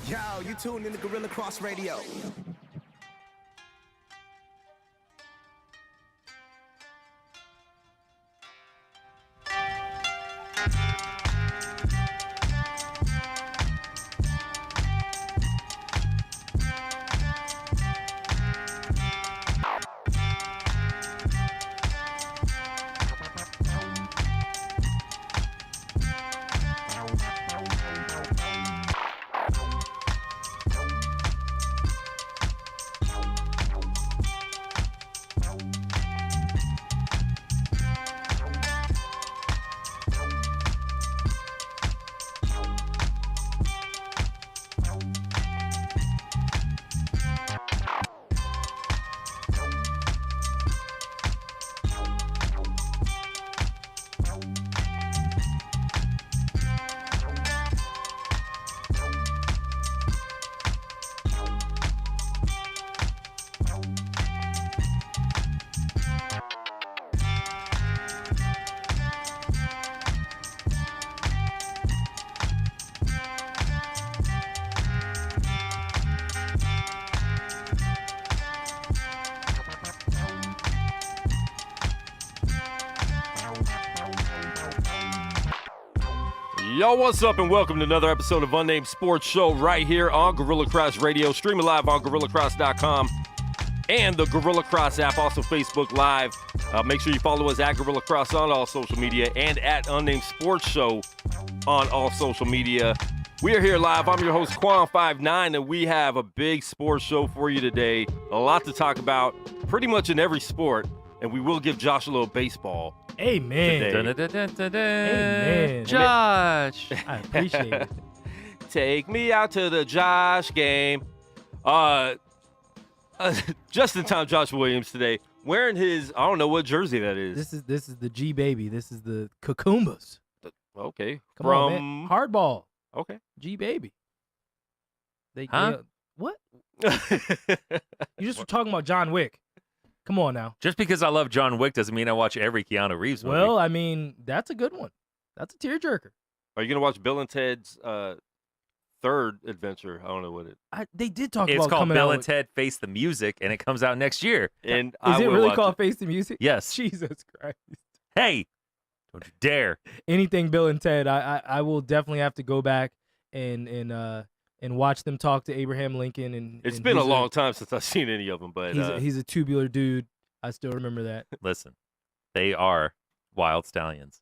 Yo, you tuned in to Guerilla Cross Radio. Yo, what's up, and welcome to another episode of Unnamed Sports Show right here on Guerilla Cross Radio. Streaming live on GuerillaCross.com and the Guerilla Cross app, also Facebook Live. Make sure you follow us at Guerilla Cross on all social media and at Unnamed Sports Show on all social media. We are here live. I'm your host, Quan59, and we have a big sports show for you today. A lot to talk about, pretty much in every sport, and we will give Josh a little baseball. Amen. Amen. Josh. I appreciate it. Take me out to the Josh game. Just in time, Josh Williams today wearing his, I don't know what jersey that is. This is the G baby. This is the Cucumbas. Okay. Come on, man. Hardball. Okay. G baby. Huh? What? You just were talking about John Wick. Come on now. Just because I love John Wick doesn't mean I watch every Keanu Reeves movie. Well, I mean, that's a good one. That's a tearjerker. Are you going to watch Bill and Ted's third adventure? I don't know what it is. They did talk it's about called coming Bill out and Ted Face the Music, and it comes out next year. And Is it really called Face the Music? Yes. Jesus Christ. Hey, don't you dare. Anything Bill and Ted, I will definitely have to go back and watch them talk to Abraham Lincoln. And it's been a long time since I've seen any of them, but he's a tubular dude. I still remember that. Listen, they are wild stallions.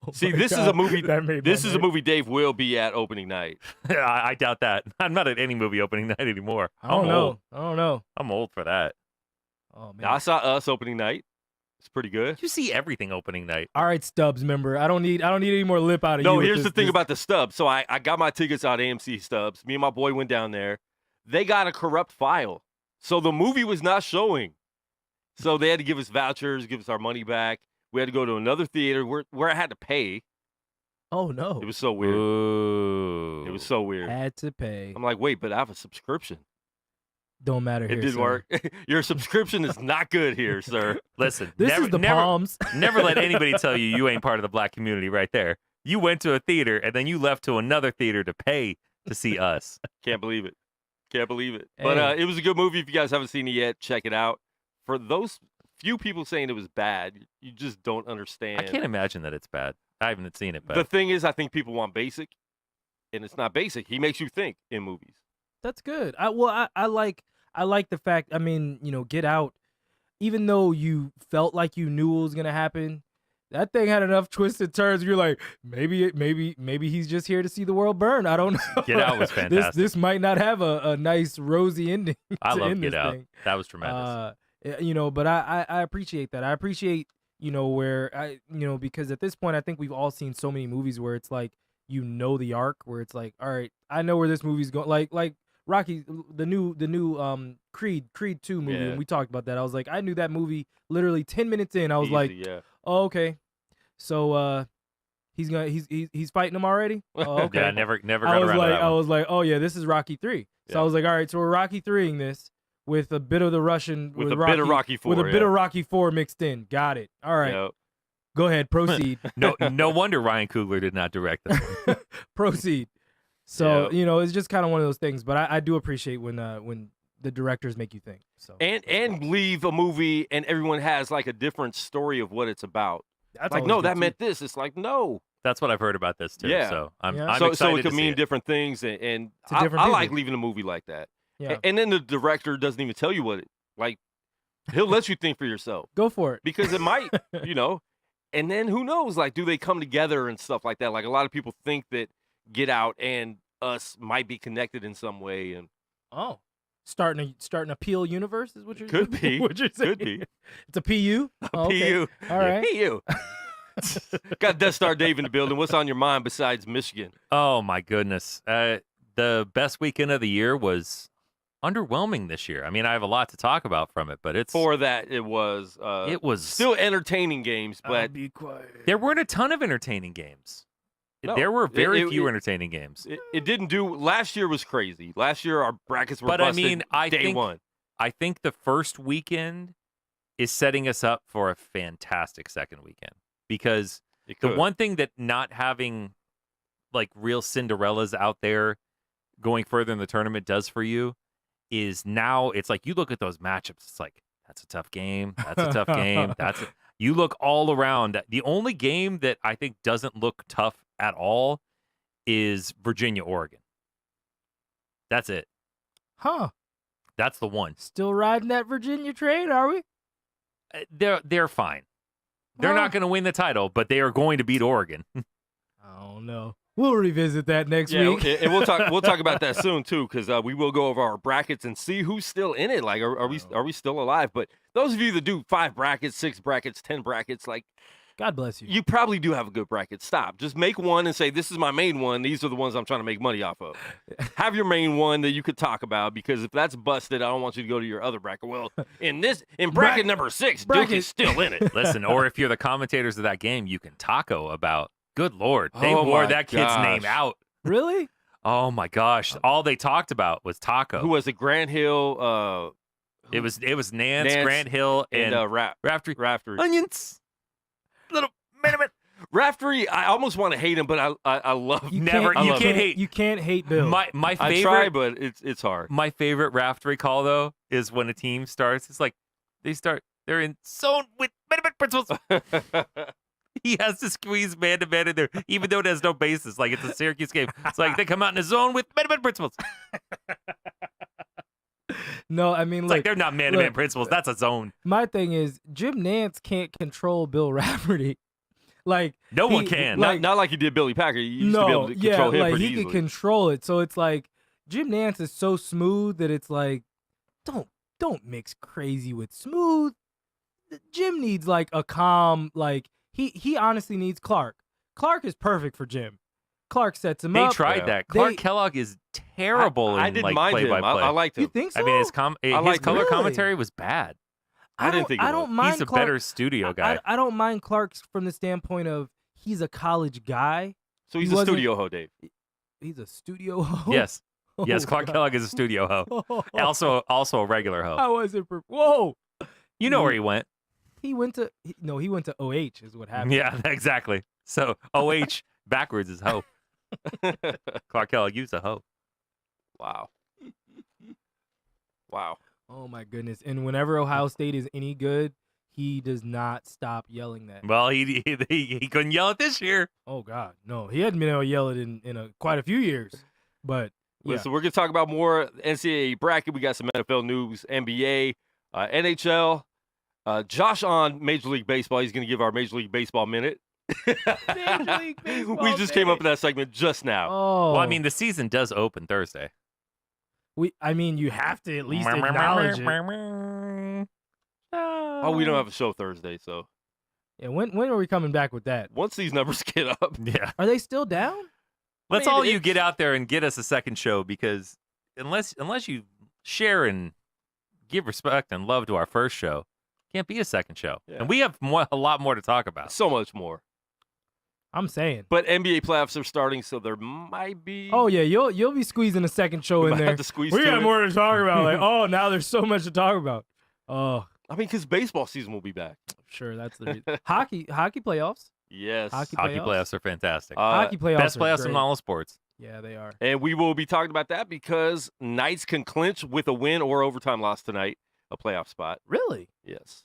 Oh See, my this is God. a movie. This is a movie Dave will be at opening night. I doubt that. I'm not at any movie opening night anymore. I don't know. I'm old for that. Oh man. Now, I saw Us opening night. It's pretty good. You see everything opening night. All right, Stubbs member. I don't need any more lip out of you. No, here's the thing about the Stubbs. So I got my tickets out of AMC Stubbs. Me and my boy went down there. They got a corrupt file. So the movie was not showing. So they had to give us vouchers, give us our money back. We had to go to another theater where I had to pay. Oh no. It was so weird. Ooh. It was so weird. Had to pay. I'm like, wait, but I have a subscription. Don't matter here. It didn't sir. work. Your subscription is not good here, sir. Listen, This is the Palms. Never let anybody tell you ain't part of the black community right there. You went to a theater, and then you left to another theater to pay to see Us. Can't believe it. Can't believe it. Hey. But it was a good movie. If you guys haven't seen it yet, check it out. For those few people saying it was bad, you just don't understand. I can't imagine that it's bad. I haven't seen it, but The thing is, I think people want basic, and it's not basic. He makes you think in movies. That's good. I like the fact. I mean, Get Out. Even though you felt like you knew what was gonna happen, that thing had enough twists and turns. You're like, maybe he's just here to see the world burn. I don't know. Get Out was fantastic. This might not have a nice rosy ending. I to love end Get this Out. thing. That was tremendous. But I appreciate that. I appreciate where because at this point I think we've all seen so many movies where it's like the arc, where it's like, all right, I know where this movie's going. Like Rocky, the new Creed 2 movie. Yeah. And we talked about that. I was like, I knew that movie literally 10 minutes in. I was Easy, like, yeah. oh, okay, so he's fighting him already. Oh, okay. Yeah, I never got I was around like, to that one. I was like, oh yeah, this is Rocky 3. So Yeah. I was like, all right, so we're Rocky 3ing this with a bit of the Russian, With a bit of Rocky 4, with a bit yeah. of Rocky 4 mixed in. Got it. All right, Yep. go ahead, proceed. No wonder Ryan Coogler did not direct this one. Proceed. So Yeah. it's just kind of one of those things. But I do appreciate when the directors make you think. So And leave a movie and everyone has like a different story of what it's about. that's Like, always no, good, that too. meant this. It's like, no. That's what I've heard about this too. Yeah. So I'm Yeah. I'm So excited it could to see mean it. different things, and To different I like people. leaving a movie like that. Yeah, And then the director doesn't even tell you what it like. He'll let you think for yourself go for it. because it might, And then who knows? Like, do they come together and stuff like that? Like a lot of people think that Get Out and Us might be connected in some way, and Oh, starting a Peel universe is what you're Could be. What you're saying? could be. It's a PU. Oh, okay. PU. All right. PU. Got Death Star Dave in the building. What's on your mind besides Michigan? Oh my goodness. The best weekend of the year was underwhelming this year. I mean, I have a lot to talk about from it, but For that, it was still entertaining games, but be quiet. there weren't a ton of entertaining games. No, There were very it- few it- entertaining games. it didn't do. Last year was crazy. Last year our brackets were But I busted mean, I day think- one. I think the first weekend is setting us up for a fantastic second weekend because It the could. one thing that not having like real Cinderellas out there going further in the tournament does for you is now it's like you look at those matchups, it's like that's a tough game, that's a tough game, you look all around. The only game that I think doesn't look tough at all is Virginia Oregon. That's it. Huh? That's the one. Still riding that Virginia train, are we? They're fine. They're Huh? not going to win the title, but they are going to beat Oregon. I don't know. We'll revisit that next Yeah, week. and we'll talk about that soon too, because we will go over our brackets and see who's still in it. Like, are we still alive? But those of you that do 5 brackets, 6 brackets, 10 brackets, like God bless you. you probably do have a good bracket. Stop. Just make one and say this is my main one. These are the ones I'm trying to make money off of. Have your main one that you could talk about because if that's busted, I don't want you to go to your other bracket. Well, in bracket number 6, Duke is still in it. Listen, or if you're the commentators of that game, you can taco about. Good Lord, they Oh wore my that kid's gosh. name out. Really? Oh my gosh! All they talked about was taco. Who was it? Grant Hill. It was Nance, Nance Grant Hill, and and Raftery. onions. Little minute. Raftery, I almost want to hate him, but I love You Never- Can't, you you can't hate- You can't hate Bill. My I favorite. try, but it's hard. My favorite Raftery call though is when a team starts. It's like they're in zone with minute principles. He has to squeeze man to man in there, even though it has no basis. Like it's a Syracuse game. It's like they come out in a zone with man-to-man principles. No, I mean, It's look, like they're not man-to-man look. principles. That's a zone. my thing is Jim Nance can't control Bill Raftery. Like No one he- can. like- not like he did Billy Packer. You used to be able to yeah, control him like pretty he easily. can control it. So it's like Jim Nance is so smooth that it's like, don't mix crazy with smooth. Jim needs like a calm, like he honestly needs Clark. Clark is perfect for Jim. Clark sets him They up. tried Yeah. that. Clark They- Terrible is terrible I in didn't like mind him. play-by-play. I liked him. You think so? I mean, his liked color him. commentary was bad. I didn't think it I was. don't mind He's a Clark. better studio guy. I don't mind Clark from the standpoint of he's a college guy. So he's he a wasn't- studio ho, Dave. He's a studio host. Yes, yes. Oh, Clark God. Kellogg is a studio ho. Also a regular ho. I wasn't. Whoa. You know where he went. He went to he went to OH is what happened. Yeah, exactly. So OH backwards is ho. Clark Kellogg used a ho. Wow. Wow. Oh my goodness. And whenever Ohio State is any good, he does not stop yelling that. Well, he couldn't yell it this year. Oh God, no. He hadn't been able to yell it in quite a few years. But yeah. Listen, we're going to talk about more NCAA bracket. We got some NFL news, NBA, NHL. Josh on Major League Baseball. He's going to give our Major League Baseball minute. Major League Baseball we just came minute. up with that segment just now. Oh. Well, I mean, the season does open Thursday. you have to at least acknowledge it. Oh, we don't have a show Thursday, so Yeah, when are we coming back with that? once these numbers get up, Yeah. Are they still down? Let's mean, all you it's- get out there and get us a second show because unless you share and give respect and love to our first show, can't be a second show. Yeah. And we have a lot more to talk about. so much more. I'm saying. But NBA playoffs are starting, so there might be. Oh yeah, you'll be squeezing a second show we in might there. have to squeeze We two got in. more to talk about. Like, oh, now there's so much to talk about. Oh, I mean, because baseball season will be back. sure, that's the reason. hockey playoffs. Yes. Hockey Hockey playoffs? playoffs are fantastic. Hockey playoffs. Best are playoffs great. in all of sports. Yeah, they are. And we will be talking about that because Knights can clinch with a win or overtime loss tonight, a playoff spot. Really? Yes.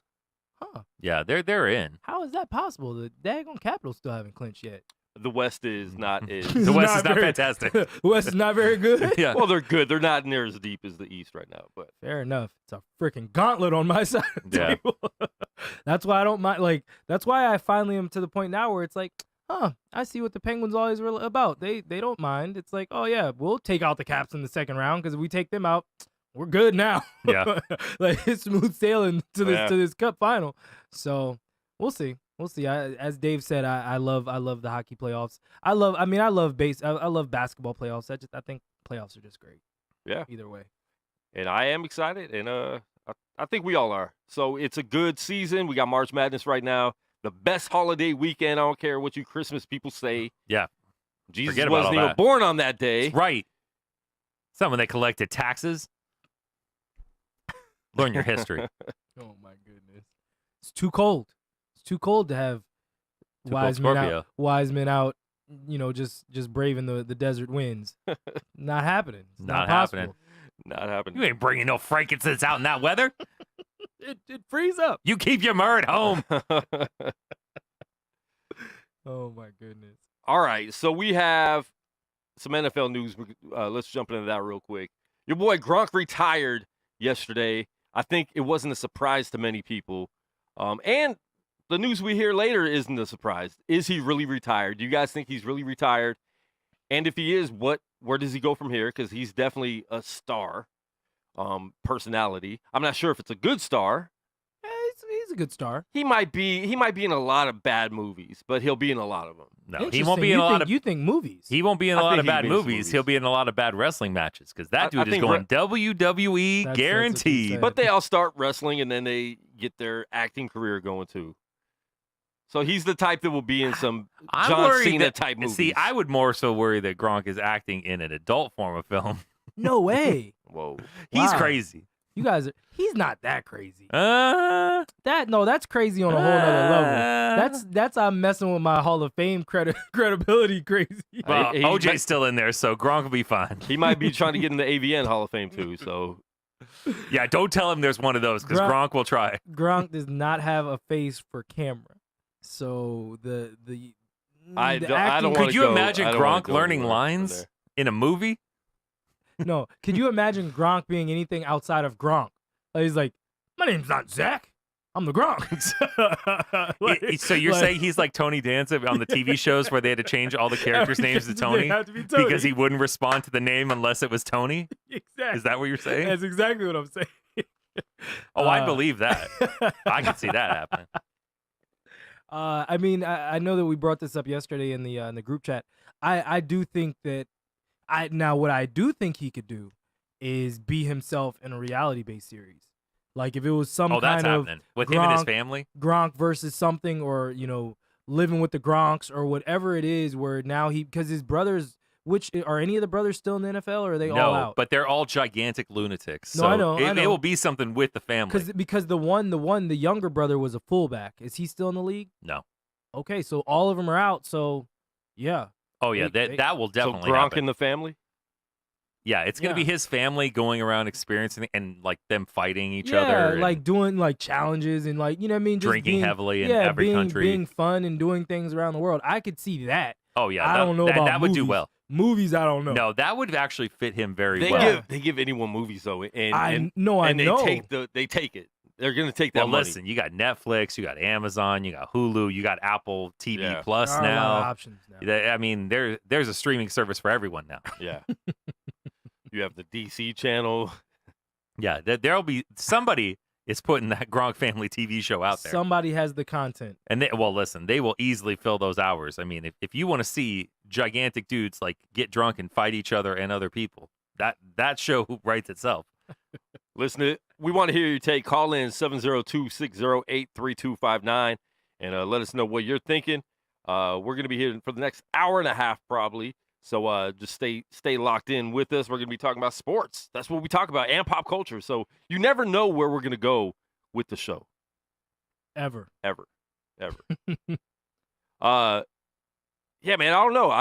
Huh. Yeah, they're in. How is that possible? The daggone Capitals still haven't clinched yet. The West is not as The West is not very- fantastic. The West is not very good. Yeah. well, they're good. They're not near as deep as the East right now, but Fair enough. It's a freaking gauntlet on my side of the Yeah. table. That's why I don't mind. Like, that's why I finally am to the point now where it's like, I see what the Penguins always were about. They don't mind. It's like, oh yeah, we'll take out the Caps in the second round because if we take them out, we're good now. Yeah. Like it's smooth sailing to this Yeah. to this Cup final. So we'll see. We'll see. As Dave said, I love the hockey playoffs. I love basketball playoffs. I think playoffs are just great. Yeah. Either way. and I am excited, and I think we all are. So it's a good season. We got March Madness right now. The best holiday weekend. I don't care what you Christmas people say. Yeah. Jesus Forget about wasn't all even that. born on that day. Right. It's not when they collected taxes. Learn your history. Oh my goodness. It's too cold. It's too cold to have Too cold wise men Scorpio. out. Wise men out. Just braving the desert winds. Not happening. It's Not possible. happening. Not happening. You ain't bringing no frankincense out in that weather. It frees up. You keep your myrrh at home. Oh my goodness. All right, so we have some NFL news. Let's jump into that real quick. Your boy Gronk retired yesterday. I think it wasn't a surprise to many people. And the news we hear later isn't a surprise. Is he really retired? Do you guys think he's really retired? And if he is, where does he go from here? Because he's definitely a star personality. I'm not sure if it's a good star. Yeah, he's a good star. He might be in a lot of bad movies, but he'll be in a lot of them. No, he won't be in You a lot think- of. You think movies? He won't be in a I lot think of he'll bad be in some movies. movies. He'll be in a lot of bad wrestling matches because that I dude is think going WWE That's what you guaranteed. said. But they all start wrestling and then they get their acting career going too. So he's the type that will be in some I'm John worried Cena that- type movies. See, I would more so worry that Gronk is acting in an adult form of film. No way. Whoa. He's Wow. crazy. You guys are. He's not that crazy. That's That's crazy on a whole nother level. That's I'm messing with my Hall of Fame credibility crazy. well, He- OJ's still in there, so Gronk will be fine. He might be trying to get in the AVN Hall of Fame too. So Yeah, don't tell him there's one of those because Gronk- Gronk will try. Gronk does not have a face for camera, so the I the don't acting- wanna Could you go- imagine I don't wanna Gronk go learning anywhere from lines there. in a movie? No, could you imagine Gronk being anything outside of Gronk? Like, he's like, my name's not Zach. I'm the Gronk. So you're like- saying he's like Tony Danza on the TV shows where they had to change all the characters' names to They Tony have to be Tony. because he wouldn't respond to the name unless it was Tony? Exactly. Is that what you're saying? That's exactly what I'm saying. Oh, I Uh, believe that. I can see that happening. I mean, I know that we brought this up yesterday in the group chat. I do think that what I do think he could do is be himself in a reality-based series. Like if it was some Oh, that's kind of happening with him and his Gronk- family. Gronk versus something, or living with the Gronks or whatever it is, where now because his brothers, which are any of the brothers still in the NFL, or are they all No, out? but they're all gigantic lunatics. No, So I know, I It know. will be something with the family. Because the younger brother was a fullback. Is he still in the league? No. Okay, so all of them are out. So yeah. Oh yeah, they- that will So definitely Gronk happen. in the family. Yeah, it's gonna be Yeah. his family going around experiencing it and like them fighting each Yeah, other, and like doing like challenges and like what I mean, just drinking being, heavily in every being, country. being fun and doing things around the world. I could see that. Oh yeah, I don't know about that would do movies. well. Movies, I don't know. No, that would actually fit him very They well. give anyone movies though, and I and know. they take it. They're gonna take that Well, money. listen, you got Netflix, you got Amazon, you got Hulu, you got Apple TV Yeah. Plus There are a lot of now. options now. I mean, there's a streaming service for everyone now. Yeah. You have the DC channel. Yeah, there'll be somebody is putting that Gronk family TV show out there. Somebody has the content. And listen, they will easily fill those hours. I mean, if you want to see gigantic dudes like get drunk and fight each other and other people, that show writes itself. Listen, we want to hear your take. Call in 702-608-3259 and let us know what you're thinking. We're going to be here for the next hour and a half probably. So just stay locked in with us. We're going to be talking about sports. That's what we talk about, and pop culture. So you never know where we're going to go with the show. Ever. Ever. Yeah, man, I don't know.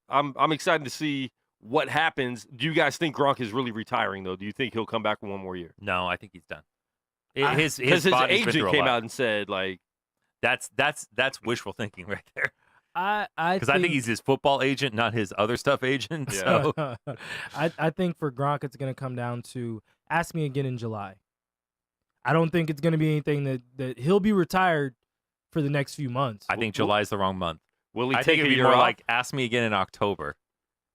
I'm excited to see what happens. Do you guys think Gronk is really retiring though? Do you think he'll come back for one more year? No, I think he's done. Because his body's been agent through a came lot. out and said like That's wishful thinking right there. Because I think he's his football agent, not his other stuff agent. Yeah. So I think for Gronk, it's going to come down to ask me again in July. I don't think it's going to be anything that he'll be retired for the next few months. I think July's the wrong month. will he I take think a it'd be year more off? like ask me again in October.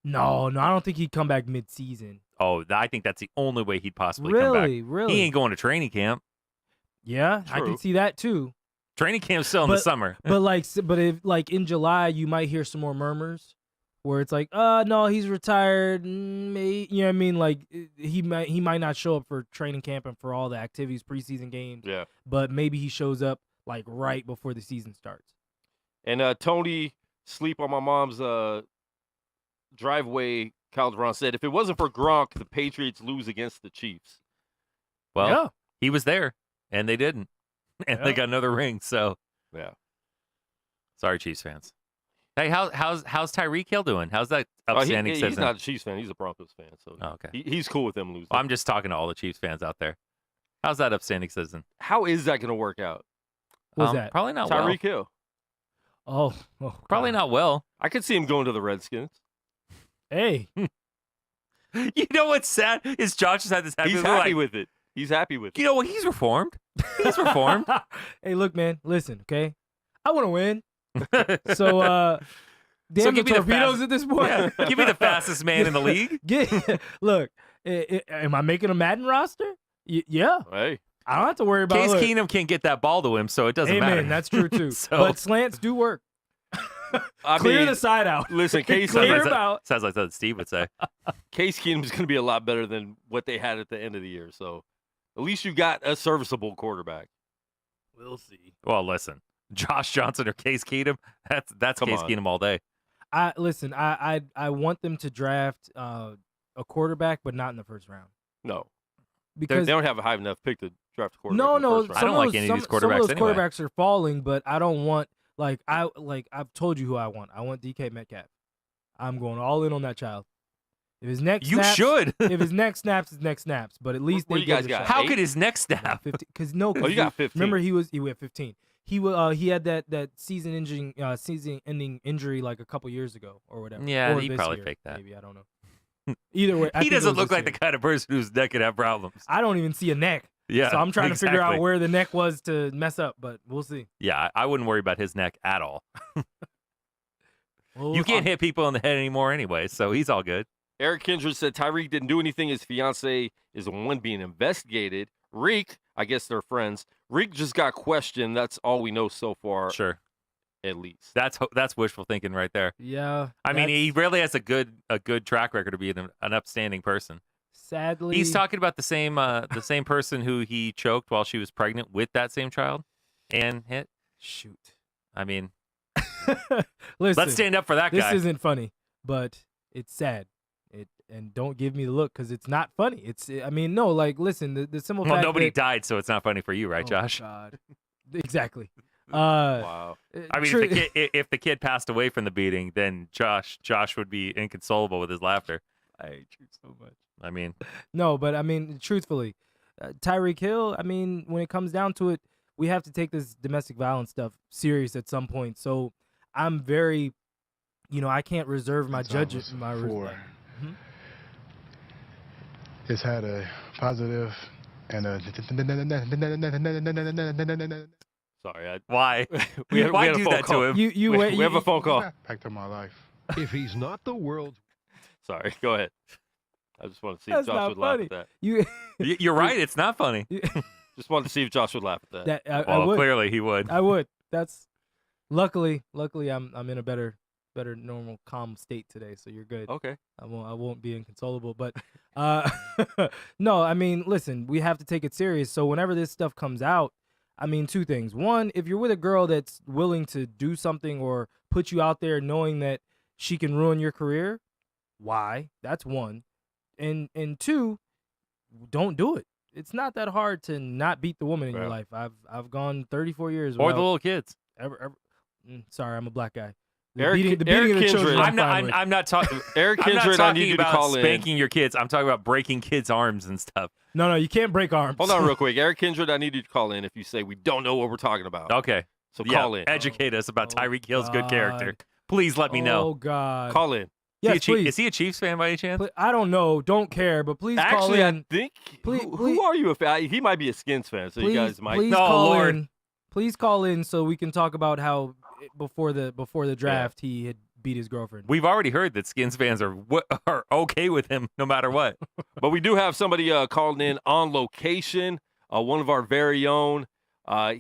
No, I don't think he'd come back mid-season. Oh, I think that's the only way he'd possibly come back. Really? He ain't going to training camp. Yeah, I True. can see that too. Training camp's still in the summer. But if like in July, you might hear some more murmurs where it's like, no, he's retired. You know what I mean? Like he might not show up for training camp and for all the activities, preseason games. Yeah. But maybe he shows up like right before the season starts. And Tony sleep on my mom's driveway. Calderon said, if it wasn't for Gronk, the Patriots lose against the Chiefs. Well, Yeah. he was there, and they didn't. And they Yeah. got another ring, so Yeah. sorry, Chiefs fans. Hey, how's Tyreek Hill doing? How's that upstanding He's citizen? not a Chiefs fan. He's a Broncos fan. So Oh, okay. he's cool with them losing. I'm just talking to all the Chiefs fans out there. How's that upstanding citizen? How is that going to work out? What's that? Probably not Tyreek well. Oh, Probably God. not well. I could see him going to the Redskins. Hey, You know what's sad is Josh has had this happen. He's We're happy like, with it. He's happy with it. You know what? He's reformed. He's reformed. hey, look, man. Listen, okay. I want to win. So, damn So the give me the torpedoes fast- at this point. Yeah. Give me the fastest man in the league. Look, am I making a Madden roster? Yeah. Hey, I don't have to worry about Case look, Keenum can't get that ball to him, so it doesn't Amen. matter. That's true too. So- But slants do work. I Clear mean, the side out. listen, Case Clear Keenum, him out. Sounds like something Steve would say. Case Keenum is going to be a lot better than what they had at the end of the year. So at least you got a serviceable quarterback. We'll see. Well, listen, Josh Johnson or Case Keenum, that's Come Case on. Keenum all day. I want them to draft a quarterback, but not in the first round. No, they Because don't have a high enough pick to draft a quarterback. no, in the first round. I don't like any of these some of quarterbacks those anyway. quarterbacks are falling, but I don't want I've told you who I want. I want DK Metcalf. I'm going all in on that child. If his neck You snaps, should. if his neck snaps, his neck snaps. But at least What they do you guys give it a got? shot. How 8? could his neck snap? 50, cause Oh, you got 15. Remember he went 15. He had that season-ending injury like a couple years ago or whatever. Yeah, or he this probably year, faked that. Maybe I don't know. Either way, I He think it doesn't was look this like the year. kind of person whose neck could have problems. I don't even see a neck. Yeah, So I'm trying to figure out exactly. where the neck was to mess up, but we'll see. Yeah, I wouldn't worry about his neck at all. Well, You can't hit people in the head anymore anyway, so he's all good. Eric Kindred said Tyreek didn't do anything. His fiance is the one being investigated. Reek, I guess they're friends. Reek just got questioned. That's all we know so far, Sure, at least. that's wishful thinking right there. Yeah. I mean, he that's- really has a good track record of being an upstanding person. sadly He's talking about the same person who he choked while she was pregnant with that same child and hit. shoot. I mean, Listen, let's stand up for that this guy. isn't funny, but it's sad. And don't give me the look because it's not funny. I mean, no, like listen, the simple Well, fact nobody that, died, so it's not funny for you, right, oh, Josh? God. Exactly. Wow. I mean, true- if the kid passed away from the beating, then Josh would be inconsolable with his laughter. I hate you so much. I mean, No, but I mean, truthfully, Tyreek Hill, I mean, when it comes down to it, we have to take this domestic violence stuff serious at some point. So I'm very, I can't reserve my judgment. Mhm. It's had a positive and a Sorry. why? We had Why a do phone that call. to him? We have a phone call. impact on my life. If he's not the world's Sorry. Go ahead. I just wanted to see if That's Josh not would laugh funny. at that. You You're right. It's not funny. Just wanted to see if Josh would laugh at that. that I Well, would. clearly he would. I would. That's luckily I'm in a better normal calm state today, so you're good. Okay. I won't be inconsolable, but no, I mean, listen, we have to take it serious. So whenever this stuff comes out, I mean, two things. One, if you're with a girl that's willing to do something or put you out there knowing that she can ruin your career, why? That's one. And two, don't do it. It's not that hard to not beat the woman in your Yeah. life. I've gone 34 years Or without the little kids. sorry, I'm a black guy. The beating of the children. I'm not talking. Eric I'm not Kindred, I need talking you to about call in. spanking your kids. I'm talking about breaking kids' arms and stuff. No, you can't break arms. Hold on real quick. Eric Kindred, I need you to call in if you say we don't know what we're talking about. Okay. So Yeah, call in. Educate us about Tyreek Hill's good God. character. Please let me know. Oh God. Call in. Yes, please. Is he a Chiefs fan by any chance? I don't know. Don't care. But please call Actually, in. I think. Please- who are you? He might be a Skins fan, so you guys might. Please No, call Lord. in. Please call in so we can talk about how before the draft he had beat his girlfriend. We've already heard that Skins fans are okay with him no matter what. But we do have somebody calling in on location. One of our very own.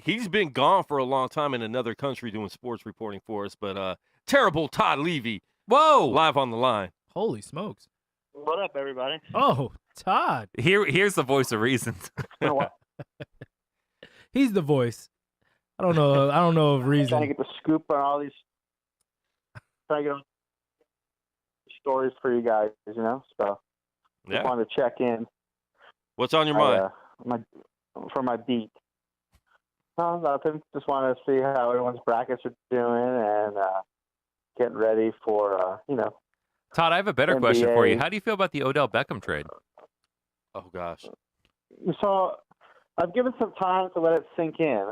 He's been gone for a long time in another country doing sports reporting for us. But terrible Todd Levy. Whoa! Live on the line. Holy smokes! What up, everybody? Oh, Todd. Here's the voice of reason. He's the voice. I don't know. I don't know of Trying to reason. get the scoop on all these. Trying to get on stories for you guys, So just Yeah. wanted to check in. What's on your mind? For my beat. No, nothing. Just wanted to see how everyone's brackets are doing and getting ready for Todd, I have a better question for you. NBA. How do you feel about the Odell Beckham trade? Oh gosh. So I've given some time to let it sink in.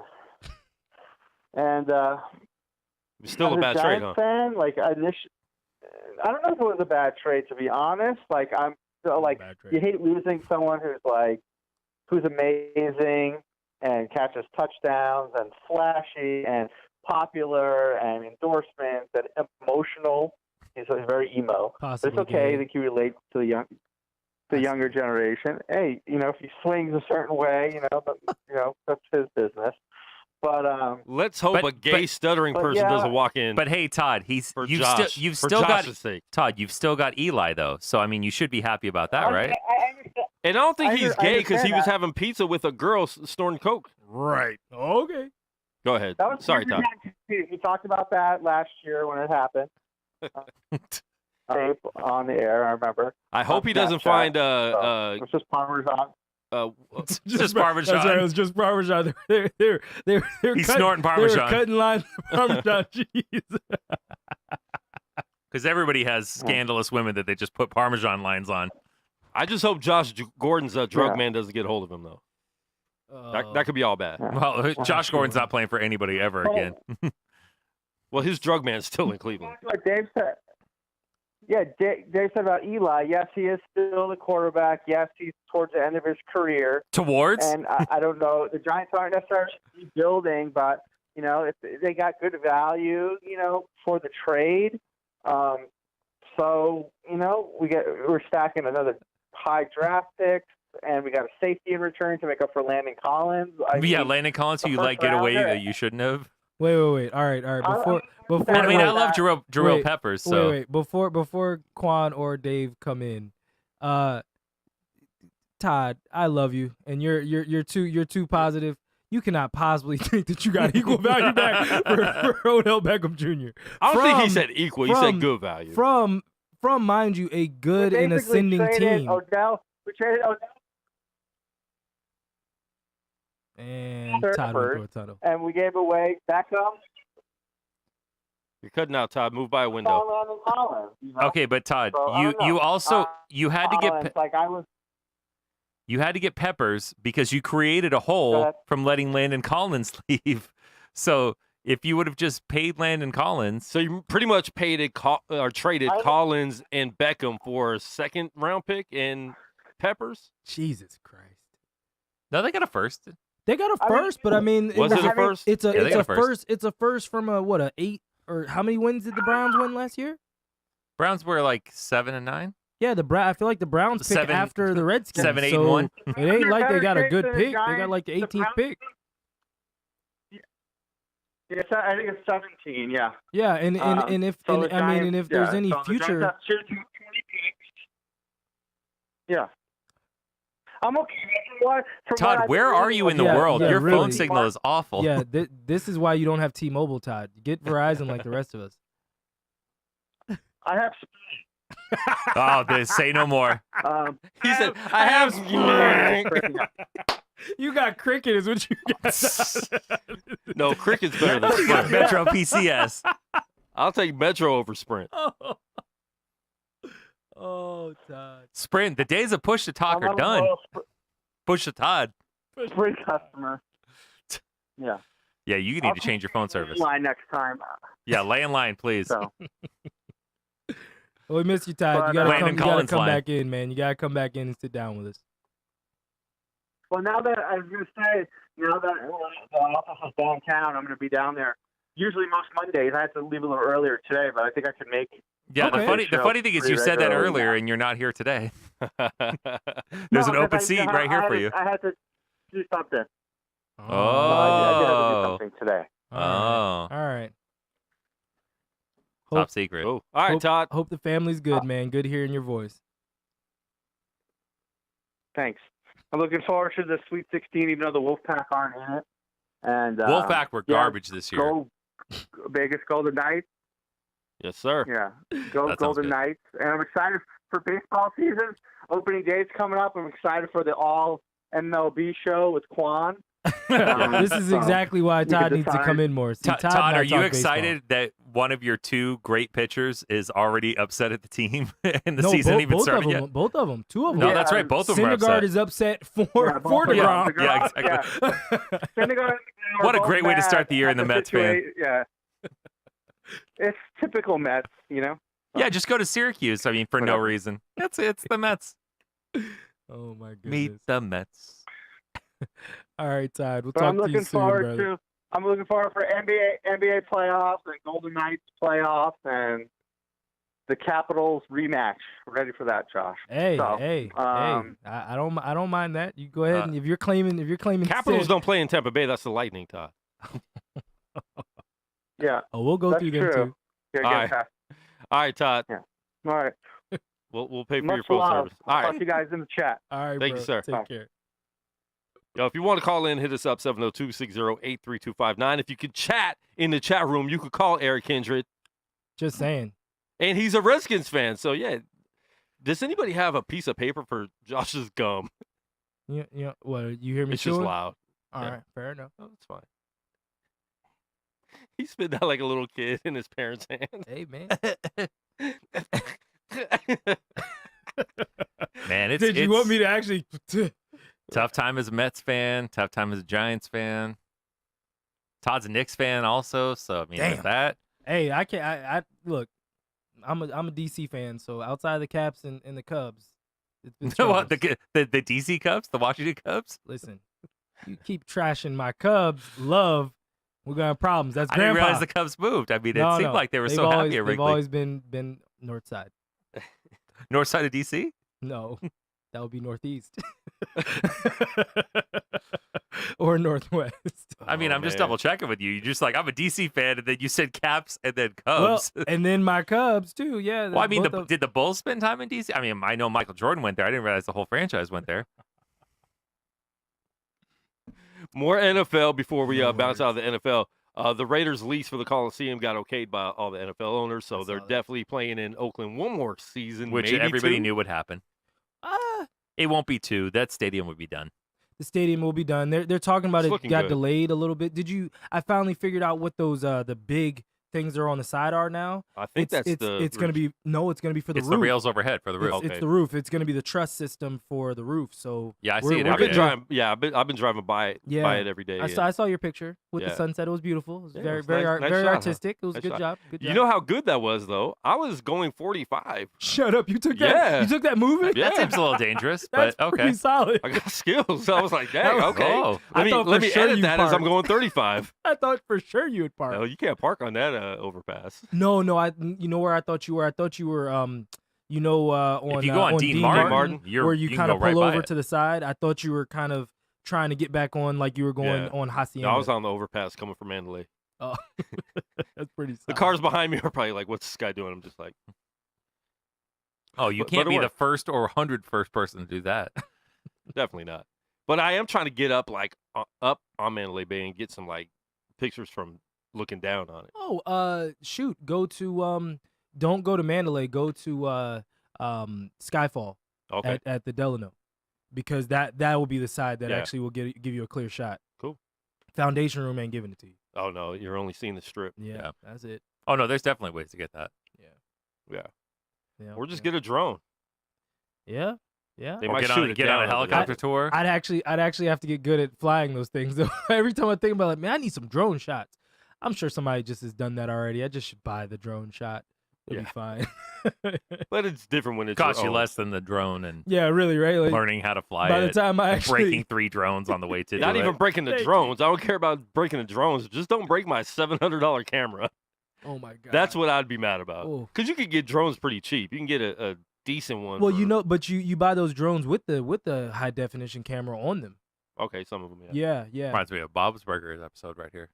And It's still as a bad trade, huh? Giants fan, I don't know if it was a bad trade, to be honest. I'm still Bad trade. you hate losing someone who's amazing and catches touchdowns and flashy and popular and endorsements and emotional. He's very emo. But Possibly it's okay. I gay. think he relates to the younger generation. Hey, if he swings a certain way, that's his business. But Let's hope But- a gay stuttering but person yeah. doesn't walk in. But hey, Todd, for you've Josh, still for got Josh's sake. Todd, you've still got Eli though. So I mean, you should be happy about that, right? I understand. And I don't think I he's under- I gay because he understand was that. having pizza with a girl snorting coke. Right. Okay. Go ahead. That was Sorry, Todd. We talked about that last year when it happened. Tape on the air, I remember. I hope he doesn't Snapchat. find It was just Parmesan. Just Parmesan. That's right. It was just Parmesan. They were He's cutting, snorting They Parmesan. were cutting lines of Parmesan cheese. Because everybody has scandalous women that they just put Parmesan lines on. I just hope Josh Gordon's drug Yeah. man doesn't get hold of him though. That could be all bad. Well, Josh Gordon's not playing for anybody ever again. Well, his drug man's still in Cleveland. Like Dave said. Yeah, Dave said about Eli. Yes, he is still the quarterback. Yes, he's towards the end of his career. Towards? And I don't know. The Giants aren't necessarily rebuilding, but if they got good value, for the trade. So we're stacking another high draft picks, and we got a safety in return to make up for Landon Collins. Landon Collins, who you the let first get away rounder. that you shouldn't have. Wait. All right. Before I mean, I wait, love Jarrell wait, Peppers. So wait. Before Quan or Dave come in, Todd, I love you, and you're too positive. You cannot possibly think that you got equal value back for Odell Beckham Jr. I don't think he said equal. He said good value. From mind you, a good and basically ascending traded team. We traded Odell, And Third Todd went first. through a tunnel. and we gave away Beckham, You're cutting out, Todd. Move by a window. Landon Collins. okay, but Todd, So, I don't you know. also you had to Collins, get I was. you had to get Peppers because you created a Go hole ahead. from letting Landon Collins leave. So if you would have just paid Landon Collins, So you pretty much traded Collins and Beckham for a second round pick and Peppers. Jesus Christ. no, they got a first. They got a I mean, first, but I mean, Was it a first? It's Yeah, they got a a first. It's a first from a 8 or how many wins did the Browns win last year? Browns were like 7 and 9. Yeah, I feel like the Browns picked 7 after the Redskins. 7, 8, so and 1. It ain't like they got a good Better pick. than the They got like the Giants. 18th pick. Yeah, I think it's 17. Yeah. Yeah, and if So and, the I mean, Giants- and if there's yeah, any so the Giants future, have 20 picks. Yeah. I'm okay. From what Todd, I where are believe, you in the Yeah, world? yeah, Your really. phone signal is awful. yeah, this is why you don't have T-Mobile, Todd. Get Verizon like the rest of us. I have. Oh, say no more. He said, "I have." You got cricket, is what you got. No, cricket's better than Sprint. Metro PCS. I'll take Metro over Sprint. Oh, Todd. Sprint. The days of push to talk are done. Push to Todd. Sprint customer. Yeah. Yeah, you need to change your phone service. Line next time. Yeah, lay in line, please. So. Well, we missed you, Todd. But, You gotta Landon come, you gotta Collins come line. back in, man. You gotta come back in and sit down with us. Well, now that I was going to say, now that the office is downtown, I'm going to be down there. Usually most Mondays. I had to leave a little earlier today, but I think I could make. Yeah, Okay. the funny thing is you said that earlier and you're not here today. There's an open seat right here for you. I had to do something. Oh. I did have to do something today. All right. Top secret. Oh. All right, Todd. Hope the family's good, man. Good hearing your voice. Thanks. I'm looking forward to the Sweet 16, even though the Wolfpack aren't in it. And Wolfpack were garbage this year. Vegas Golden Knights. Yes, sir. Yeah, go That sounds Golden good. Knights. And I'm excited for baseball season. Opening day's coming up. I'm excited for the all MLB show with Quan. This is exactly why you Todd can needs to decide. come in more. See, Todd, and I are you talk excited that one of your two great pitchers is already upset at the team and the baseball. season No, even both started of yet? them. Both of them. Two of them. No, Yeah, that's right. Both of them are Syndergaard upset. is upset for both of them. DeGrom. Yeah, exactly. Syndergaard, What a great way to start the year in the Mets fan. Yeah, it's typical Mets, you know. Yeah, just go to Syracuse. I mean, for no Whatever. reason. It's the Mets. Oh my goodness. Meet the Mets. All right, Todd. We'll But talk I'm to you looking soon, forward brother. I'm looking forward for NBA playoffs and Golden Knights playoffs and the Capitals rematch. We're ready for that, Josh. Hey, So, hey. I don't mind that. You go ahead Uh, and if you're claiming Capitals Sid- don't play in Tampa Bay. That's the Lightning, Todd. Yeah, Oh, we'll go that's through them true. too. Yeah, All get right. past. All right, Todd. All right. We'll pay for Much your phone love. service. All I'll right. talk to you guys in the chat. All right, Thank bro. you, sir. Take Bye. care. Yo, if you want to call in, hit us up 702-608-3259. If you could chat in the chat room, you could call Eric Kindred. Just saying. And he's a Redskins fan. So, yeah. Does anybody have a piece of paper for Josh's gum? Yeah. What? You hear me? It's just chewing? loud. All yeah. right, fair enough. Oh, that's fine. He spit out like a little kid in his parents' hand. Hey, man. Man, it's Did you want me to actually? tough time as a Mets fan, tough time as a Giants fan. Todd's a Knicks fan also, so I mean there's Damn. that. Hey, I can't. I look. I'm a DC fan, so outside of the Caps and the Cubs, it's been What, struggles. the DC Cubs, the Washington Cubs? Listen, you keep trashing my Cubs. Love, we're gonna have problems. That's I didn't grandpa. realize the Cubs moved. I mean, it No, seemed no. like they were They've so always, happy at They've Wrigley. always been north side. North side of DC? No, that would be northeast or northwest. I mean, Oh, I'm just man. double checking with you. You're just like, I'm a DC fan, and then you said Caps and then Well, Cubs. and then my Cubs too. Yeah. Well, I mean, both of- did the Bulls spend time in DC? I mean, I know Michael Jordan went there. I didn't realize the whole franchise went there. More NFL before we No bounce worries. out of the NFL. The Raiders' lease for the Coliseum got okayed by all the NFL owners, so I they're saw that. definitely playing in Oakland one more season, Which maybe everybody two. knew would happen. Ah, It won't be 2. That stadium would be done. the stadium will be done. They're talking about It's it looking got good. delayed a little bit. Did you? I finally figured out what those the big things that are on the side are now. I think that's the. it's gonna be it's gonna be for the It's roof. the rails overhead for the roof. It's Okay. the roof. It's gonna be the truss system for the roof. So Yeah, I we're- see it we're I've been every good. day. driving. Yeah, I've been driving by it. Yeah. By it every day. I saw your picture with Yeah. the sunset. It was beautiful. It was Yeah, it very was very nice- nice very shot, huh? artistic. It was Nice a good shot. job. Good job. You know how good that was, though. I was going 45. Shut up! You took that. Yeah. You took that movement. Yeah. That seems a little dangerous, That's but okay. pretty solid. I got skills. I was like, dang, okay. Oh. I thought Let for me sure edit you that as I'm parked. going 35. I thought for sure you would park. No, you can't park on that overpass. No, you know where I thought you were. I thought you were on If you go on Dean Martin, Martin, you're, where you can kind go of right pull by over it. to the side. I thought you were kind of trying to get back on like you were going Yeah. on Hacienda. No, I was on the overpass coming from Mandalay. Oh, that's pretty. The solid. cars behind me are probably like, "What's this guy doing?" I'm just like, Oh, you But can't it be the worked. first or 101st person to do that. definitely not. But I am trying to get up up on Mandalay Bay and get some like pictures from looking down on it. Oh, shoot. Go to don't go to Mandalay. Go to Skyfall Okay, at the Delano, because that will be the side that Yeah. actually will give you a clear shot. Cool. Foundation room ain't giving it to you. Oh no, you're only seeing the strip. Yeah, Yeah. that's it. Oh no, there's definitely ways to get that. Yeah. Yeah. Or just get a drone. Yeah. Yeah. They Or might get shoot on it get down on a over there. helicopter tour. I'd actually have to get good at flying those things. Though. Every time I think about it, man, I need some drone shots. I'm sure somebody just has done that already. I just should buy the drone shot. It'll be fine. But it's different when it's Costs your you own. less than the drone and Yeah, really, right? Like, learning how to fly by it. the time I and actually breaking 3 drones on the way to Not do even it. breaking the Thank you. drones. I don't care about breaking the drones. Just don't break my $700 camera. Oh my god. That's what I'd be mad about. Oh. Because you could get drones pretty cheap. You can get a decent one. Well, for- but you buy those drones with the high definition camera on them. Okay, some of them, Yeah, yeah. Reminds me of Bob's Burgers episode right here.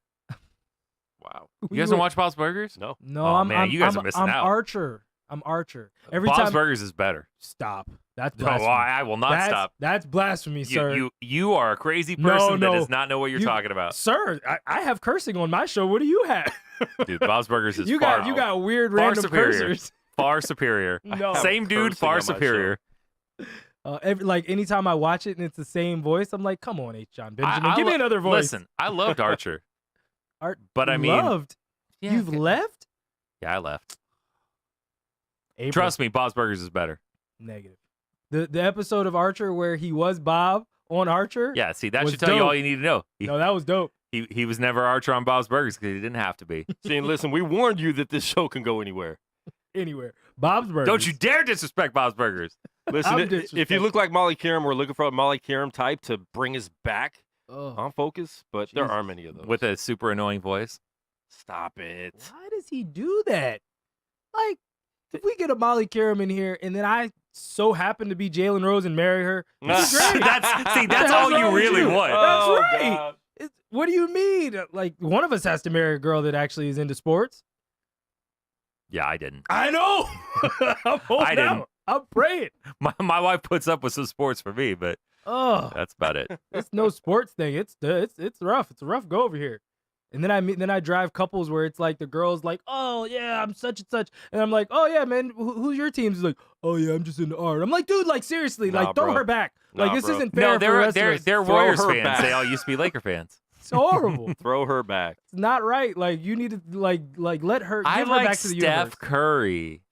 Wow. You guys don't watch Bob's Burgers? No. No, Oh, I'm man, you guys I'm, are missing I'm out. Archer. I'm Archer. Every Bob's time Burgers is better. Stop. That's No, blasphemy. I will not stop. That's blasphemy, sir. You are a crazy No, person that no. does not know what you're You- talking about. Sir, I have cursing on my show. What do you have? Dude, Bob's Burgers is you far, got weird far random superior. cursors. far superior. No. Same dude, cursing far on my superior. Like anytime I watch it and it's the same voice, I'm like, come on, H. John Benjamin, give me another voice. Listen, I loved Archer. but I you mean, loved. Yeah, You've left. Yeah, I left. April. Trust me, Bob's Burgers is better. Negative. The episode of Archer where he was Bob on Archer. Yeah, see, that was should tell you dope. all you need to know. No, that was dope. He was never Archer on Bob's Burgers because he didn't have to be. See, and listen, we warned you that this show can go anywhere. Anywhere. Bob's Burgers. Don't you dare disrespect Bob's Burgers. Listen, I'm if you disrespectful. look like Molly Karam, we're looking for a Molly Karam type to bring us back Oh, on focus, but there Jesus. are many of those. With a super annoying voice. Stop it. why does he do that? Like, if we get a Molly Karam in here and then I so happen to be Jalen Rose and marry her, it's great. That's all That's you all really you- want. That's Oh, right. God. What do you mean? Like, one of us has to marry a girl that actually is into sports. Yeah, I didn't. I know. I'm holding I didn't. out. I'm praying. My wife puts up with some sports for me, but Oh, that's about it. it's no sports thing. It's rough. It's a rough go over here. And then I drive couples where it's like the girl's like, oh yeah, I'm such and such, and I'm like, oh yeah, man, who's your team? He's like, oh yeah, I'm just into art. I'm like, dude, like seriously, Nah, like throw bro. her back. Like Nah, this bro. isn't fair No, for the rest they're of us. they're Throw Warriors her fans. back. They all used to be Laker fans. It's horrible. Throw her back. It's not right. Like you need to like let her. I give her like back to the Steph universe. Curry.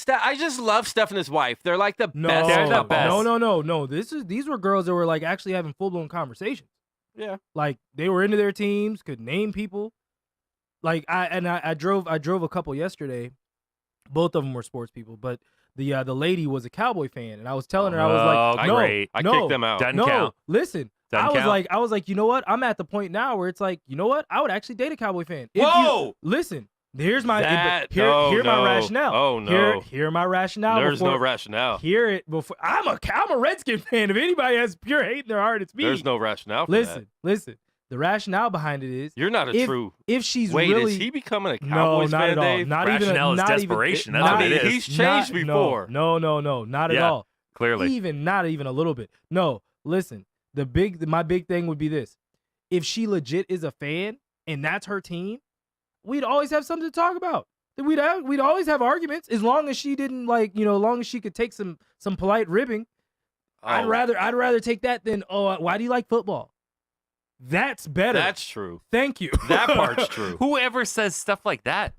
I just love Steph and his wife. They're like the No, best. They're the couple. best. no. These were girls that were like actually having full blown conversations. Yeah. Like they were into their teams, could name people. Like I drove a couple yesterday. Both of them were sports people, but the lady was a Cowboy fan, and I was telling her I was like, Oh, no, great. I no, kicked them out. Doesn't no, count. listen. Doesn't count. I was like, you know what? I'm at the point now where it's like, you know what? I would actually date a Cowboy fan. If Whoa! You, listen, here's my That- here no, my no. rationale. Oh, no. Hear my rationale. There's before, no rationale. Hear it before. I'm a Redskin fan. If anybody has pure hate in their heart, it's me. There's no rationale for that. Listen. The rationale behind it is You're not a true. if she's Wait, really is he becoming a no, Cowboys not fan, at all. Dave? Not even Rationale is not desperation. Even, That's not what it even- is. He's changed not- before. No, not at Yeah. all. Clearly. Not even a little bit. No, listen. My big thing would be this: if she legit is a fan and that's her team, we'd always have something to talk about. We'd always have arguments as long as she didn't as long as she could take some polite ribbing. Oh, I'd rather take that than why do you like football? That's better. That's true. Thank you. That part's true. Whoever says stuff like that?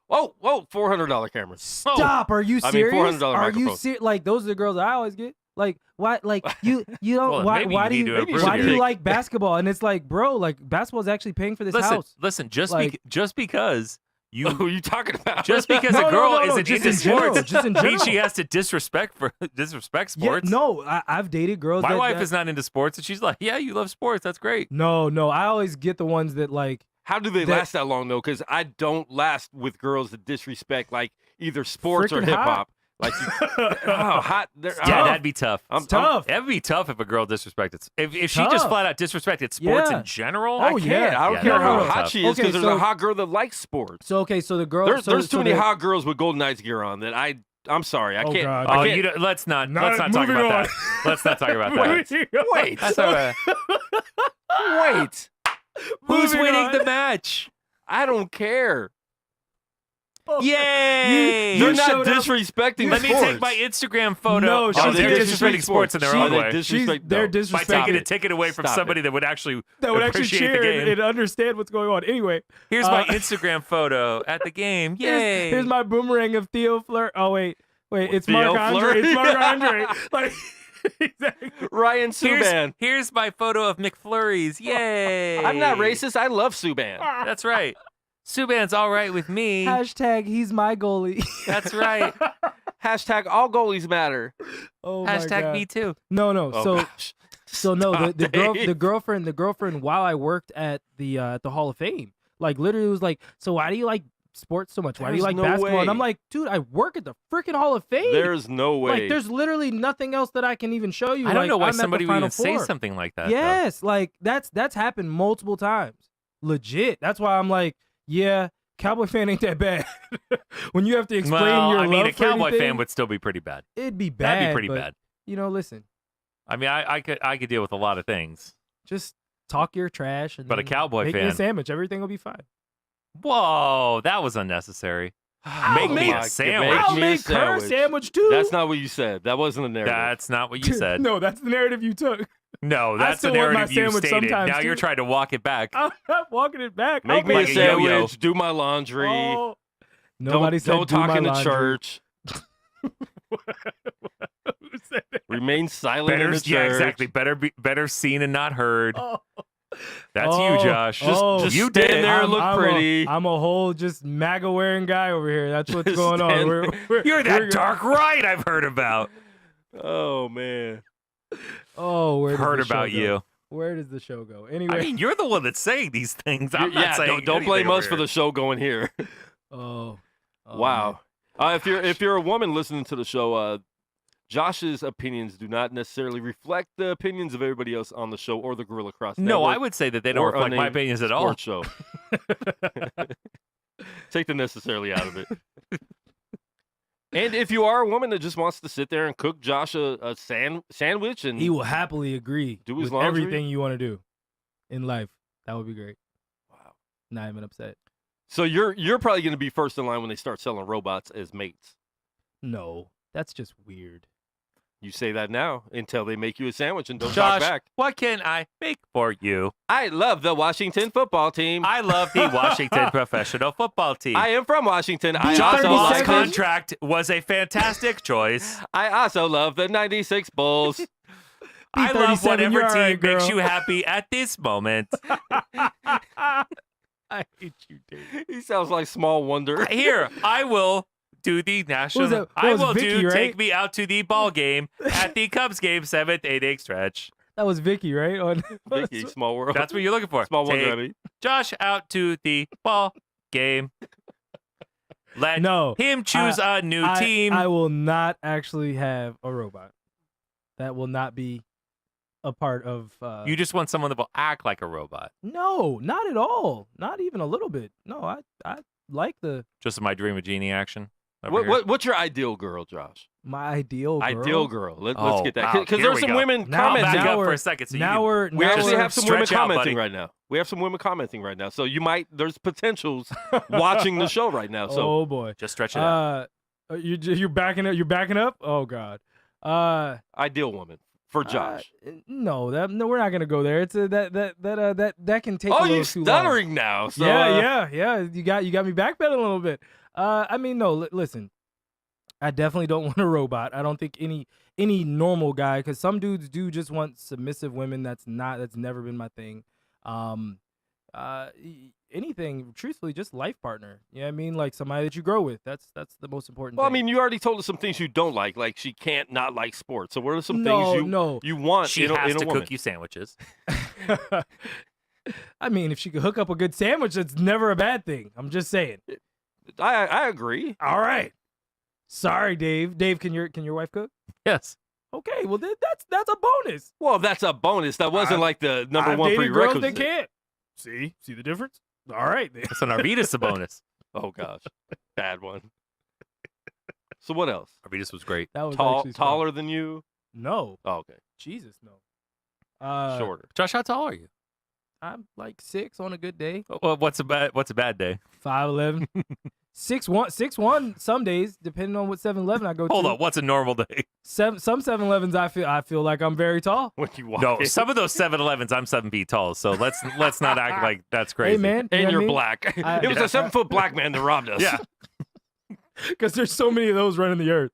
Oh, $400 camera. Stop! Are you I mean, serious? $400 Are you microphone. serious? Like those are the girls I always get. Like why? Like you don't. Well, why? maybe Why you do need you? to improve Why do you your- like basketball? And it's like, bro, like basketball's actually paying for this house. Listen. Just Like- because you Who are you talking about? just because No, a girl no, isn't just into in general, sports just in means general. she has to disrespect Yeah, sports. no, I've dated girls. My that, wife that- is not into sports, and she's like, "Yeah, you love sports. That's great." No, I always get the ones that like. How do they that- last that long though? Because I don't last with girls that disrespect like either sports or Freaking hip hot. hop. Like, hot. Yeah, tough. that'd be tough. I'm tough. That'd be tough if a girl disrespected. If she just Tough. flat out disrespected sports Yeah. in general. Oh, I can't. yeah. I don't Yeah, care no, how no, hot tough. she is Okay, because there's so- a hot girl that likes sports. So okay, so the girl. There's too many the- hot girls with Golden Knights gear on that I'm sorry. I Oh, can't. God. I Oh, can't- you don't, let's not Not- talk moving about on. that. Let's not talk about that. Wait. That's not a- Wait. Who's Moving winning on. the match? I don't care. Yay! You're not showed up- disrespecting Let me sports. take my Instagram photo. No, oh, she's they're disrespecting disrespecting sports in their sports. own They way. disrespect- They're no. By disrespecting taking a it. ticket away from Stop somebody it. that would actually That would actually appreciate cheer the game. and understand what's going on. Anyway, Here's my Instagram photo at the game. Yay! here's my boomerang of Theo Fleur. Oh wait, it's Theo Mark Andre. Fleury? It's Mark Andre. Like exactly. Ryan Subban. Here's my photo of McFlurries. Yay! I'm not racist. I love Subban. That's right. Subban's all right with me. Hashtag he's my goalie. That's right. Hashtag all goalies matter. Oh my Hashtag God. me too. No. Oh, so gosh. no, the Stop, girl, the girlfriend. While I worked at the Hall of Fame, like literally was like, so why do you like sports so much? Why do you There's like no basketball? And I'm way. like, dude, I work at the freaking Hall of Fame. There's no way. Like, there's literally nothing else that I can even show you. I don't Like, know why I'm at the somebody would Final even say Four. something like that. Yes, like that's happened multiple times. Legit. That's why I'm like, yeah, Cowboy fan ain't that bad. When you have to though. explain Well, your I mean, love a for Cowboy anything, fan would still be pretty bad. it'd be bad. That'd be pretty but, bad. You know, listen, I mean, I could deal with a lot of things. just talk your trash and But a then Cowboy make me a fan- sandwich. Everything will be fine. Whoa, that was unnecessary. Make me a sandwich. Make I'll me a make her a sandwich. sandwich too. That's not what you said. That wasn't a narrative. That's not what you said. No, that's the narrative you took. No, I that's the still want my narrative you sandwich stated. sometimes, Now you're too. trying to walk it back. I'm not walking it back. Make I'll me a like a yo-yo. sandwich. Do my laundry. Oh. Nobody said don't do talk my in the laundry. church. Who said that? Remain silent in the church. Yeah, exactly. Better seen and not heard. Oh. That's Oh, you, Josh. just you stand did it. there and look I'm pretty. I'm a whole just MAGA wearing guy over here. That's what's Just going on. stand You're that we're- dark right I've heard about. Oh man. Oh, where does Heard the show about go? you. Where does the show go? Anyway. I mean, you're the one that's saying these things. I'm not Yeah, saying don't blame anything us over for here. the show going here. oh. Wow. If you're a woman listening to the show, Josh's opinions do not necessarily reflect the opinions of everybody else on the show or the Guerilla Cross No, Network I would say that they don't or reflect my Unnamed opinions at all. Sports show. Take the necessarily out of it. And if you are a woman that just wants to sit there and cook Josh a sandwich and He will happily agree Do his with laundry? everything you want to do in life. That would be great. Wow. Not even upset. So you're probably going to be first in line when they start selling robots as mates. No, that's just weird. You say that now until they make you a sandwich and don't Josh, talk back. what can I make for you? I love the Washington football team. I love the Washington professional football team. I am from Washington. I John also Wall's love the, contract was a fantastic choice. I also love the 96 Bulls. I love B37, whatever you're team all right, makes girl. you happy at this moment. I hate you, Dave. He sounds like Small Wonder. Here, I will do the national. that? What I was will Vicky, do right? take me out to the ball game at the Cubs game 7th 8-inning stretch. That was Vicky, right? On Vicky, Small World. That's what you're looking for. Small Wonder, Take I mean. Josh out to the ball game. Let No, him choose a new team. I will not actually have a robot. That will not be a part of. You just want someone that will act like a robot. No, not at all. Not even a little bit. No, I like Just my dream of genie action. over here. What's your ideal girl, Josh? my ideal girl. Ideal girl. Let's Oh, get that. wow. Because Here there's we some go. women Now- I'll commenting. back up we're- for a second. So now you we're We now actually we're- have some women stretch out, commenting buddy. right now. We have some women commenting right now. So there's potentials watching the show right now. So oh boy. just stretch it out. You're backing up. You're backing up. Oh God. ideal woman for Josh. No, we're not gonna go there. It's that can take. a Oh, little you too long. stuttering now. So, yeah. You got me backpedaling a little bit. I mean, no. Listen, I definitely don't want a robot. I don't think any normal guy, because some dudes do just want submissive women. That's never been my thing. Anything, truthfully, just life partner. You know what I mean? Like somebody that you grow with. That's the most important Well, I thing. mean, you already told us some things you don't like. Like she can't not like sports. So what are some No, things no. you want She in a, has in a to woman? cook you sandwiches. I mean, if she could hook up a good sandwich, it's never a bad thing. I'm just saying. I agree. All right. Sorry, Dave. Dave, can your wife cook? Yes. Okay, well that's a bonus. Well, that's a bonus. That wasn't like the number I've one dated girls that prerequisite. can't. See the difference? All right, then. That's an Arvidas a bonus. Oh gosh, bad one. So what else? Arvidas was great. That was actually smart. Taller than you? No, Oh, okay, Jesus, no. shorter. Josh, how tall are you? I'm like 6 on a good day. Well, what's a bad day? 5'11", 6'1" some days, depending on what 7-Eleven I go to. Hold on, what's a normal day? Some 7-Elevens I feel like I'm very tall. When you walk No, in. some of those 7-Elevens, I'm 7 feet tall. So let's not act like that's crazy. Hey man, And you're what black. I- It was a 7-foot black man that robbed us. Yeah. Because there's so many of those running the earth.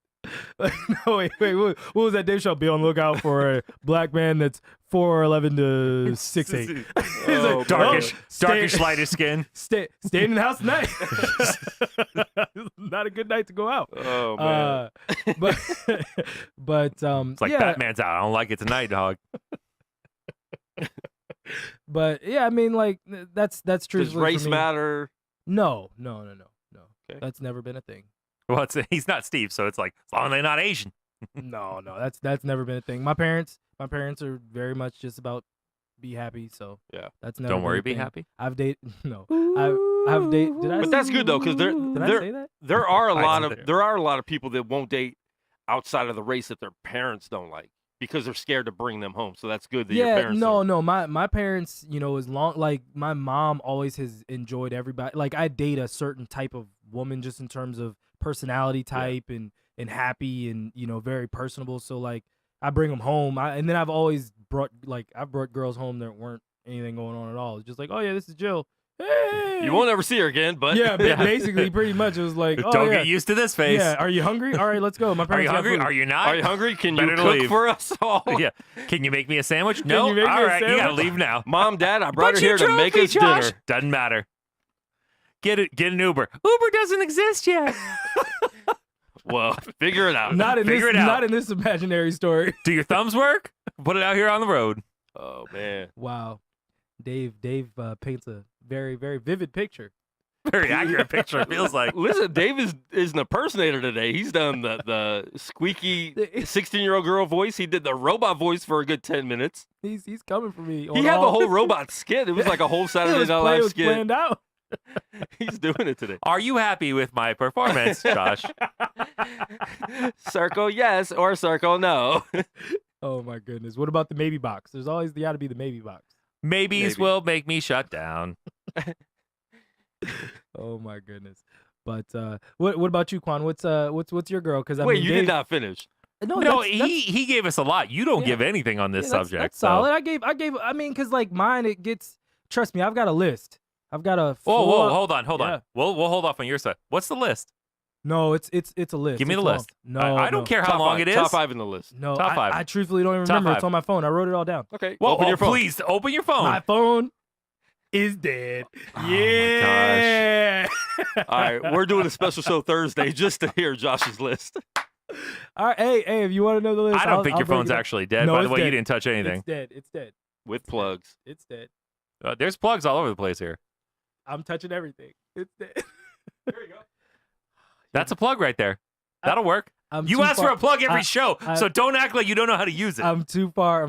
Like, no, wait, what was that Dave Show? Be on the lookout for a black man that's 4'11" to 6'8". Oh, Darkish, lighter skin. Stay in the house tonight. Not a good night to go out. Oh man. But It's like yeah, Batman's out. I don't like it tonight, dog. but yeah, I mean, like that's true. Does race matter? No. Okay. That's never been a thing. Well, he's not Steve, so it's like as long as they're not Asian. No, that's never been a thing. My parents are very much just about be happy. So Yeah. that's never. Don't been worry, a be thing. happy. I've dated. No, I've dated. Did I? But that's good though, because Did I say that? there are a I lot said of that. there are a lot of people that won't date outside of the race that their parents don't like because they're scared to bring them home. So that's good that your Yeah, parents. no. My parents, as long like my mom always has enjoyed everybody. Like I date a certain type of woman just in terms of personality type and happy and very personable. So like I bring them home. And then I've always brought girls home that weren't anything going on at all. It's just like, oh yeah, this is Jill. Hey, You won't ever see her again, but yeah, basically, pretty much it was like, oh Don't yeah. get used to this face. Yeah, are you hungry? All right, let's go. My Are parents you got hungry? food. Are you not? Are you hungry? Can you Better to cook leave. for us all? Yeah. Can you make me a sandwich? No. you make me All a right, you gotta sandwich? leave now. Mom, Dad, I brought But her here you to drove make me, us Josh. dinner. Doesn't matter. Get an Uber. Uber doesn't exist yet. Well, figure it out. Not in Figure this, it out. not in this imaginary story. Do your thumbs work? Put it out here on the road. Oh man. Wow, Dave paints a very, very vivid picture. Very accurate picture, it feels like. Listen, Dave is an impersonator today. He's done the squeaky 16-year-old girl voice. He did the robot voice for a good 10 minutes. He's coming for me. He had the whole robot skit. It was like a whole Saturday Night Live skit. planned out. He's doing it today. Are you happy with my performance, Josh? Circle yes or circle no. Oh my goodness. What about the maybe box? There's always got to be the maybe box. Maybes Maybe. will make me shut down. Oh my goodness. But what about you, Quan? What's your girl? Because Wait, you did not finish. No, No, that's- he gave us a lot. You don't Yeah. give anything on this yeah, that's- subject. That's so. solid. I gave. I mean, because like mine, it gets. Trust me, I've got a list. I've got a. Whoa, full- hold on. Yeah. We'll hold off on your side. What's the list? No, it's a list. Give me It's the long. list. No, I don't no. care how Top long five, it is. Top 5 in the list. No, Top five. I truthfully don't even Top remember. five. It's on my phone. I wrote it all down. Okay. Well, open your phone. please open your phone. My phone is dead. Oh, my Yeah. All right, we're doing a special show Thursday just to hear Josh's list. All right. Hey, if you want to know the list, I don't I'll think your break phone's it up. actually dead. No, By the it's way, you dead. didn't touch anything. It's dead. It's dead. With plugs. It's dead. There's plugs all over the place here. I'm touching everything. It's dead. There you go. That's a plug right there. That'll work. I'm You too ask far, for a plug every I- show, I- so don't act like you don't know how to use it. I'm too far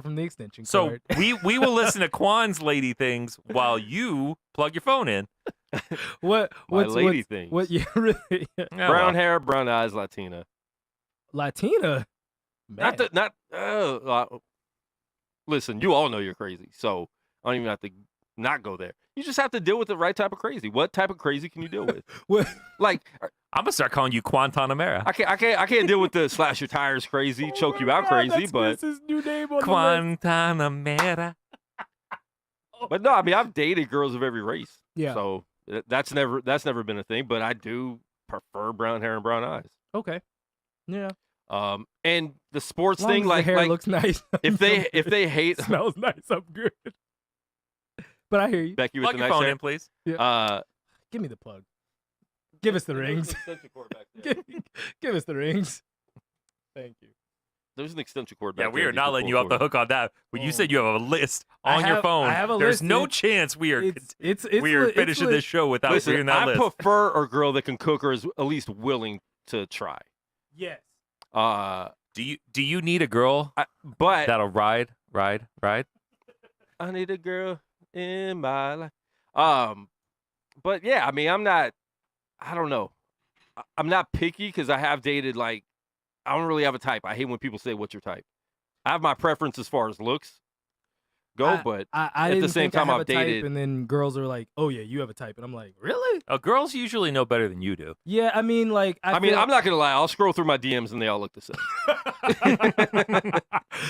from the extension So cord. we will listen to Quan's lady things while you plug your phone in. What's lady what's, things. What? Yeah, really. Yeah, Brown well. hair, brown eyes, Latina. Latina. Man. Listen, you all know you're crazy, so I don't even have to not go there. You just have to deal with the right type of crazy. What type of crazy can you deal with? What? Like, I'm gonna start calling you Quantanamera. I can't deal with the slash your tires crazy, choke you out God, crazy, that's but his new name on the list. Quantanamera. no, I mean I've dated girls of every race. Yeah. So that's never been a thing, but I do prefer brown hair and brown eyes. Okay. Yeah. And the sports As long thing, as like the hair looks nice. if they hate smells nice, I'm good. But I hear you. Becky with Plug the your nice phone hair, in, please. Give me the plug. Give us the rings. Give us the rings. Thank you. There's an extension cord. Yeah, back we there are you not can letting pull you off the for. hook on that. When you Oh. said you have a list I on your have- phone, I have a there's list, no dude. chance we are It's we are it's finishing this show without Listen, reading that I list. prefer a girl that can cook or is at least willing to try. Yes. Do you need a girl But that'll ride? I need a girl in my life. But yeah, I mean, I don't know. I'm not picky because I have dated, like, I don't really have a type. I hate when people say, what's your type? I have my preference as far as looks, go, but I at the didn't same think I time, have I've a type, dated. and then girls are like, "Oh yeah, you have a type," and I'm like, "Really?" Girls usually know better than you do. Yeah, I mean, like, I mean, I'm not gonna lie. I'll scroll through my DMs and they all look the same.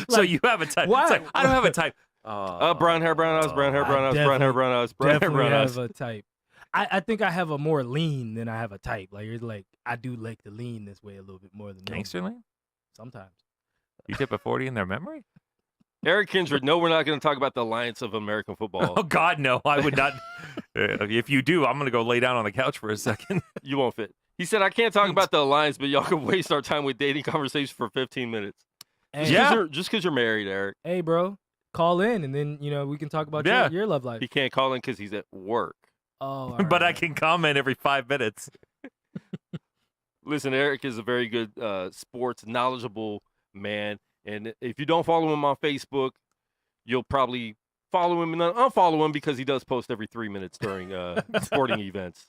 So Like, you have a type. why? It's like, I don't have a type. Brown hair, brown eyes, brown hair, brown eyes, brown hair, brown eyes, brown hair, Definitely brown eyes. have a type. I think I have a more lean than I have a type. Like, you're like, I do like to lean this way a little bit more than normal. Gangster Lane? Sometimes. You tip a 40 in their memory? Eric Kindred, no, we're not going to talk about the Alliance of American Football. Oh, God, no. I would not. If you do, I'm going to go lay down on the couch for a second. You won't fit. He said, I can't talk about the Alliance, but y'all can waste our time with dating conversations for 15 minutes. Hey, Just because you're married, Eric. Hey, bro, call in, and then, we can talk about your love life. He can't call in because he's at work. Oh, all But I right. can comment every 5 minutes. Listen, Eric is a very good sports knowledgeable man. And if you don't follow him on Facebook, you'll probably follow him and then unfollow him because he does post every 3 minutes during sporting events.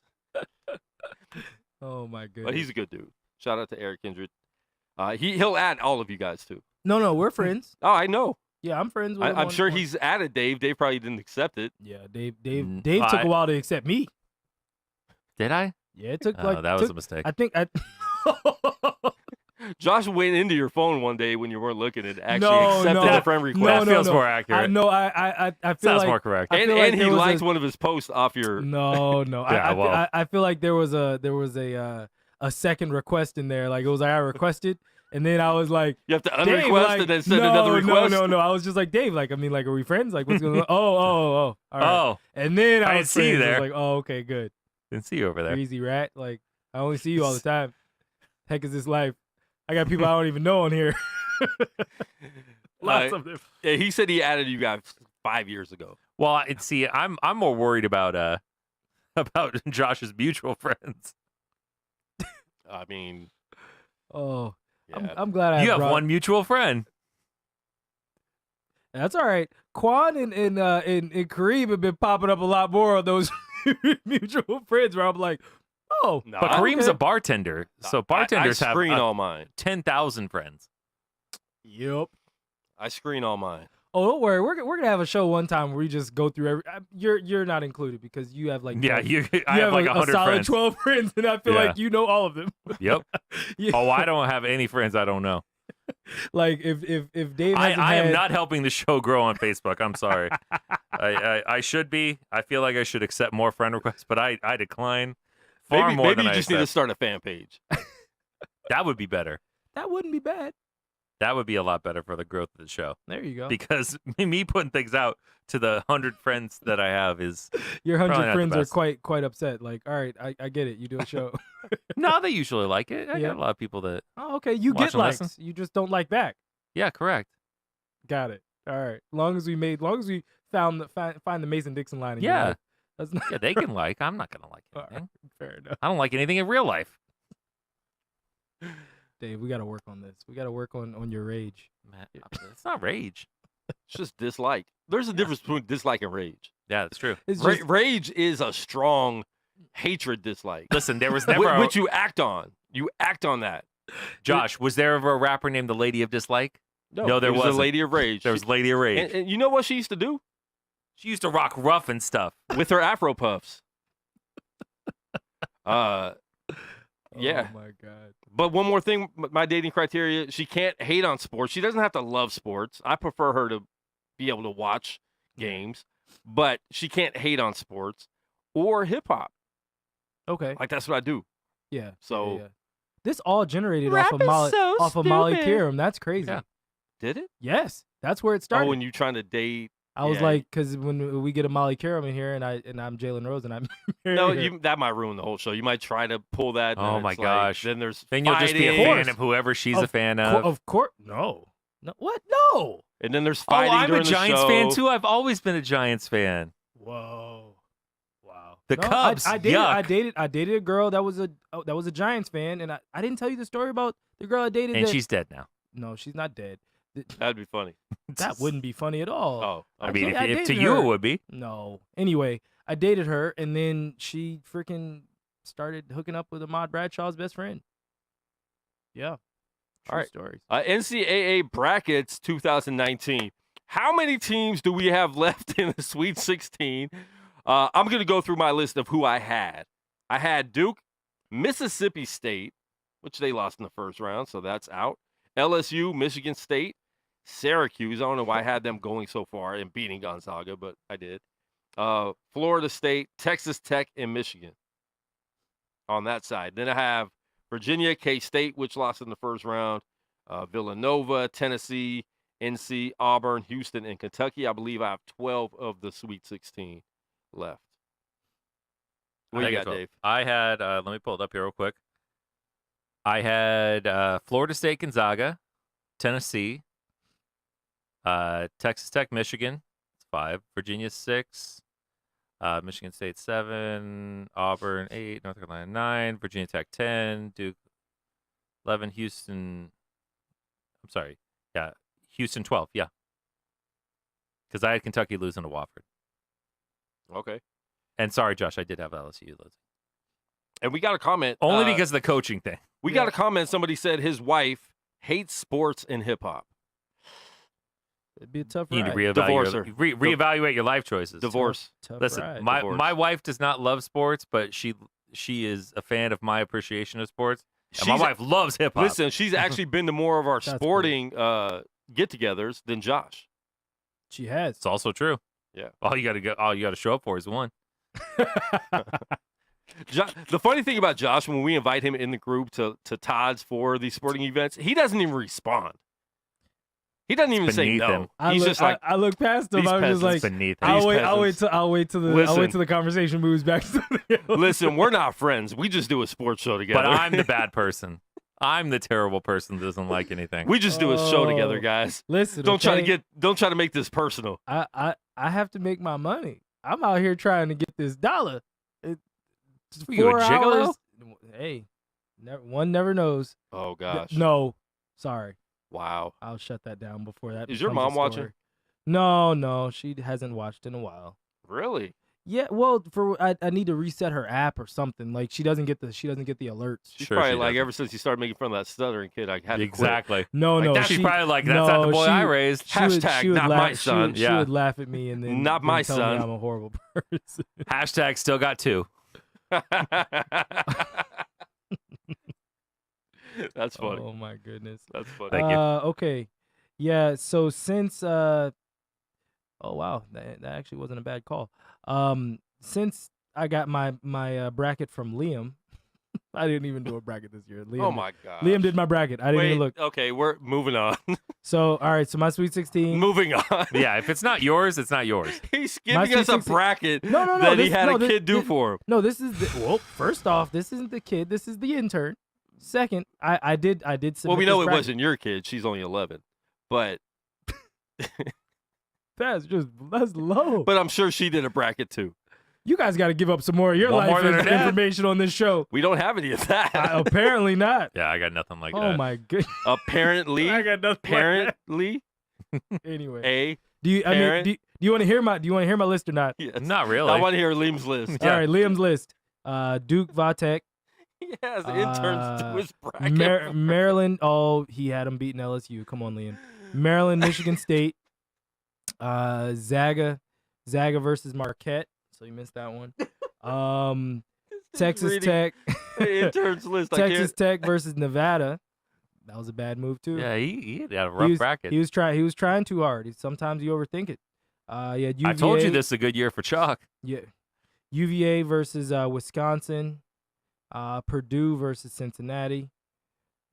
Oh, my goodness. But he's a good dude. Shout out to Eric Kindred. He'll add all of you guys, too. No, we're friends. Oh, I know. Yeah, I'm friends with him. I'm sure he's added Dave. Dave probably didn't accept it. Yeah, Dave took a while to accept me. Did I? Yeah, it took Oh, that was a mistake. I think Josh went into your phone one day when you weren't looking and actually No, accepted no. the friend request. That feels more accurate. I know. I feel Sounds like more correct. I And, feel like and he there was liked one of his posts off your. No. Yeah, well. I feel like there was a second request in there. Like it was like I requested, and then I was like, You have to Dave, unrequest like, and then send another request. No. I was just like, Dave, like, I mean, like, are we friends? Like, what's going on? Oh. All right. Oh, And then I I didn't was see you friends. I was there. like, oh, okay, good. didn't see you over there. Greasy rat. Like, I only see you all the time. Heck is this life? I got people I don't even know on here. Lots of them. Yeah, he said he added you guys 5 years ago. Well, see, I'm more worried about Josh's mutual friends. I mean, Oh, yeah. I'm glad I You have brought- one mutual friend. That's all right. Quan and Kareem have been popping up a lot more of those mutual friends where I'm like, oh, No, But I- Kareem's okay. a bartender, so bartenders I screen have all mine. 10,000 friends. Yep. I screen all mine. Oh, don't worry. We're gonna have a show one time where we just go through every. You're not included because you have like 12, I have like a 100 solid friends. 12 friends, and I feel Yeah. like you know all of them. Yep. Yeah. Oh, I don't have any friends I don't know. Like if Dave hasn't I am had- not helping the show grow on Facebook. I'm sorry. I should be. I feel like I should accept more friend requests, but I decline far more Maybe than you I just need to accept. start a fan page. That would be better. that wouldn't be bad. That would be a lot better for the growth of the show. There you go. Because me putting things out to the 100 friends that I have is Your probably 100 not the friends are best. quite upset. Like, all right, I get it. You do a show. no, they usually like it. I Yeah. got a lot of people that. Oh, okay. You Watch get and likes. listen. You just don't like back. Yeah, correct. Got it. All right. Long as we find the Mason Dixon line. In your Yeah. life. That's not Yeah, they can like. I'm not gonna like All right. anything. fair enough. I don't like anything in real life. Dave, we got to work on this. We got to work on your rage. Man, it's not rage. It's just dislike. There's a difference between dislike and rage. Yeah, that's true. It's just Rage is a strong hatred dislike, Listen, there was never a, which you act on. You act on that. Josh. Was there ever a rapper named the Lady of Dislike? No, there it was wasn't. a lady of rage. There was Lady of Rage. and you know what she used to do She used to rock rough and stuff. with her Afro puffs? Yeah. Oh my god. But one more thing, my dating criteria, she can't hate on sports. She doesn't have to love sports. I prefer her to be able to watch games, but she can't hate on sports or hip hop. Okay. Like that's what I do. Yeah. So- yeah. This all generated Rap off is of Molly stupid. Kiram. That's crazy. Yeah. Did it? Yes, that's where it started. Oh, when you trying to date? I was yeah. like, because when we get a Molly Kiram in here, and I'm Jalen Rose, and I'm No, married that might ruin the whole show. You might try to pull that. and Oh then my it's like- gosh. then there's Then you'll just be a fighting, fan of whoever she's a Of fan her. of. Of course, no, what? No. and then there's Oh, fighting I'm a during the Giants show. fan too. I've always been a Giants fan. Whoa. Wow. The Cubs, I dated yuck. I dated a girl that was a Giants fan, and I didn't tell you the story about the girl I dated. And that, she's dead now. no, she's not dead. That'd be funny. That wouldn't be funny at all. Oh, I mean, I if to dated you her. it would be. No. Anyway, I dated her, and then she freaking started hooking up with Ahmad Bradshaw's best friend. Yeah. True All right. stories. NCAA brackets 2019. How many teams do we have left in the Sweet 16? I'm going to go through my list of who I had. I had Duke, Mississippi State, which they lost in the first round, so that's out. LSU, Michigan State, Syracuse. I don't know why I had them going so far and beating Gonzaga, but I did. Florida State, Texas Tech, and Michigan on that side. Then I have Virginia, K-State, which lost in the first round, Villanova, Tennessee, NC, Auburn, Houston, and Kentucky. I believe I have 12 of the Sweet 16 left. What do you got, Dave? I had, let me pull it up here real quick. I had Florida State, Gonzaga, Tennessee, Texas Tech, Michigan, 5, Virginia 6, Michigan State 7, Auburn 8, North Carolina 9, Virginia Tech 10, Duke 11, Houston. I'm sorry, yeah, Houston 12, yeah, because I had Kentucky losing to Wofford. Okay. And sorry, Josh, I did have LSU losing. And we got a comment. Only because of the coaching thing. We got a comment. Somebody said his wife hates sports and hip-hop. It'd be a tough You ride. need to reevaluate your life choices. Divorce. Tough Listen, ride. my wife does not love sports, but she is a fan of my appreciation of sports. And my wife loves hip-hop. Listen, she's actually been to more of our That's sporting get-togethers than Josh. She has. It's also true. Yeah. All you got to show up for is one. The funny thing about Josh, when we invite him in the group to Todd's for these sporting events, he doesn't even respond. He doesn't even say beneath no. him. He's just like, I look past him. these I'm just like, beneath him. I'll peasants. wait till Listen. the conversation moves back to something else. listen, we're not friends. We just do a sports show together. But I'm the bad person. I'm the terrible person that doesn't like anything. We just do a show together, guys. Listen, Don't try to make this personal. I have to make my money. I'm out here trying to get this dollar. You a 4 gigolo? hours. Hey, one never knows. Oh gosh. No, sorry. Wow. I'll shut that down before that. Is your becomes a mom watching? story. No, she hasn't watched in a while. Really? Yeah, well, I need to reset her app or something. Like she doesn't get the alerts. She's Sure probably she like, doesn't. ever since you started making fun of that stuttering kid, I had to quit. Exactly. No, She's probably like, that's not the boy I raised. Hashtag not my son. She would laugh at me and then Not my tell son. me I'm a horrible person. Hashtag still got 2. That's funny. Oh my goodness. That's funny. Thank you. Okay. Yeah, so since oh wow, that actually wasn't a bad call. Since I got my bracket from Liam, I didn't even do a bracket this year. Liam, Oh my god. Liam did my bracket. I didn't even look. Okay, we're moving on. So all right, so my Sweet 16. moving on. Yeah, if it's not yours, it's not yours. He's My giving us a 360 bracket No, that he this- had no, a this- kid do this- for him. No, this is well. First off, this isn't the kid. This is the intern. Second, I did submit Well, we know this it bracket. wasn't your kid. She's only 11. But That's low. but I'm sure she did a bracket too. You guys got to give up some more of your One more life than her dad. information on this show. We don't have any of that. Apparently not. Yeah, I got nothing like that. Oh my goodness. Apparently. I got nothing. Apparently. Anyway, A. do you parent. do you want to hear my list or not? Yes. Not really. I want to hear Liam's list. All right, Liam's list. Duke, Vatek, He has interns to his bracket. Maryland. Oh, he had him beating LSU. Come on, Liam. Maryland, Michigan State. Zaga versus Marquette. So you missed that one. Texas reading Tech. The interns list. Texas Tech versus Nevada. That was a bad move too. Yeah, he had a rough bracket. He was trying too hard. Sometimes you overthink it. Yeah, UVA, I told you this is a good year for chalk. Yeah, UVA versus Wisconsin. Purdue versus Cincinnati.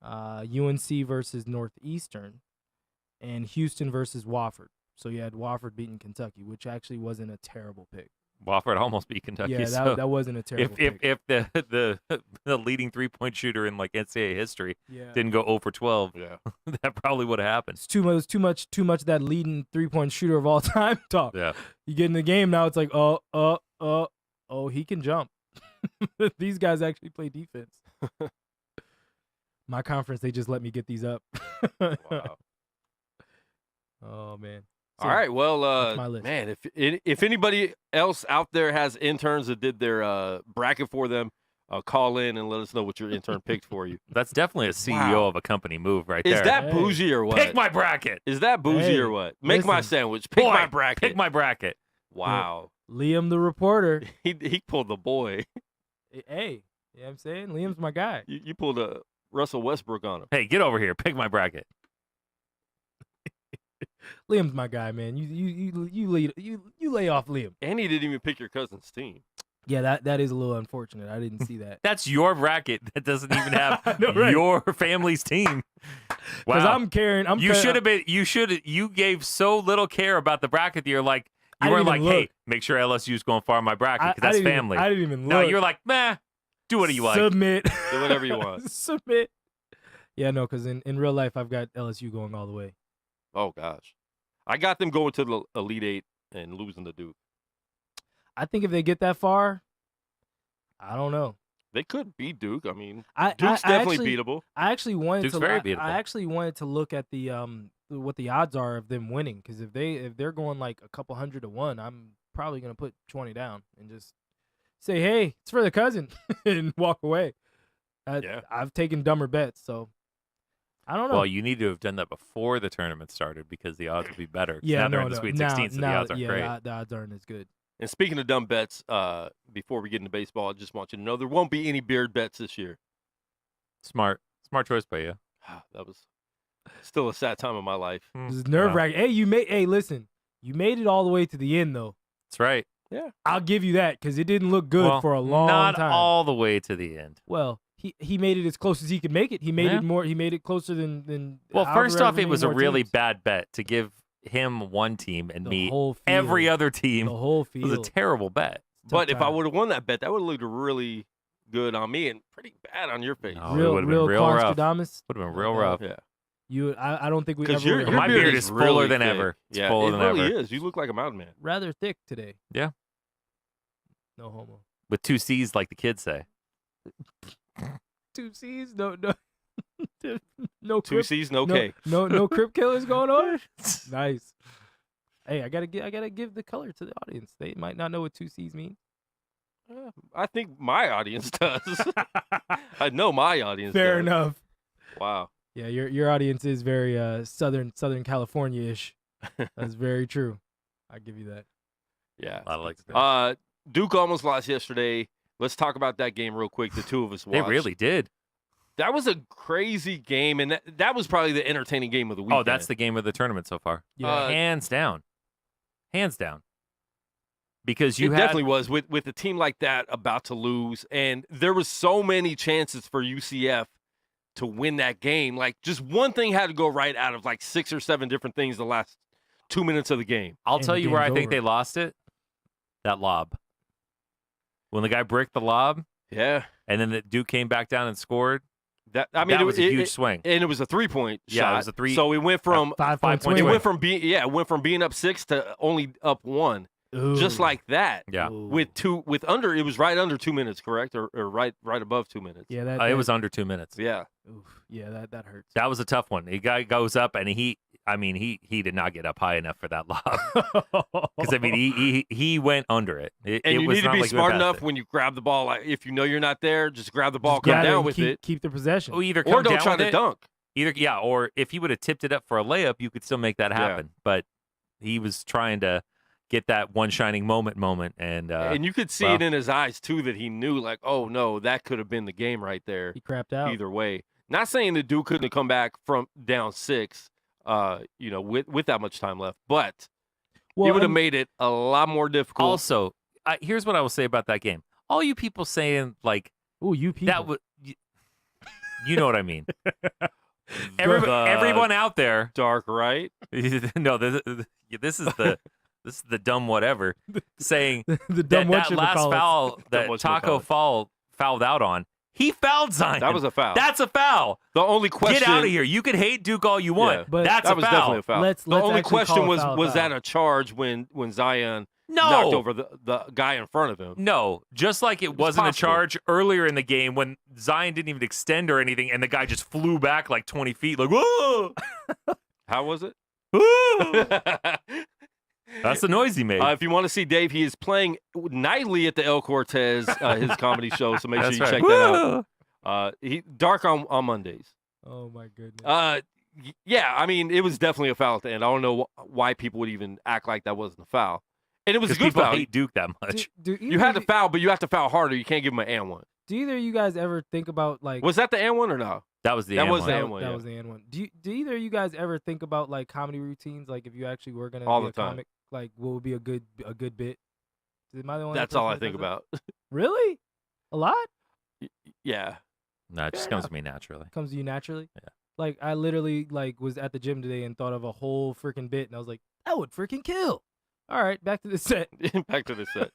UNC versus Northeastern, and Houston versus Wofford. So you had Wofford beating Kentucky, which actually wasn't a terrible pick. Wofford almost beat Kentucky. Yeah, so that wasn't a terrible pick. if the leading 3-point shooter in like NCAA history Yeah. didn't go 0 for 12, Yeah. that probably would have happened. It's too much of that leading 3-point shooter of all time talk. Yeah. You get in the game now, it's like, oh, he can jump. These guys actually play defense. My conference, they just let me get these up. Wow. Oh man. All right. Well, that's my list. man, if anybody else out there has interns that did their bracket for them, call in and let us know what your intern picked for you. That's definitely a CEO Wow. of a company move right Is there. that Hey. bougie or what? Pick my bracket. Is that bougie Hey, or what? Make my listen. sandwich. Pick Boy, my bracket. Pick my bracket. Wow. Liam the reporter. He pulled the boy. Hey, you know what I'm saying? Liam's my guy. You pulled a Russell Westbrook on him. Hey, get over here. Pick my bracket. Liam's my guy, man. You lay off Liam. And he didn't even pick your cousin's team. Yeah, that is a little unfortunate. I didn't see that. That's your bracket that doesn't even have I know, right? your family's team. Because Wow. I'm carrying. You should have been. You gave so little care about the bracket that you're like. I You weren't didn't like, even hey, look. make sure LSU's going far in my bracket I because that's didn't even- family. I didn't even look. No, you're like, meh. Do what you like. Submit. Do whatever you want. Submit. Yeah, no, because in real life, I've got LSU going all the way. Oh, gosh. I got them going to the Elite Eight and losing to Duke. I think if they get that far, I don't know. They could beat Duke. I mean, I Duke's I definitely actually, beatable. I actually wanted Duke's to. very I beatable. actually wanted to look at the what the odds are of them winning, because if they're going like a couple 100 to 1, I'm probably gonna put 20 down and just say, hey, it's for the cousin, and walk away. Yeah. I've taken dumber bets, so I don't know. Well, you need to have done that before the tournament started because the odds would be better. 'Cause yeah, now they're no, in the no. Sweet now, 16, so the now, odds aren't yeah, great. The odds aren't as good. And speaking of dumb bets, before we get into baseball, I just want you to know there won't be any beard bets this year. Smart choice by you. That was still a sad time of my life. This is nerve wracking. Hey, listen, you made it all the way to the end though. That's right. I'll give you that, because it didn't look good Well, for a long not time. all the way to the end. Well, he made it as close as he could make it. He made Yeah. it more. He made it closer than. Well, first off, it however was a many more really teams. bad bet to give him one team and The me whole field, every other team. The whole It field. was a terrible bet. But if I time. would have won that bet, that would have looked really good on me and pretty bad on your face. No. Oh, it real, would've been real real rough. Constradamus. Would have been real rough. Yeah. I don't think we 'Cause ever. your My beard beard is is fuller really than thick. ever. It's Yeah, fuller it than really ever. is. You look like a mountain man. rather thick today. Yeah. No homo. With 2 C's, like the kids say. 2 C's. No. No Two crip, C's, no no, K. no crip killers going on. Nice. Hey, I gotta give the color to the audience. They might not know what 2 C's mean. I think my audience does. I know my audience Fair does. enough. Wow. Yeah, your audience is very Southern California-ish. That's very true. I give you that. Yeah. I like that. Duke almost lost yesterday. Let's talk about that game real quick. The two of us They watched. really did. That was a crazy game, and that was probably the entertaining game of the weekend. Oh, that's the game of the tournament so far. Yeah. Hands down. Hands down. Because you it had definitely was with a team like that about to lose, and there was so many chances for UCF to win that game. Like, just one thing had to go right out of like 6 or 7 different things the last 2 minutes of the game. I'll And tell the you where I game's think over. they lost it. That lob. When the guy bricked the lob, Yeah, and then the Duke came back down and scored. that I mean, that was a huge it, swing. and it was a 3-point shot. Yeah, it was a three- So it went from 5-point point it swing. went from being up 6 to only up 1, just Ooh. like that. Yeah. Ooh. It was right under 2 minutes, correct, or right above 2 minutes. Yeah, that, It that- was under 2 minutes. Yeah. Oof, yeah, that hurts. That was a tough one. The guy goes up, and he did not get up high enough for that lob. Because I mean, he went under it. And it you was need to not be like he went smart past enough it. when you grab the ball. Like, if you know you're not there, just grab the ball, Just come got it down and with keep, it, Keep the possession. Or either come or don't down try with to it, dunk. or if he would have tipped it up for a layup, you could still make that happen. But he was trying to get that one shining moment, and And you could see well- it in his eyes too that he knew, like, oh no, that could have been the game right there. He crapped out. Either way, not saying the Duke couldn't have come back from down 6, with that much time left, but Well, it would have and- made it a lot more difficult. also, here's what I will say about that game. All you people saying like Ooh, you people. that would, you know what I mean. The Everyone out there. dark right. No, this is the dumb whatever saying the dumb that last foul that Tacko fouled out on. He fouled Zion. That was a foul. That's a foul. The only question. Get out of here. You can hate Duke all you want. Yeah. But That's That a was foul. definitely a foul. Let's the only actually question call a was foul a was foul. that a charge when Zion No. knocked over the guy in front of him? No, just like it wasn't possible. a charge earlier in the game when Zion didn't even extend or anything, and the guy just flew back like 20 feet, like, whoa! How was it? Whoa! That's the noise he made. If you want to see Dave, he is playing nightly at the El Cortez, his comedy show. So make sure you check that out. He dark on Mondays. Oh my goodness. Yeah, I mean, it was definitely a foul at the end. I don't know why people would even act like that wasn't a foul. And it was a good people foul. hate Duke that much. You had to foul, but you have to foul harder. You can't give him an and one. Do either of you guys ever think about like? Was that the and one or no? That was the That and was one. the and one. That Yeah. was the and one. Do either of you guys ever think about like comedy routines? Like if you actually were gonna All be the a time. comic, like what would be a good bit? Am I the only That's person all I that think does that? about. Really? A lot Yeah. No, it just comes to me naturally. comes to you naturally. Yeah. Like I literally like was at the gym today and thought of a whole freaking bit, and I was like, that would freaking kill. All right, back to the set. Back to the set.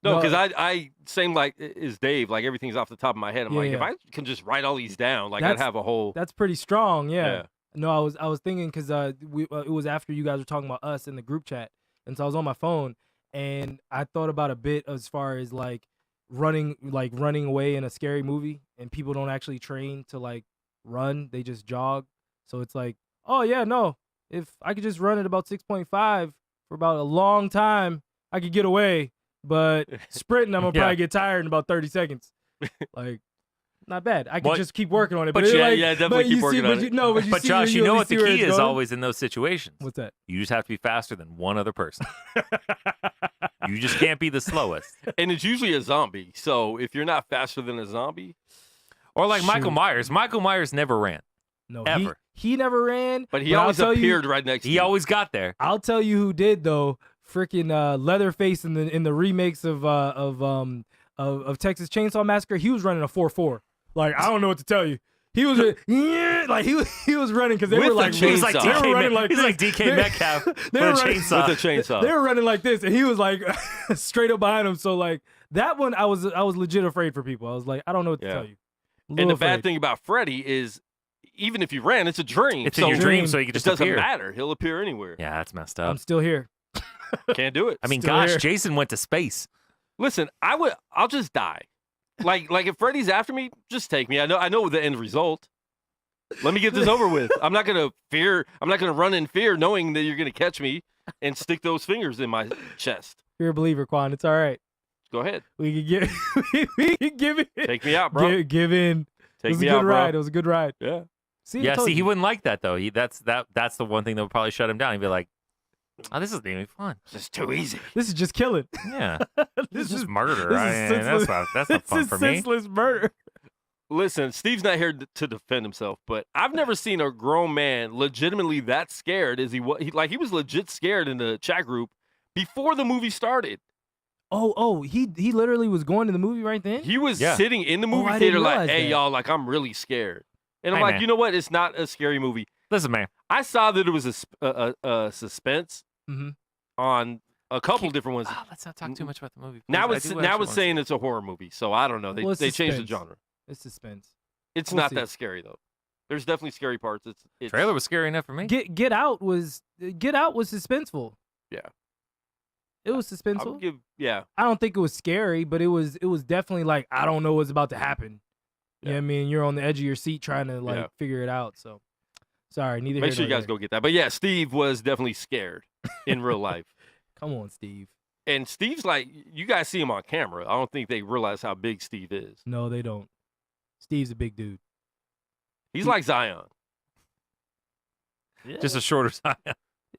No, because I same like as Dave. Like everything's off the top of my head. I'm Yeah, like, if yeah. I can just write all these down, like I'd That's- have a whole. That's pretty strong, yeah. Yeah. No, I was thinking because it was after you guys were talking about us in the group chat, and so I was on my phone and I thought about a bit as far as like running away in a scary movie, and people don't actually train to like run; they just jog. So it's like, oh yeah, no, if I could just run at about 6.5 for about a long time, I could get away. But sprinting, I'm gonna Yeah. probably get tired in about 30 seconds. Like. Not bad. I could What- just keep working on it. But But yeah, like, yeah, definitely but keep you working see, on but it. you, no, but you But see, Josh, you know at what least the where key it's is going. always in those situations? What's that? You just have to be faster than one other person. You just can't be the slowest. And it's usually a zombie. So if you're not faster than a zombie, Or like Michael Shoot. Myers. Michael Myers never ran. No, Ever. He never ran. but he I'll always tell you- appeared right next to He you. always got there. I'll tell you who did though. Freaking Leatherface in the remakes of Texas Chainsaw Massacre. He was running a 4.4. Like I don't know what to tell you. He was like he was running because they With were the like chainsaw. He's like they were DK, running like he's this. like DK Metcalf with they a were running- chainsaw. with the chainsaw. They were running like this, and he was like straight up behind him. So like that one, I was legit afraid for people. I was like, I don't know what to Yeah. tell you. And the bad thing about Freddy is, even if you ran, it's a dream. It's so in your dream, so you can it just doesn't appear. matter. He'll appear anywhere. Yeah, that's messed I'm up. still here. Can't do it. I mean, still gosh, here. Jason went to space. Listen, I'll just die. Like if Freddy's after me, just take me. I know the end result. Let me get this over with. I'm not gonna run in fear, knowing that you're gonna catch me and stick those fingers in my chest. You're a believer, Quan. It's all right. Go ahead, We can give we can give it. take me out, bro. Give in. It Take was me a good out, bro. ride. It was a good ride. Yeah. See, I Yeah, told see, he you. wouldn't like that though. That's the one thing that would probably shut him down. He'd be like, "Oh, this isn't even fun." This is too easy. This is just killing. Yeah, This this is is murder. this is I mean, senseless. that's not fun this is for me. senseless murder. Listen, Steve's not here to defend himself, but I've never seen a grown man legitimately that scared as he was. He was legit scared in the chat group before the movie started. Oh, he literally was going to the movie right then. He was Yeah. sitting in the Oh, movie I theater didn't like, realize hey, that. y'all, like, I'm really scared. And I'm Hey, like, man. you know what? It's not a scary movie. Listen, man. I saw that it was a suspense Mhm. on a couple different ones. Let's not talk too much about the movie. Now please. it's I do now actually it's wanna see saying it's a horror movie, so I don't know. They Well, it's they changed the suspense. genre. It's suspense. It's We'll not see. that scary though. There's definitely scary parts. It's it. Trailer was scary enough for me. Get Out was suspenseful. Yeah. It was I suspenseful. would give I don't think it was scary, but it was definitely like I don't know what's about to happen. You know what I mean? You're on the edge of your seat trying to like Yeah. figure it out. So sorry, neither Make here sure you nor guys there. go get that. But yeah, Steve was definitely scared in real life. Come on, Steve. And Steve's like, you guys see him on camera. I don't think they realize how big Steve is. No, they don't. Steve's a big dude. He's like Zion Just a shorter side.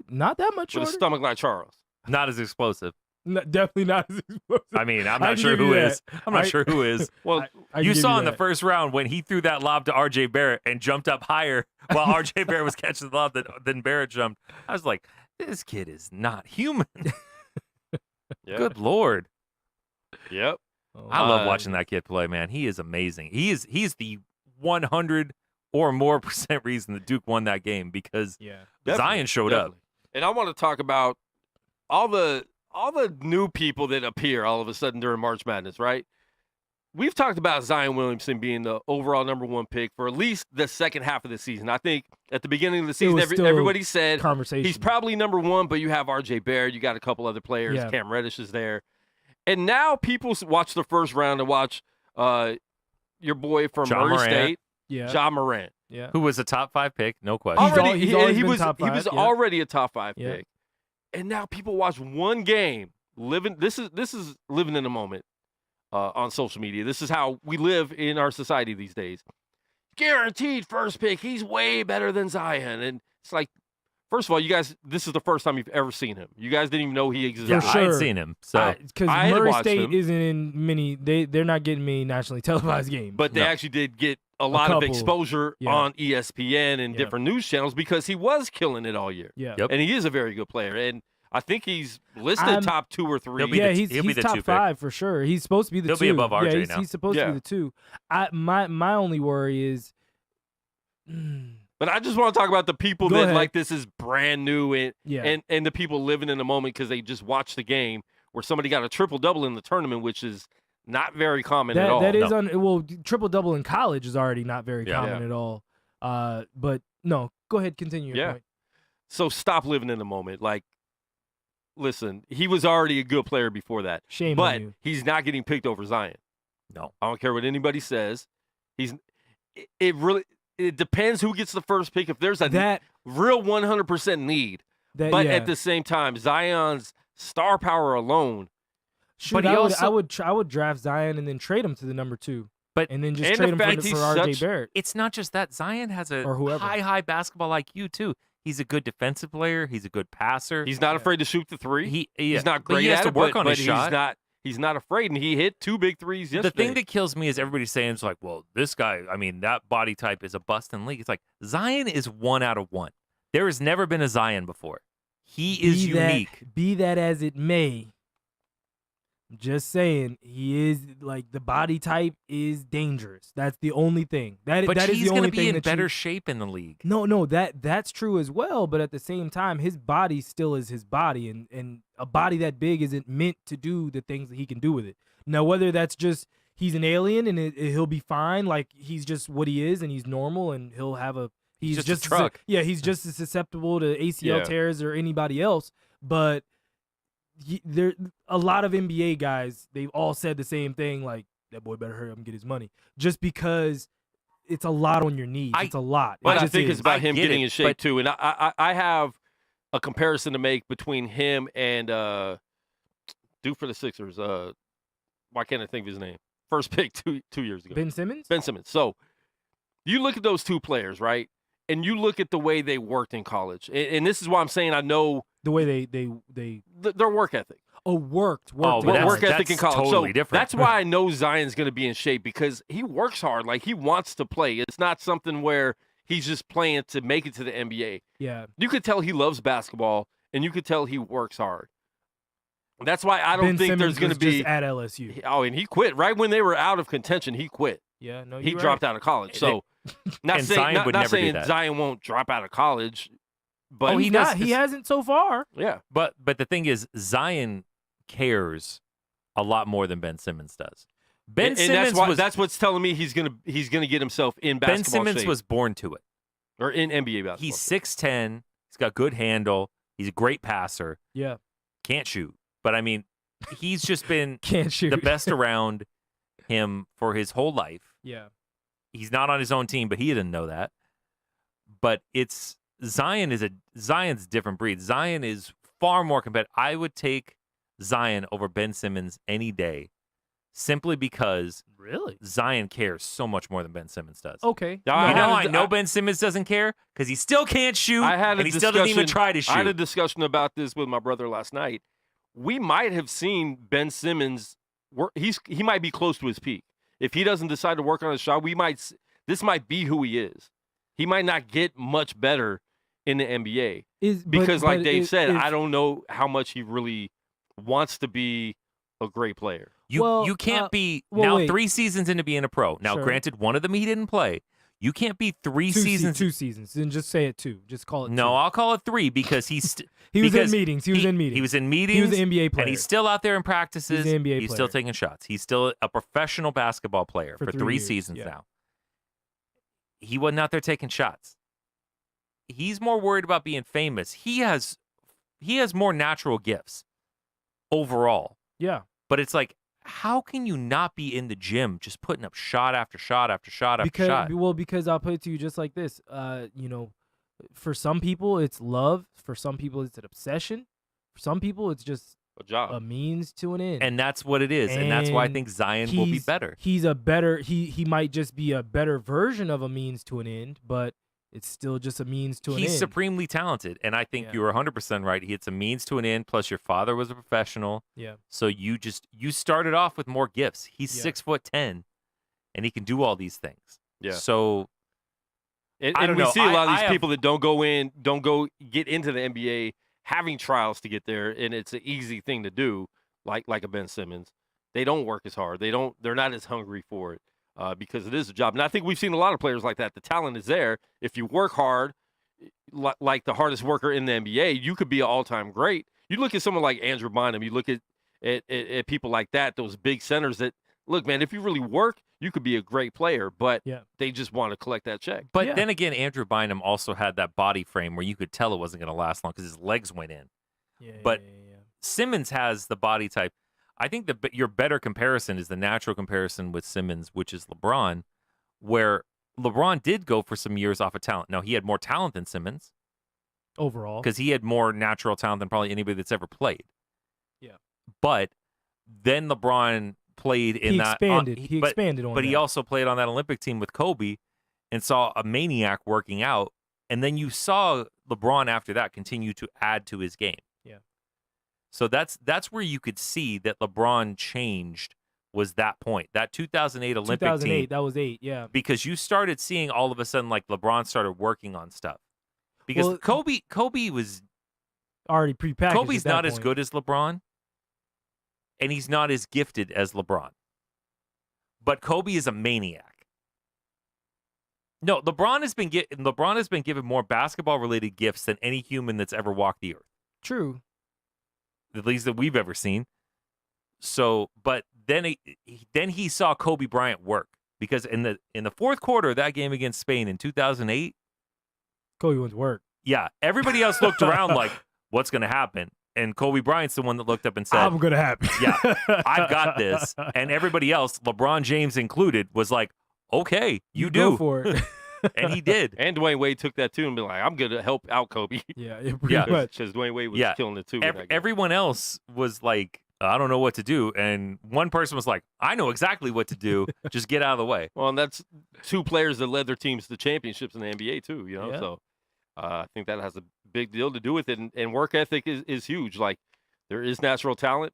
Not that much with a shorter. stomach like Charles. Not as explosive. Definitely not as explosive. I mean, I'm I not can sure give you who that. is. I'm not sure who is. Well, I can You give saw in the that. first round when he threw that lob to R.J. Barrett and jumped up higher while R.J. Barrett was catching the lob than Barrett jumped. I was like, this kid is not human. yeah. Good Lord. Yep. Oh, I love Uh, watching that kid play, man. He is amazing. He's the 100 or more % reason that Duke won that game because yeah. Zion showed up. And I want to talk about all the new people that appear all of a sudden during March Madness, right? We've talked about Zion Williamson being the overall #1 pick for at least the second half of the season. I think at the beginning of the season, was still everybody said Conversation. he's probably #1, but you have R.J. Barrett, you got a couple other players, Yeah. Cam Reddish is there. And now people watch the first round and watch your boy from Ja Murray Morant. State, yeah. Ja Morant. Yeah. Who was a top 5 pick, no question. He's Already, always he been was top he was five, yeah. already a top 5 Yeah. pick. And now people watch one game, this is living in the moment on social media. This is how we live in our society these days. Guaranteed first pick. He's way better than Zion. And it's like, first of all, you guys, this is the first time you've ever seen him. You guys didn't even know he existed. Yeah, For I sure. had seen him. So Because I had Murray watched State him. isn't in many. They're not getting many nationally televised games. But they No. actually did get a lot of couple. exposure Yeah. on ESPN and Yeah. different news channels because he was killing it all year. yeah, Yep. And he is a very good player. And I think he's listed I'm- top 2 or 3. He'll be yeah, the- he's he'll be the top 2 pick. 5 for sure. He's supposed to be the He'll 2. be above yeah, RJ he's, now. he's supposed Yeah. to be the 2. My only worry is. But I just want to talk about the people Go that ahead. like this is brand new Yeah. and the people living in the moment because they just watched the game where somebody got a triple-double in the tournament, which is not very common at all. That is well, triple double in college is already not very Yeah. common at all. But no, go ahead, continue your Yeah. point. So stop living in the moment. Like, listen, he was already a good player before that. Shame But on you. he's not getting picked over Zion. No. I don't care what anybody says. It depends who gets the first pick. If there's a That real 100% need, that but yeah. at the same time, Zion's star power alone, Shoot, but he I also- I would draft Zion and then trade him to the number 2. But- and then just and trade the him fact for he's RJ such- Barrett. It's not just that. Zion has a Or whoever. high basketball IQ too. He's a good defensive player. He's a good passer. he's not afraid to shoot the three. He's not but great he has at to it, work but, on but his shot. He's not afraid, and he hit 2 big threes yesterday. The thing that kills me is everybody saying it's like, well, this guy, I mean, that body type is a bust in the league. It's like Zion is 1 out of 1. There has never been a Zion before. He is unique. Be that as it may, I'm just saying, he is like the body type is dangerous. That's the only thing. But that is he's the going only to be thing in that better you, shape in the league. No, that's true as well. But at the same time, his body still is his body, and a body that big isn't meant to do the things that he can do with it. Now, whether that's just he's an alien and he'll be fine, like he's just what he is, and he's normal, and he'll have a he's just just a truck. Yeah, he's just as susceptible to ACL Yeah. tears or anybody else. But there, a lot of NBA guys, they've all said the same thing, like that boy better hurry up and get his money, just because it's a lot on your knees. It's a lot. But It I just think is. it's about I him get getting it, in shape but- too. And I have a comparison to make between him and dude for the Sixers. Why can't I think of his name? First pick two years ago. Ben Simmons. Ben Simmons. So you look at those two players, right? And you look at the way they worked in college. And this is why I'm saying I know The way they their work ethic. worked. Oh, but Work ethic in that's college. totally so different. that's why I know Zion's going to be in shape because he works hard. Like he wants to play. It's not something where he's just playing to make it to the NBA. Yeah. You could tell he loves basketball, and you could tell he works hard. That's why I don't Ben think Simmons there's going to was be. just at LSU. Oh, and he quit right when they were out of contention. He quit. Yeah, no, He you're dropped right. out of college. So, not And saying Zion not, would not never do saying that. Zion won't drop out of college, but Oh, he he's does not. He this- hasn't so far. yeah. But the thing is, Zion cares a lot more than Ben Simmons does. Ben And Simmons that's what's telling me he's gonna get himself in Ben basketball Simmons shape, was born to it. or in NBA basketball. He's shape. 6'10". He's got good handle. He's a great passer. Yeah. Can't shoot. But I mean, he's just been Can't shoot. the best around him for his whole life. Yeah. He's not on his own team, but he didn't know that. But Zion's a different breed. Zion is far more competitive. I would take Zion over Ben Simmons any day, simply because Really? Zion cares so much more than Ben Simmons does. Okay. Yeah, I You know, had a- I know Ben Simmons doesn't care because he still can't shoot, I had a and he still doesn't even discussion- try to shoot. I had a discussion about this with my brother last night. We might have seen Ben Simmons work. He might be close to his peak. If he doesn't decide to work on his shot, this might be who he is. He might not get much better in the NBA because, like Dave said, I don't know how much he really wants to be a great player. You can't be well, now wait. 3 seasons into being a pro. Now, Sure. granted, one of them he didn't play. You can't be three two seasons. 2 seasons. And just say it 2. Just call it No, 2. I'll call it 3 because he's He was in because meetings. He was in meetings. He was in meetings. He was an NBA player. And he's still out there in practices. He's an NBA He's still player. taking shots. He's still a professional basketball player For for 3 3 years, seasons yeah. now. He wasn't out there taking shots. He's more worried about being famous. He has more natural gifts overall. Yeah. But it's like, how can you not be in the gym just putting up shot after shot after shot after shot? Because I'll put it to you just like this. For some people it's love. For some people it's an obsession. some people, it's just A job. a means to an end. And that's what it is. And that's why I think Zion will be better. He's a better he might just be a better version of a means to an end, but it's still just a means to an end. He's supremely talented, and I think you were 100% right. It's a means to an end. Plus, your father was a professional. Yeah. So you started off with more gifts. He's 6'10", and he can do all these things. Yeah. So And I don't we know. see a lot of these I people that don't go get into the NBA having trials to get there, and it's an easy thing to do, like a Ben Simmons. They don't work as hard. They're not as hungry for it because it is a job. And I think we've seen a lot of players like that. The talent is there. If you work hard, like the hardest worker in the NBA, you could be an all-time great. You look at someone like Andrew Bynum. You look at people like that, those big centers that, look, man, if you really work, you could be a great player, but they just want to collect that check. But then again, Andrew Bynum also had that body frame where you could tell it wasn't going to last long because his legs went in. But Simmons has the body type. I think your better comparison is the natural comparison with Simmons, which is LeBron, where LeBron did go for some years off of talent. Now, he had more talent than Simmons. Overall. Because he had more natural talent than probably anybody that's ever played. Yeah. But then LeBron played in he that. Expanded. He expanded on But that. he also played on that Olympic team with Kobe and saw a maniac working out. And then you saw LeBron after that continue to add to his game. Yeah. So that's where you could see that LeBron changed was that point. That 2008 Olympic 2008, team. that was 8, yeah. Because you started seeing all of a sudden like LeBron started working on stuff. Because Kobe was already prepackaged. Kobe's not as good as LeBron. And he's not as gifted as LeBron. But Kobe is a maniac. No, LeBron has been given more basketball-related gifts than any human that's ever walked the earth. True. At least that we've ever seen. So, but then he saw Kobe Bryant work because in the fourth quarter of that game against Spain in 2008, Kobe went to work. Yeah, everybody else looked around like, what's going to happen? And Kobe Bryant's the one that looked up and said, I'm going to happen. Yeah, I've got this. And everybody else, LeBron James included, was like, okay, you do. Go for it. And he did. And Dwayne Wade took that too and be like, I'm going to help out Kobe. Yeah, pretty much. Because Dwayne Wade was killing it too. Everyone else was like, I don't know what to do. And one person was like, I know exactly what to do. Just get out of the way. Well, and that's two players that led their teams to championships in the NBA too, you know? So I think that has a big deal to do with it. And work ethic is huge. Like, there is natural talent.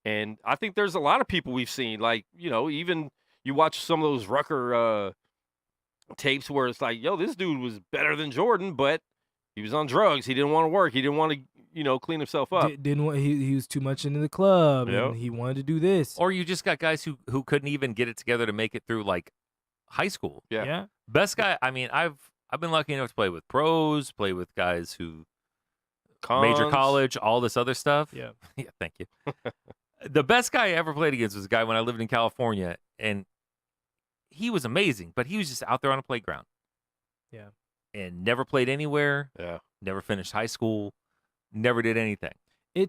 And I think there's a lot of people we've seen, like, you know, even you watch some of those Rucker tapes where it's like, yo, this dude was better than Jordan, but he was on drugs. He didn't want to work. He didn't want to, you know, clean himself up. Didn't want, he was too much into the club and he wanted to do this. Or you just got guys who couldn't even get it together to make it through like high school. Yeah. Best guy, I mean, I've been lucky enough to play with pros, play with guys who major college, all this other stuff. Yeah. Yeah, thank you. The best guy I ever played against was a guy when I lived in California, and he was amazing, but he was just out there on a playground. Yeah. And never played anywhere. Yeah. Never finished high school. Never did anything. The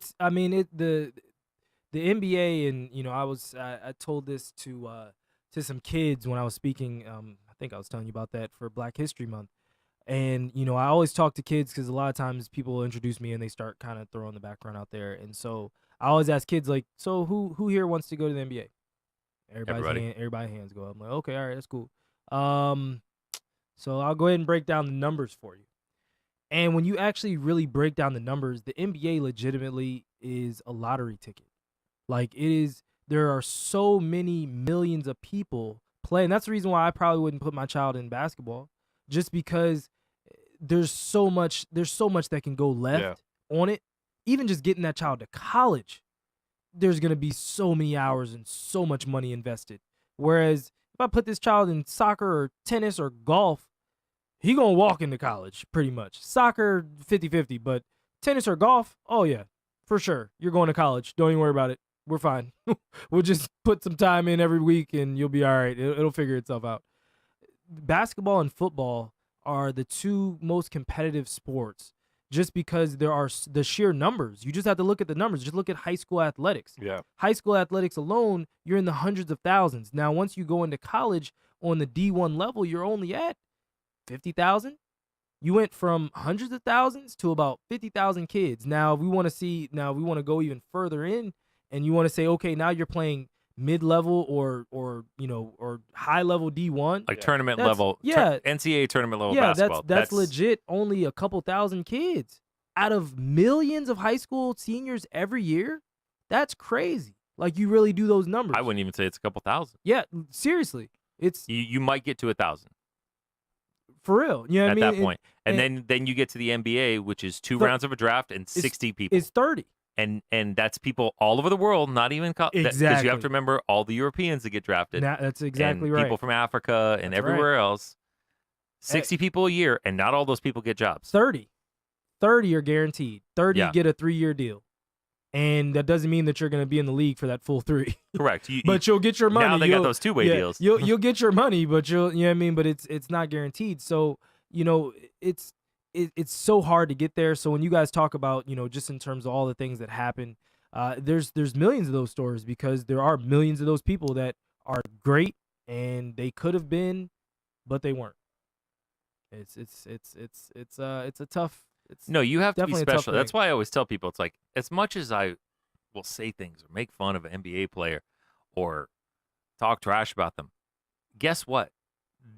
NBA, and you know, I told this to some kids when I was speaking. I think I was telling you about that for Black History Month. And, you know, I always talk to kids because a lot of times people introduce me and they start kind of throwing the background out there. And so I always ask kids, like, so who here wants to go to the NBA? Everybody's hands go up. I'm like, okay, all right, that's cool. So I'll go ahead and break down the numbers for you. And when you actually really break down the numbers, the NBA legitimately is a lottery ticket. Like, there are so many millions of people playing. That's the reason why I probably wouldn't put my child in basketball, just because there's so much that can go left on it. Even just getting that child to college, there's going to be so many hours and so much money invested. Whereas if I put this child in soccer or tennis or golf, he going to walk into college pretty much. Soccer, 50-50, but tennis or golf, oh yeah, for sure. You're going to college. Don't even worry about it. We're fine. We'll just put some time in every week and you'll be all right. It'll figure itself out. Basketball and football are the two most competitive sports just because there are the sheer numbers. You just have to look at the numbers. Just look at high school athletics. Yeah. High school athletics alone, you're in the hundreds of thousands. Now, once you go into college on the D1 level, you're only at 50,000, You went from hundreds of thousands to about 50,000 kids. Now, if we want to go even further in, and you want to say, okay, now you're playing mid-level or high-level D1, Like tournament That's- level, yeah. NCAA tournament level yeah, basketball. that's legit. Only a couple thousand kids out of millions of high school seniors every year. That's crazy. Like, you really do those numbers. I wouldn't even say it's a couple thousand. Yeah, seriously, it's You might get to 1,000 for real. You know what I at mean? that point, and then you get to the NBA, which is two Thir- rounds of a draft and 60 people. It's 30. And that's people all over the world, not even because you have Exactly. to remember all the Europeans that get drafted. That's exactly and right. People from Africa and That's everywhere else. 60 people a year, and not all those people get jobs. 30 are guaranteed. 30 Yeah. get a 3-year deal, and that doesn't mean that you're going to be in the league for that full 3. Correct. But you'll get your money. Now they got You'll- those two-way yeah, deals. You'll get your money, but you know what I mean. But it's not guaranteed. So it's so hard to get there. So when you guys talk about just in terms of all the things that happen, there's millions of those stories, because there are millions of those people that are great and they could have been, but they weren't. It's a tough. No, you have to be definitely a tough special. That's thing. why I always tell people, it's like, as much as I will say things or make fun of an NBA player or talk trash about them, guess what?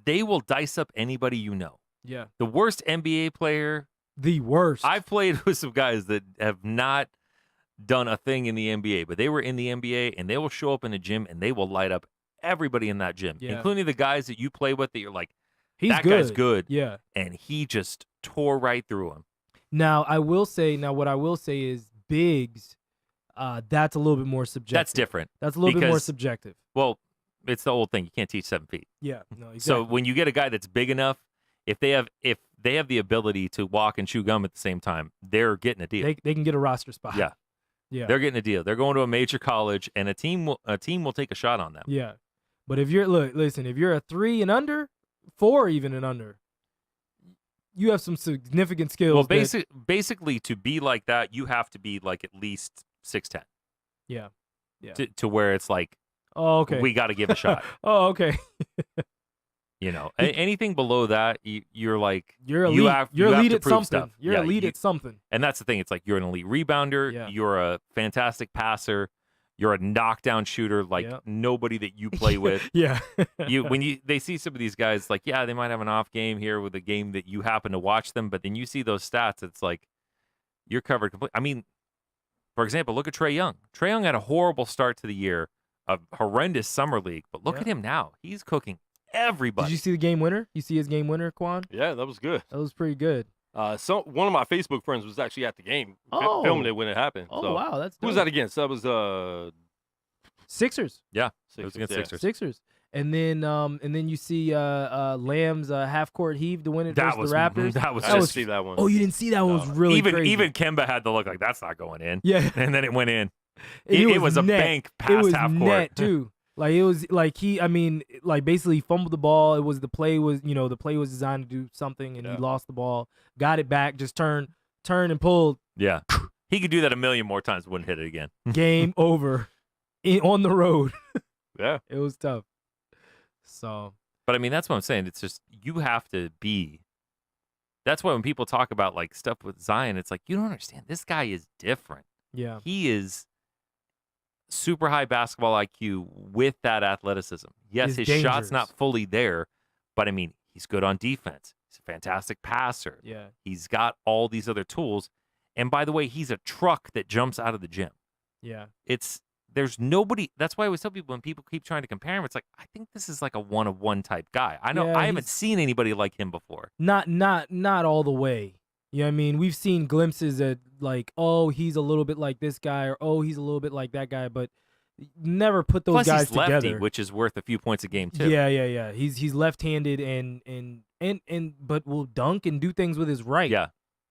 They will dice up anybody you know. Yeah, The worst NBA player, the worst. I've played with some guys that have not done a thing in the NBA, but they were in the NBA, and they will show up in a gym and they will light up everybody in that gym, Yeah. including the guys that you play with that you're like, He's that good. guy's good. Yeah. And he just tore right through him. Now what I will say is bigs. That's a little bit more subjective. That's different. That's a little bit more because- subjective. Well, it's the old thing. You can't teach 7 feet. Yeah. No. Exactly. So when you get a guy that's big enough, if they have the ability to walk and chew gum at the same time, they're getting a deal. they can get a roster spot. Yeah. Yeah. They're getting a deal. They're going to a major college, and a team will take a shot on them. Yeah. But if you're a 3 and under, 4 even and under, you have some significant skills. Well, basically, to be like that, you have to be like at least 6'10". Yeah. Yeah. To where it's like, Oh, okay. we got to give a shot. Oh, okay. Anything below that, you're like, You're elite. you have You're to elite at prove something. stuff. You're Yeah, elite at something. And that's the thing. It's like, you're an elite rebounder. Yeah. You're a fantastic passer. You're a knockdown shooter like Yep. nobody that you play with. Yeah. They see some of these guys, like, yeah, they might have an off game here with a game that you happen to watch them, but then you see those stats, it's like you're covered completely. I mean, for example, look at Trae Young. Trae Young had a horrible start to the year, a horrendous summer league, but look Yeah. at him now. He's cooking everybody. Did you see the game winner? You see his game winner, Quan? Yeah, that was good. That was pretty good. So one of my Facebook friends was actually at the game, Oh. filming it when it happened. Oh so. wow, that's Who was dope. that against? That was Sixers. Yeah, it was against yeah. Sixers. Sixers. And then you see Lamb's half court heave to win it That versus was the Raptors. That was I That didn't was- see that one. Oh, you didn't see that one? Was No. really even crazy. Kemba had to look like that's not going in. Yeah. And then it went in. And It was a net. bank It past was half court. net too. Like it was like basically fumbled the ball. It was the play was designed to do something, and Yeah. he lost the ball. Got it back, just turned and pulled. Yeah. He could do that a million more times, wouldn't hit it again. Game over. On the road. Yeah. It was tough. So But I mean, that's what I'm saying. It's just, you have to be. That's why when people talk about like stuff with Zion, it's like, you don't understand. This guy is different. yeah. He is super high basketball IQ with that athleticism. Yes, He's his shot's dangerous. not fully there, but I mean, he's good on defense. He's a fantastic passer. Yeah. He's got all these other tools. And by the way, he's a truck that jumps out of the gym. Yeah. There's nobody. That's why I always tell people, when people keep trying to compare him, it's like, I think this is like a one-of-one type guy. I know Yeah, I haven't he's- seen anybody like him before. Not all the way. You know what I mean? We've seen glimpses at like, oh, he's a little bit like this guy, or oh, he's a little bit like that guy, but never put those Plus, guys he's lefty, together. which is worth a few points a game too. Yeah. He's left-handed and but will dunk and do things with his right. Yeah.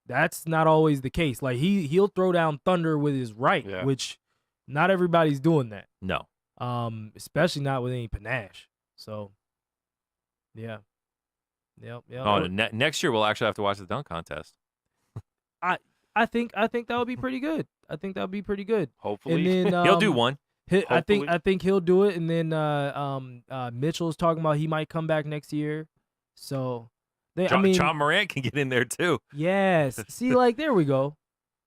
That's not always the case. Like he'll throw down thunder with his right, Yeah. which not everybody's doing that. No. Especially not with any panache. So, yeah. Yep. Oh, next year we'll actually have to watch the dunk contest. I think that would be pretty good. I think that would be pretty good. Hopefully. And then He'll do one. I think Hopefully. he'll do it. And then Mitchell's talking about he might come back next year. So John Morant can get in there too. Yes. See, like there we go.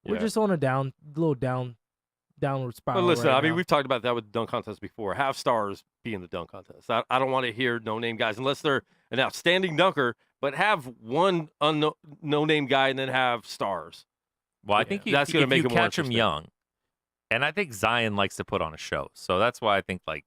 We're Yeah. just on a downward spiral. But listen, right I mean, now. we've talked about that with the dunk contest before. Have stars be in the dunk contest. I don't want to hear no-name guys unless they're an outstanding dunker, but have one no-name guy and then have stars. Well, I think That's gonna if make you it more catch him interesting. young, and I think Zion likes to put on a show, so that's why I think like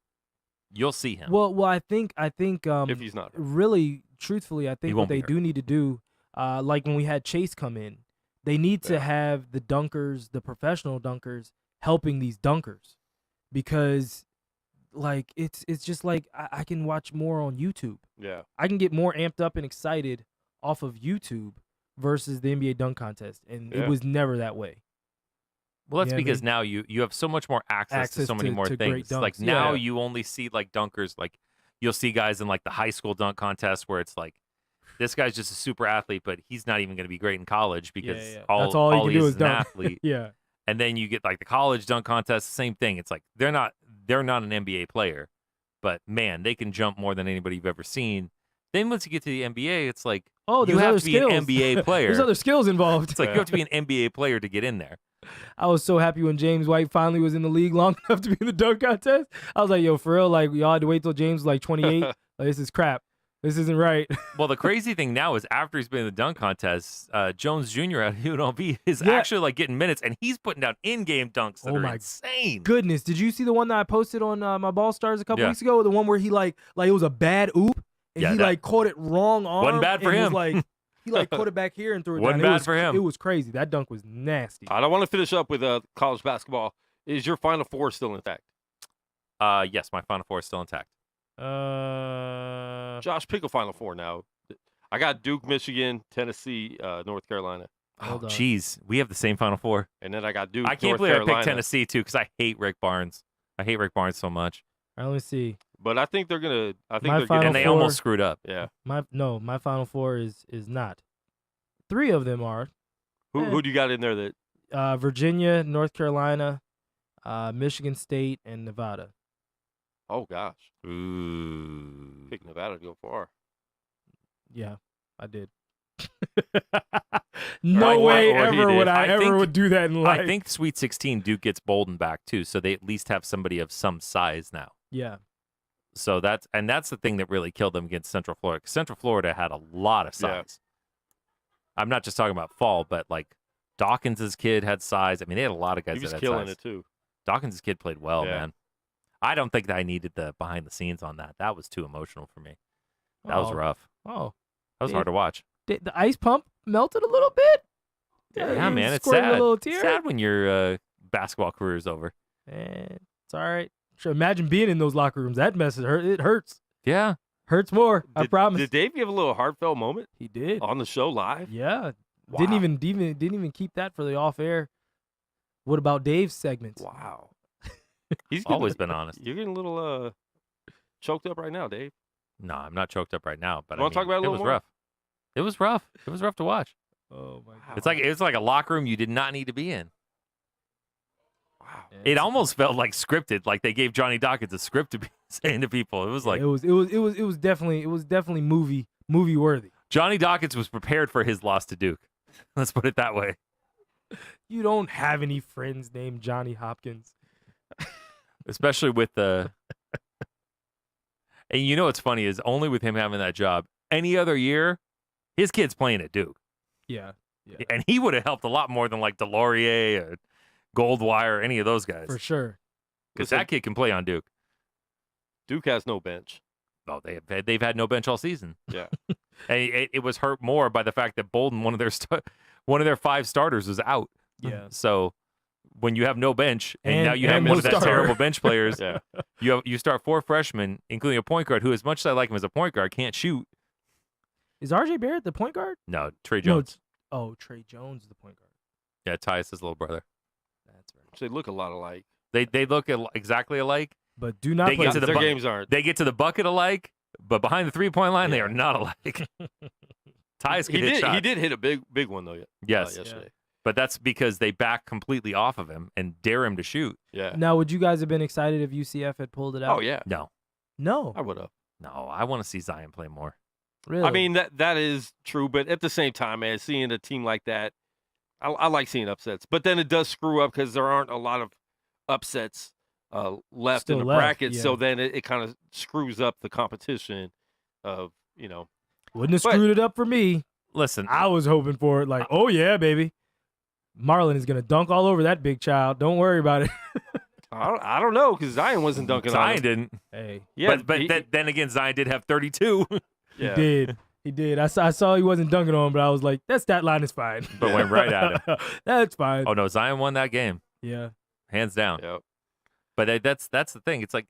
you'll see him. Well, I think If he's not. really, truthfully, I think what won't be they hurt. do need to do, like when we had Chase come in, they need to Yeah. have the dunkers, the professional dunkers, helping these dunkers, because like it's just like I can watch more on YouTube. Yeah. I can get more amped up and excited off of YouTube versus the NBA dunk contest, and Yeah. it was never that way. Well, that's Yeah, I because mean- now you have so much more access to Access so many to- more to great things. Like dunks, now yeah. you only see like dunkers, like you'll see guys in like the high school dunk contest where it's like this guy's just a super athlete, but he's not even going to be great in college because yeah. all, That's all he can he do is is an dunk. athlete. Yeah. And then you get like the college dunk contest, same thing. It's like they're not an NBA player, but man, they can jump more than anybody you've ever seen. Then once you get to the NBA, it's like Oh, you there's have other to be skills. an NBA player. There's other skills involved. It's like you have to be an NBA player to get in there. I was so happy when James White finally was in the league long enough to be in the dunk contest. I was like, yo, for real, like y'all had to wait till James was like 28. Like, this is crap. This isn't right. Well, the crazy thing now is after he's been in the dunk contest, Jones Jr. at UNLV is Yeah. actually like getting minutes, and he's putting down in-game dunks that Oh are my insane. Goodness, did you see the one that I posted on my Ball Stars a couple Yeah. weeks ago? The one where he like it was a bad oop and Yeah, he that- like caught it wrong arm. Wasn't bad for and was him. like he like caught it back here and threw it Wasn't down. bad for him. It was crazy. That dunk was nasty. I don't want to finish up with college basketball. Is your Final Four still intact? Yes, my Final Four is still intact. Josh, pick a Final Four now. I got Duke, Michigan, Tennessee, North Carolina. Oh, Hold on. jeez. We have the same Final Four. And then I got Duke, I can't North believe Carolina. I picked Tennessee, too, because I hate Rick Barnes. I hate Rick Barnes so much. All right, let me see. But I think they're going to – I think My they're Final getting And they Four- almost screwed up. Yeah. My Final Four is not. 3 of them are Who do you got in there that Virginia, North Carolina, Michigan State, and Nevada. – oh, gosh. Ooh. Pick Nevada to go far. Yeah, I did. No Right, way or he ever did. would I ever think- would do that in life. I think Sweet 16 Duke gets Bolden back, too, so they at least have somebody of some size now. Yeah. So that's the thing that really killed them against Central Florida. 'Cause Central Florida had a lot of Yeah. size. I'm not just talking about Fall, but like Dawkins' kid had size. I mean, they had a lot of guys He was that had killing size. it, too. Dawkins' kid played well, Yeah. man. I don't think that I needed the behind the scenes on that. That was too emotional for me. That was rough. Oh, That was hard to watch. the ice pump melted a little bit. Yeah, you man, it's squirted sad. A little It's tear. sad when your basketball career is over. It's all right. Sure, imagine being in those locker rooms. That mess it hurts. Yeah. Hurts more. I Did- promise. Did Dave give a little heartfelt moment He did. on the show live? Yeah. Wow. Didn't even keep that for the off air. What about Dave's segments? Wow. He's Always been honest. You're getting a little choked up right now, Dave. No, I'm not choked up right now, but You wanna talk about it a it little was more? rough. It was rough. It was rough to watch. Oh my god. It's like a locker room you did not need to be in. Wow. It almost felt like scripted, like they gave Johnny Dawkins a script to be saying to people. It was like it was definitely movie worthy. Johnny Dawkins was prepared for his loss to Duke. Let's put it that way. You don't have any friends named Johnny Hopkins. Especially with the and you know what's funny is only with him having that job. Any other year, his kid's playing at Duke. Yeah. And he would have helped a lot more than like Delorier or Goldwire or any of those guys. For sure. Because Listen, that kid can play on Duke. Duke has no bench. No, they've had no bench all season. Yeah. And it was hurt more by the fact that Bolden, one of their 5 starters, was out. Yeah. So when you have no bench and now you have and one no of the starter. terrible bench players, Yeah. you start 4 freshmen, including a point guard who, as much as I like him as a point guard, can't shoot. Is RJ Barrett the point guard? No, Trey No, Jones. Trey Jones is the point guard. Yeah, Tyus' little brother. That's right. They look a lot alike. They look exactly alike. But do not They play get to the Their bu- games aren't. They get to the bucket alike, but behind the 3-point line, they are not alike. Tyus can hit shots. He did hit a big one though. Yes. Yesterday. But that's because they back completely off of him and dare him to shoot. Yeah. Now, would you guys have been excited if UCF had pulled it out? Oh yeah. No. I would have. No, I want to see Zion play more. Really? I mean, that is true, but at the same time, man, seeing a team like that, I like seeing upsets. But then it does screw up because there aren't a lot of upsets left Still in the left, bracket. yeah. So then it kind of screws up the competition of, Wouldn't have But- screwed it up for me. Listen, I was hoping for it. Like, oh yeah, baby. Marlon is gonna dunk all over that big child. Don't worry about it. I don't know because Zion wasn't dunking on Zion him. didn't. Hey, Yeah, but he- then again, Zion did have 32, yeah. he did. He did. I saw he wasn't dunking on him, but I was like, that stat line is fine. but went right at him. That's fine. Oh no, Zion won that game, Yeah. hands down. Yep. But that's the thing. It's like,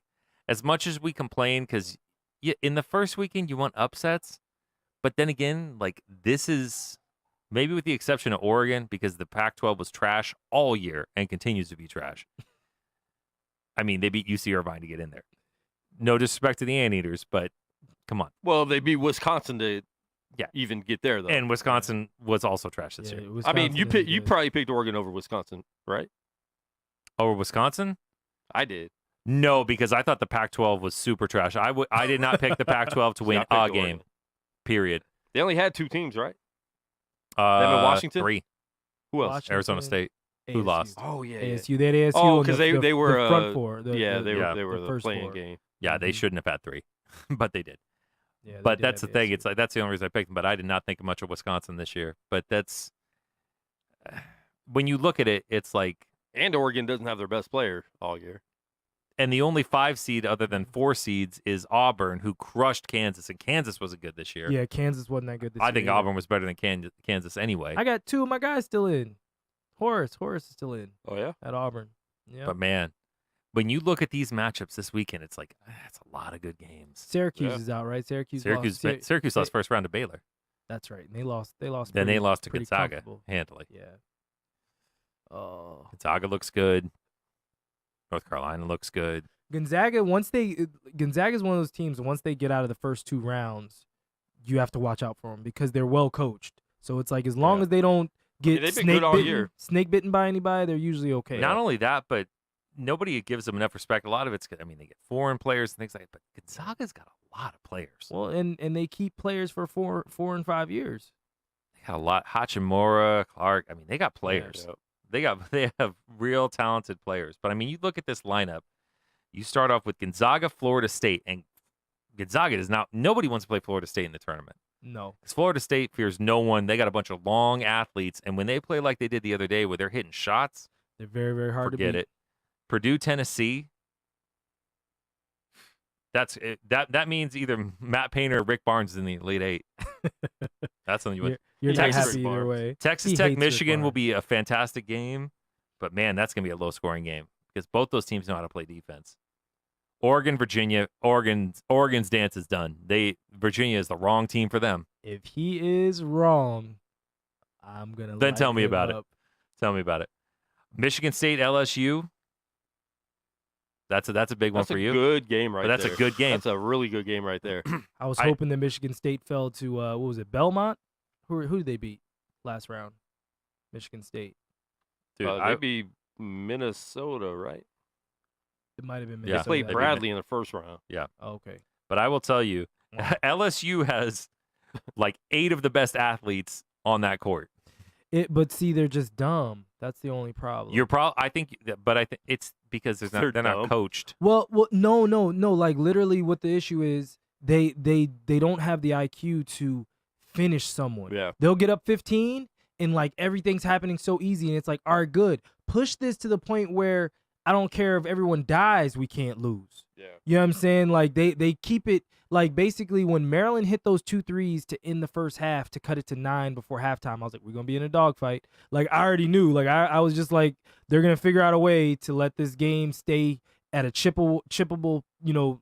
as much as we complain, because in the first weekend you want upsets, but then again, like, this is maybe with the exception of Oregon, because the Pac-12 was trash all year and continues to be trash. I mean, they beat UC Irvine to get in there. No disrespect to the Anteaters, but come on. Well, they beat Wisconsin to Yeah. even get there, though. And Wisconsin was also trash this Yeah, year. I mean, Wisconsin is you good. probably picked Oregon over Wisconsin, right? Over Wisconsin? I did. No, because I thought the Pac-12 was super trash. I did not pick the Pac-12 to win I a picked game. Oregon. Period. They only had 2 teams, right? Them in Washington? 3. Who else? Washington, Arizona State. Who ASU. lost? Oh yeah, ASU. They had ASU. Oh, on 'cause the- they were, the front four. The, yeah, the- they yeah, were the the first playing four. game. Yeah, they Mhm. shouldn't have had 3, but they did. Yeah, they But did that's the have thing. ASU. It's like, that's the only reason I picked them. But I did not think much of Wisconsin this year. But that's, when you look at it, it's like, And Oregon doesn't have their best player all year. and the only 5 seed other than 4 seeds is Auburn, who crushed Kansas, and Kansas wasn't good this year. Yeah, Kansas wasn't that good this year. I think either. Auburn was better than Kansas anyway. I got 2 of my guys still in. Horace is still in Oh yeah. at Auburn. Yeah. But man, when you look at these matchups this weekend, it's like, that's a lot of good games. Syracuse Yeah. is out, right? Syracuse Syracuse lost first round to Baylor. That's right. And they lost. They lost. Then they pretty- lost to pretty Gonzaga comfortable. handily. Yeah. Oh, Gonzaga looks good. North Carolina looks good. Gonzaga. Gonzaga is one of those teams. Once they get out of the first 2 rounds, you have to watch out for them because they're well coached. So it's like as long Yeah. as they don't get they've been good all year. snake bitten by anybody, they're usually okay. Not only that, but nobody gives them enough respect. A lot of it's, I mean, they get foreign players and things like that, but Gonzaga's got a lot of players. Well, and they keep players for 4 and 5 years. They got a lot. Hachimura, Clark. I mean, they got players. Yeah. They have real talented players. But I mean, you look at this lineup. You start off with Gonzaga, Florida State, and Gonzaga does not. Nobody wants to play Florida State in the tournament No. because Florida State fears no one. They got a bunch of long athletes, and when they play like they did the other day, where they're hitting shots, They're very, very hard forget to beat. it. Purdue, Tennessee. That means either Matt Painter or Rick Barnes is in the Elite 8. That's something you would. You're not Texas- happy either way. Texas He Tech, hates Rick Michigan will Barnes. be a fantastic game, but man, that's going to be a low-scoring game because both those teams know how to play defense. Oregon, Virginia, Oregon's dance is done. Virginia is the wrong team for them. If he is wrong, I'm gonna. Then tell light me him about it. up. Tell me about it. Michigan State, LSU. That's a big one That's for a you. good game right But that's there. a good game. That's a really good game right there. I was I- hoping that Michigan State fell to what was it, Belmont? Who did they beat last round? Michigan State. Dude, They beat Minnesota, right? It might have been Yeah. Minnesota. Played They beat Bradley in the first round. Oh, okay. but I will tell you, Wow. LSU has like 8 of the best athletes on that court. But see, they're just dumb. That's the only problem. I think it's because they're They're not dumb. coached. Well, no. Like literally, what the issue is, they don't have the IQ to finish someone. Yeah. They'll get up 15, and like everything's happening so easy, and it's like, all right, good. Push this to the point where I don't care if everyone dies, we can't lose. Yeah. You know what I'm saying? Like they keep it like basically when Maryland hit those 2 threes to end the first half to cut it to 9 before halftime, I was like, we're gonna be in a dogfight. Like I already knew. Like I was just like, they're gonna figure out a way to let this game stay at a chippable,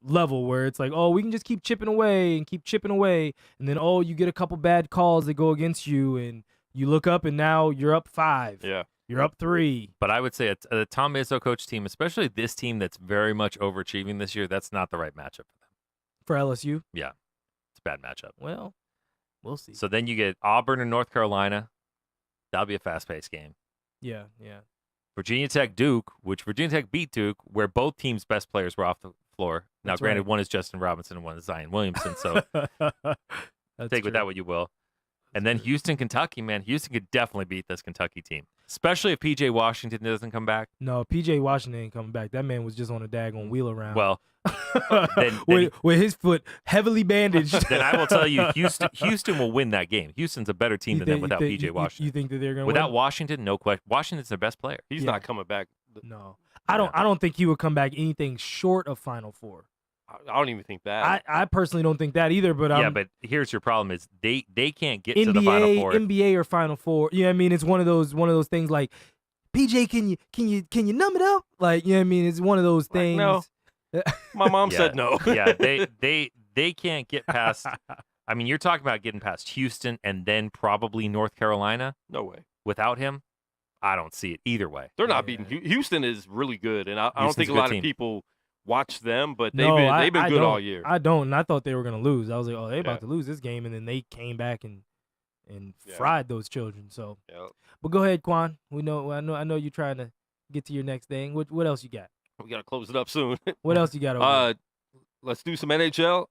level where it's like, oh, we can just keep chipping away, and then oh, you get a couple bad calls that go against you, and you look up and now you're up 5. Yeah. You're up 3. But I would say a Tom Izzo coach team, especially this team that's very much overachieving this year, that's not the right matchup for them. For LSU. Yeah, it's a bad matchup. Well, we'll see. So then you get Auburn and North Carolina. That'll be a fast-paced game. Yeah. Virginia Tech, Duke, which Virginia Tech beat Duke, where both teams' best players were off the floor. Now, That's granted, right. one is Justin Robinson and one is Zion Williamson. So That's Take with true. that what you will. And then Houston, Kentucky, man. Houston could definitely beat this Kentucky team, especially if P.J. Washington doesn't come back. No, P.J. Washington ain't coming back. That man was just on a daggone wheel around. Well, then with his foot heavily bandaged. then I will tell you, Houston will win that game. Houston's a better team than them without P.J. Washington. You think that they're going to Without win? Washington, no question. Washington's their best player. He's Yeah. not coming back. No. I don't think he would come back anything short of Final Four. I don't even think that. I personally don't think that either, but Yeah, but here's your problem: is they can't get to the Final Four. NBA or Final Four. You know what I mean? It's one of those things like, PJ, can you numb it up? Like, you know what I mean? It's one of those Like, things. no. My mom Yeah. said no. Yeah, they can't get past. I mean, you're talking about getting past Houston and then probably North Carolina. No way. Without him, I don't see it either way. They're not Yeah. beating. Houston is really good, and I don't Houston's think a a good lot team. of people watch them, but they've No, been I good all don't. year. I don't, and I thought they were gonna lose. I was like, oh, they're Yeah. about to lose this game, and then they came back and Yeah. fried those children. So, Yeah. but go ahead, Quan. I know you're trying to get to your next thing. What else you got? We gotta close it up soon. What else you got over there? Let's do some NHL.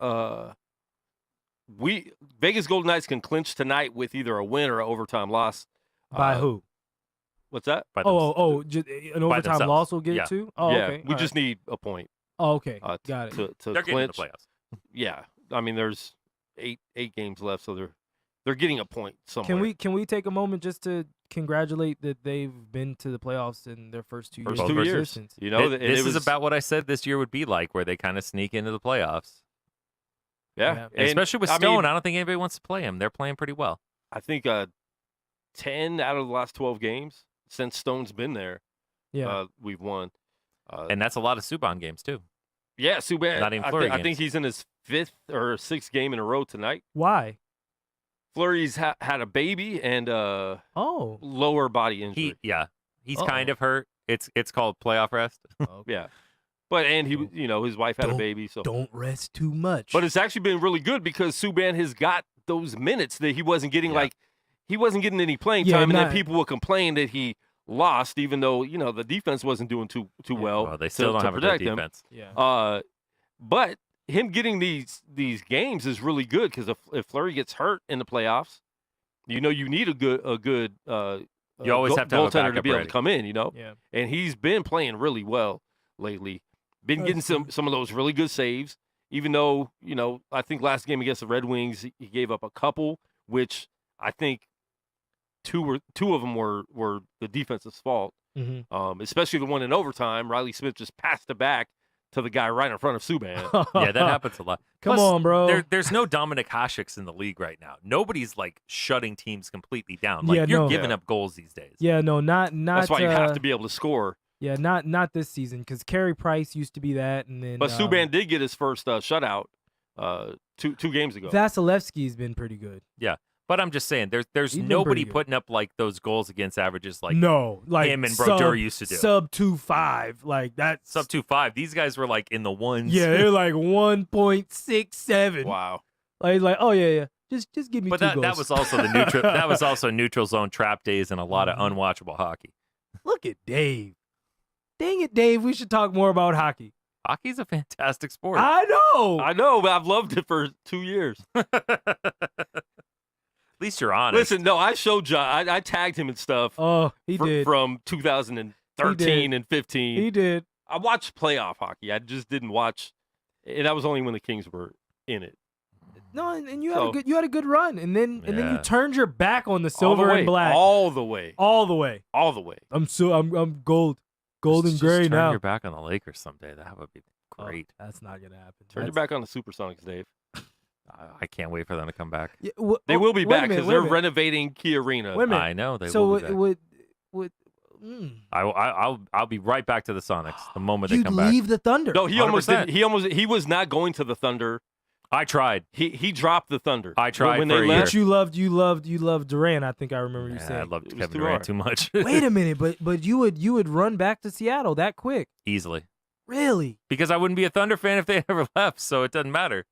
Vegas Golden Knights can clinch tonight with either a win or an overtime loss. By who? What's that? By them- Just an By overtime themselves. loss will get Yeah. it too. Oh, yeah, okay. we All just right. need a point. Oh, okay. To, Got it. to they're getting in the clinch. playoffs. Yeah, I mean, there's eight games left, so they're getting a point somewhere. Can we take a moment just to congratulate that they've been to the playoffs in their first 2 First years? 2 of years. existence? You know, this it was is about what I said this year would be like, where they kind of sneak into the playoffs. yeah, Yeah. and, Especially with I Stone, mean, I don't think anybody wants to play him. They're playing pretty well. I think 10 out of the last 12 games since Stone's been there, Yeah. we've won. And that's a lot of Subban games, too. Yeah, Subban. Not even I Fleury think games. he's in his 5th or 6th game in a row tonight. Why? Fleury's had a baby and Oh. lower body injury. He's Uh-oh. kind of hurt. It's called playoff rest. Okay. Yeah, but and he, his wife had a Don't- baby, so. Don't rest too much. But it's actually been really good because Subban has got those minutes that he wasn't getting. Yeah. Like he wasn't getting any playing Yeah, time, and not- then people will complain that he lost, even though the defense wasn't doing too well. Well, they still don't to have a good protect him. defense. yeah. But him getting these games is really good because if Fleury gets hurt in the playoffs, you need a good You always have to have a goaltender to backup be able ready. to come in, Yeah. and he's been playing really well lately. Been getting some of those really good saves, even though I think last game against the Red Wings he gave up a couple, which I think two of them were the defense's fault. Mm-hmm. Especially the one in overtime. Riley Smith just passed it back to the guy right in front of Subban. Yeah, that happens a lot. Come Plus, on, bro. There's no Dominic Hasek's in the league right now. Nobody's like shutting teams completely down. Like Yeah, you're no. giving Yeah. up goals these days. Yeah, no, not. That's why you have to be able to score. Yeah, not this season because Carey Price used to be that, and then. But Subban did get his first shutout two games ago. Vasilevsky's been pretty good. But I'm just saying, there's He's been nobody pretty good. putting up like those goals against averages like no, like him and Brodeur used to do. Sub 2.5, like that's sub 2.5. These guys were like in the ones. Yeah, they're like 1.67. Wow. Like oh yeah, just give me But two that goals. was also the neutral. That was also neutral zone trap days and a lot of unwatchable hockey. Look at Dave. Dang it, Dave. We should talk more about hockey. Hockey's a fantastic sport. I know. I know, but I've loved it for 2 years. At least you're honest. Listen, no, I showed John. I tagged him and stuff Oh, he did. from 2013 and 15. He did. I watched playoff hockey. I just didn't watch, and that was only when the Kings were in it. No, and you So- had a good run, and then you Yeah. turned your back on the All the silver way, and black all the way, all the way. all the way. I'm gold and Just gray turn now. your back on the Lakers someday. That would be Oh, great. that's not gonna happen. Turn your back on the Supersonics, Dave. I can't wait for them to come back. Yeah, They will be wait a back minute, because wait a they're minute. renovating Key Arena. Wait a minute. I know they So will be back. would I'll be right back to the Sonics the moment they you'd come back. leave the Thunder? No, he almost 100%. did. He was not going to the Thunder. I tried. He dropped the Thunder. I tried when for they a left. year. But you loved Durant. I think I remember you Yeah, I saying. loved It was Kevin too Durant hard. too much. Wait a minute, but you would run back to Seattle that quick? Easily. Really? Because I wouldn't be a Thunder fan if they ever left, so it doesn't matter.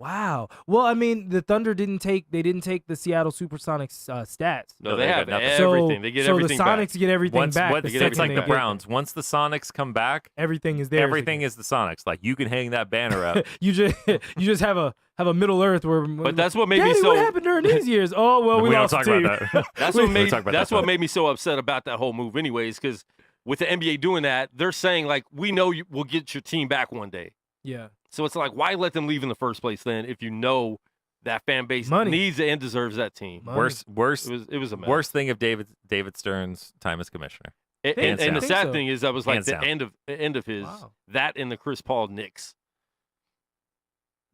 Wow. Well, I mean, the Thunder didn't take the Seattle Supersonics stats. No, No, they they have got nothing. everything. They get so everything the Sonics back. get everything Once, back. once the it's second like they the get- Browns. Once the Sonics come back, Everything is theirs. everything is the Sonics. Like you can hang that banner up. you just have a Middle Earth where. But that's what made Daddy, me so. what happened during these years? Oh well, we don't lost talk the team. about that. That's We what don't made. talk about That's that what stuff. made me so upset about that whole move, anyways. Because with the NBA doing that, they're saying like, we know we'll get your team back one day. Yeah. So it's like, why let them leave in the first place then if you know that fan base Money. needs and deserves that team? Money. Worst It was a mess. worst thing of David Stern's time as commissioner. And, Hands and the down. sad so. thing is that was like Hands the down. end of his Wow. that and the Chris Paul Knicks.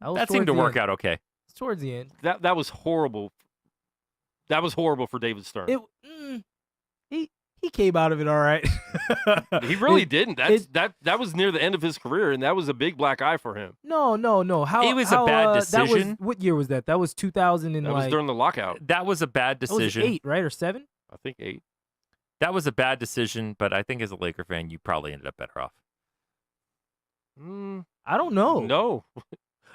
That, was That seemed towards to the work end. out okay. Towards the end. That was horrible. That was horrible for David Stern. He came out of it all right. He really didn't. it- That was near the end of his career, and that was a big black eye for him. No. How It was a how, bad That was, decision. what year was that? That was 2000 and That was like during the lockout. That was a bad that was decision. 8, right, or 7? I think 8. That was a bad decision, but I think as a Laker fan, you probably ended up better off. I don't know.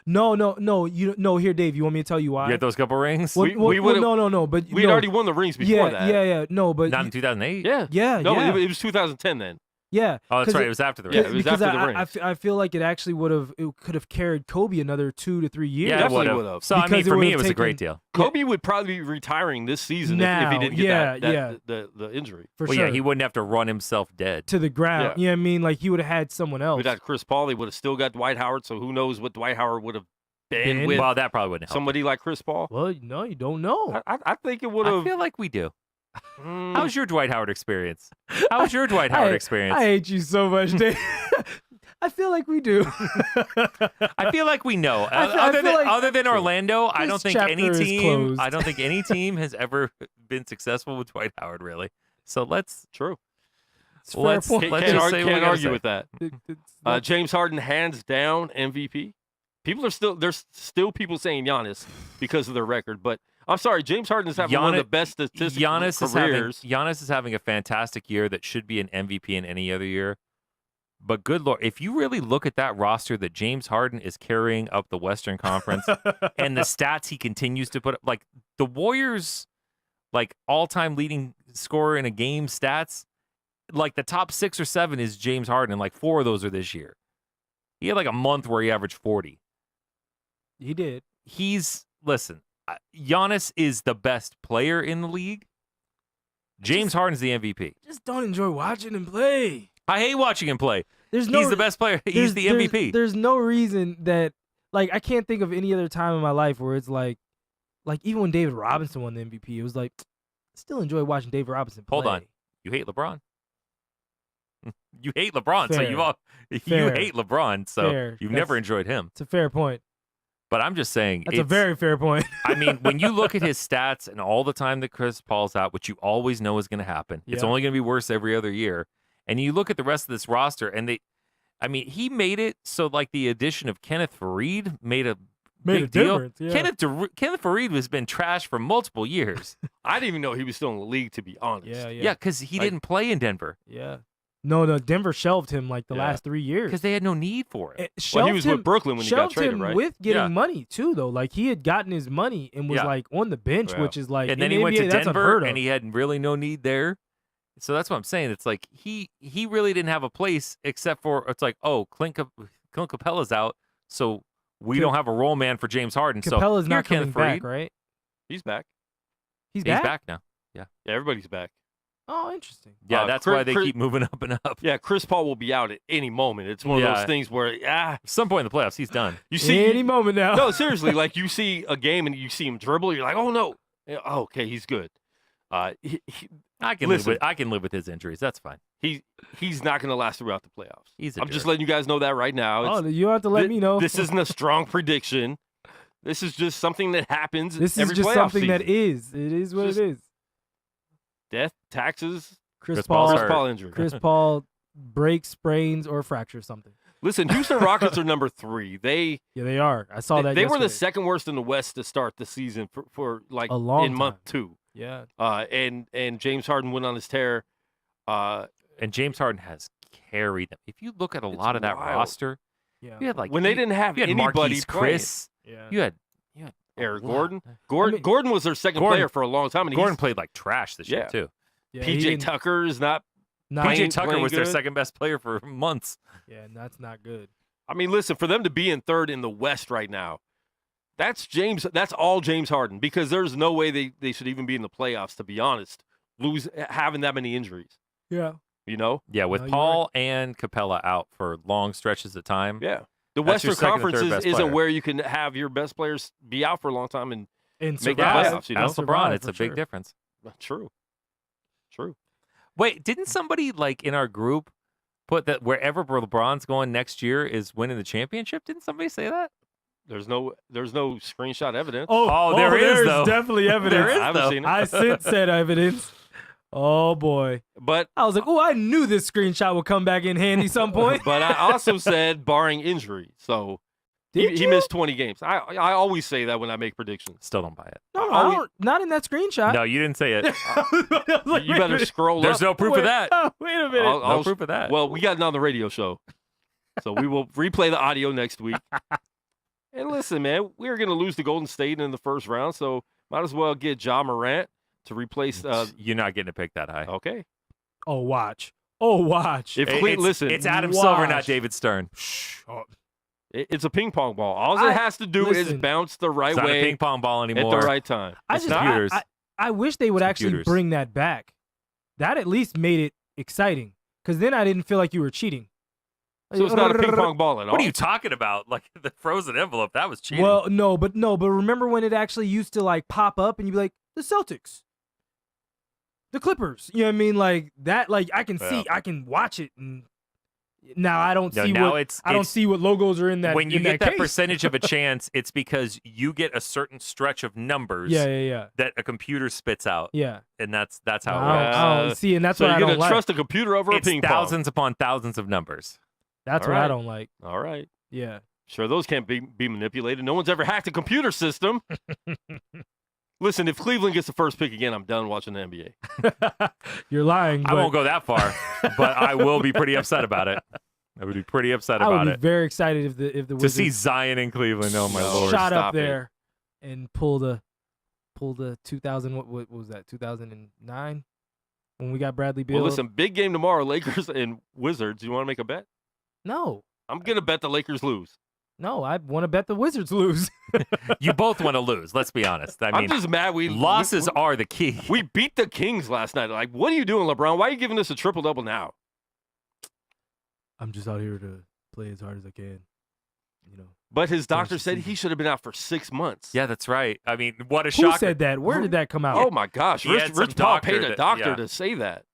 No. No. You no. Here, Dave. You want me to tell you why? You get those couple rings? Well, We well, would've- no. But We'd no. already won the rings before yeah, that. Yeah. No, but Not in 2008? Yeah. yeah, No, yeah. it was 2010 then. Yeah. Oh, that's 'Cause right. It was after the Yeah, ring. it was because after the I feel like it actually could have carried Kobe another 2 to 3 years. Yeah, it definitely would've. would've. So, I mean, Because it for me, would've it was a great taken- deal. Kobe would probably be retiring this season if Now, he didn't get yeah, that yeah. the injury. for Well, sure. yeah, he wouldn't have to run himself dead. to the ground. Yeah. You know what I mean? Like he would have had someone else. We'd had Chris Paul. They would have still got Dwight Howard. So who knows what Dwight Howard would have been Been? with Well, that probably wouldn't help. somebody like Chris Paul. Well, no, you don't know. I think it would I have. feel like we do. Mm, How's your Dwight Howard experience? How was your Dwight Howard experience? I hate you so much, Dave. I feel like we do. I feel like we know. I feel like Other than Orlando, I don't think any chapter is team. closed. I don't think any team has ever been successful with Dwight Howard. Really. So let's true. It's a fair let's point. let's Can't just say what we can't gotta argue say. with that. It's- James Harden, hands down MVP. There's still people saying Giannis because of their record, but I'm sorry, James Harden is having one of the best statistical Giannis is having a fantastic year that should be an MVP in any other year. But good Lord, if you really look at that roster that James Harden is carrying up the Western Conference and the stats he continues to put up, like the Warriors, like all-time leading scorer in a game stats, like the top 6 or 7 is James Harden, and like 4 of those are this year. He had like a month where he averaged 40. He did. Listen, Giannis is the best player in the league. James Harden's the MVP. Just don't enjoy watching him play. I hate watching him play. There's no. He's the best player. He's the MVP. There's no reason that, like, I can't think of any other time in my life where it's like even when David Robinson won the MVP, it was like, I still enjoy watching David Robinson play. Hold on. You hate LeBron. You hate LeBron, so Fair. you Fair. hate LeBron, so Fair. you've That's- never enjoyed him. It's a fair point. But I'm just saying, That's a it's- very fair point. I mean, when you look at his stats and all the time that Chris Paul's out, which you always know is going to happen, it's Yeah. only going to be worse every other year. And you look at the rest of this roster, and he made it so like the addition of Kenneth Faried made a big a deal. difference, yeah. Kenneth Faried has been trashed for multiple years. I didn't even know he was still in the league, to be honest. Yeah, because he Like- didn't play in Denver Yeah. No, Denver shelved him like the Yeah. last 3 years. because they had no need for it. It Well, shelved he was him, with Brooklyn when he got shelved traded, him right? with getting Yeah. money too, though. Like he had gotten his money and was Yeah. like on the bench, Yeah. which is like And then in he went NBA, to that's Denver, unheard of. and he had really no need there. So that's what I'm saying. It's like he really didn't have a place except for it's like, oh, Clint Capella's out, so we don't have a role man for James Harden. Capella's so not here, coming Kenneth back, Faried. right? He's back. He's He's back. back now. Yeah, everybody's back. Oh, interesting. Yeah, that's Chris- why they Chris- keep moving up and up. Yeah, Chris Paul will be out at any moment. It's one of Yeah. those things where, At some point in the playoffs, he's done. you see, Any moment now. no, seriously, like you see a game and you see him dribble, you're like, oh no, yeah, oh, okay, he's good. I can Listen. live with his injuries. That's fine. He's not going to last throughout the playoffs. He's a I'm just jerk. letting you guys know that right now. Oh, It's- you have to let thi- me know. This isn't a strong prediction. This is just something that happens. This is every just playoff something that season. is. It is what Just- it is. Death, taxes, Chris Chris Paul's Paul. Chris Paul injury. Chris Paul breaks, sprains, or fractures something. Listen, Houston Rockets are number 3. Yeah, they are. I saw that. They were the yesterday. second worst in the West to start the season for like A long in month time. 2. Yeah. And James Harden went on his tear. And James Harden has carried them. If you look at a It's lot of that wild. roster, Yeah. you had like When they didn't have you had anybody Marquise playing. Chris, Yeah. You had Eric a lot. Gordon. I mean- Gordon was their second Gordon- player for a long time, and Gordon played like trash this year Yeah. too. Yeah, he PJ didn't- Tucker is not. not- PJ playing- Tucker playing was their good. second best player for months. Yeah, and that's not good. I mean, listen, for them to be in third in the West right now, that's all James Harden, because there's no way they should even be in the playoffs, to be honest, having that many injuries, Yeah. you know? Yeah, with No, you're Paul and Capella out for long stretches of time. Yeah. The That's your Western second or Conference third best isn't player. where you can have your best players be out for a long time and And make the survive. playoffs, you know? Ask LeBron, Survive, it's for a big sure. difference. True. Wait, didn't somebody like in our group put that wherever LeBron's going next year is winning the championship? Didn't somebody say that? There's no screenshot evidence. Oh, there is, there's though. definitely evidence. There is, I haven't though. seen it. I sent said evidence. Oh boy. But I was like, oh, I knew this screenshot would come back in handy some point. but I also said barring injury. So Did he you? missed 20 games. I always say that when I make predictions. Still don't buy it. No, I I don't, not in that screenshot. No, you didn't say it. I was like, You wait a better minute. scroll There's up. no proof of that. Wait a minute. No proof of that. Well, we got it on the radio show, so we will replay the audio next week. And listen, man, we're going to lose to Golden State in the first round, so might as well get Ja Morant to replace. You're not getting to pick that high. Okay, Oh, watch. Oh, watch. if It's- it's Adam Silver, not Watch. David Stern. Oh, it's a ping pong ball. All it has to do is listen. bounce the right It's not a way ping pong ball at anymore. the right time. I It's just, computers. I wish they would It's actually computers. bring that back. That at least made it exciting, because then I didn't feel like you were cheating. So it's not a ping pong ball at all. What are you talking about? Like the frozen envelope? That was cheating. Well, no, but remember when it actually used to like pop up and you'd be like, the Celtics, the Clippers. You know what I mean? Like that. Like I can see, I can watch it, and now I don't No, see now what it's- I don't it's- see what logos are in that. when you in get that case. percentage of a chance, it's because you get a certain stretch of numbers Yeah. that a computer spits out, Yeah. and that's how I it works. don't see, and that's So what I you're don't gonna like. trust a computer over It's a ping thousands upon thousands of numbers. That's All what I right. don't like. pong? All right. Yeah. Sure, those can't be manipulated. No one's ever hacked a computer system. Listen, if Cleveland gets the first pick again, I'm done watching the NBA. You're lying. I but won't go that far, but I will be pretty upset about it. I would be pretty upset I would about be it. very excited if the To Wizards see Zion in Cleveland, oh my No. lord! shot stop up it. there and pull the 2000 what was that 2009 when we got Bradley Beal. Well, listen, big game tomorrow, Lakers and Wizards. You want to make a bet? No, I'm going to bet the Lakers lose. I want to bet the Wizards lose. You both want to lose. Let's be honest. I I'm mean, just mad losses are the key. we beat the Kings last night. Like, what are you doing, LeBron? Why are you giving us a triple-double now? I'm just out here to play as hard as I can. You know. But his doctor the said season. he should have been out for 6 months. Yeah, that's right. I mean, what a Who shocker! said that? Where did that come out? Oh, my gosh. He had Rich some Paul doctor paid a that- doctor yeah. to say that.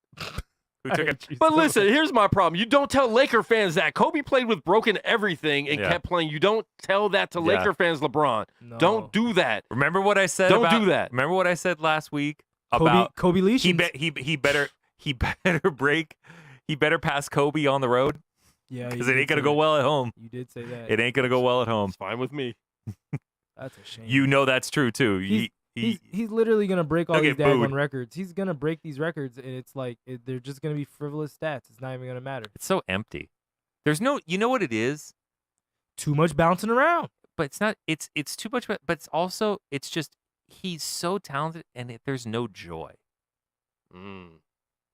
Who took it? But listen, here's my problem. You don't tell Laker fans that. Kobe played with broken everything and Yeah. kept playing. You don't tell that to Yeah. Laker fans, LeBron. No. Don't do that. Remember what I said? Don't about, do that. Remember what I said last week about Kobe Lee. he better pass Kobe on the road Yeah, because you it did ain't gonna say go that. well at home. You did say that. It ain't gonna go well at home. It's fine with me. That's a shame. You know that's true too. He's literally gonna break all He'll these get daggone booed. records. He's gonna break these records, and it's like they're just gonna be frivolous stats. It's not even gonna matter. It's so empty. There's no. You know what it is? Too much bouncing around. But it's not. It's too much. But it's also. It's just he's so talented, and there's no joy.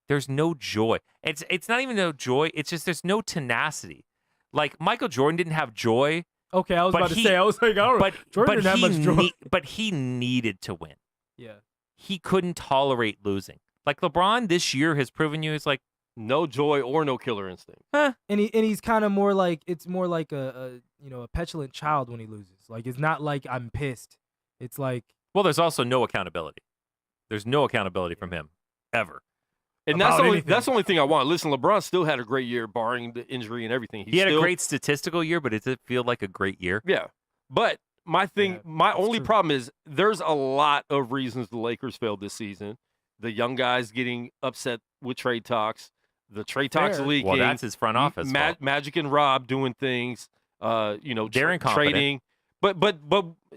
There's no joy. It's not even no joy. It's just there's no tenacity. Like Michael Jordan didn't have joy. Okay, I was But about to he- say. I was like, all right. But Jordan but didn't have he much joy. but he needed to win. Yeah. He couldn't tolerate losing. Like LeBron this year has proven you is like No joy or no killer instinct. And he's kind of more like it's more like a petulant child when he loses. Like it's not like I'm pissed. It's like well, there's also no accountability. There's no accountability from him ever. And that's About the only anything. that's the only thing I want. Listen, LeBron still had a great year, barring the injury and everything. He had still, a great statistical year, but does it feel like a great year? Yeah. But my thing, Yeah, my that's only true. problem is there's a lot of reasons the Lakers failed this season. The young guys getting upset with trade talks, the trade talks Fair. leaking. Well, that's his front office fault. Magic and Rob doing things. They're incompetent. trading. But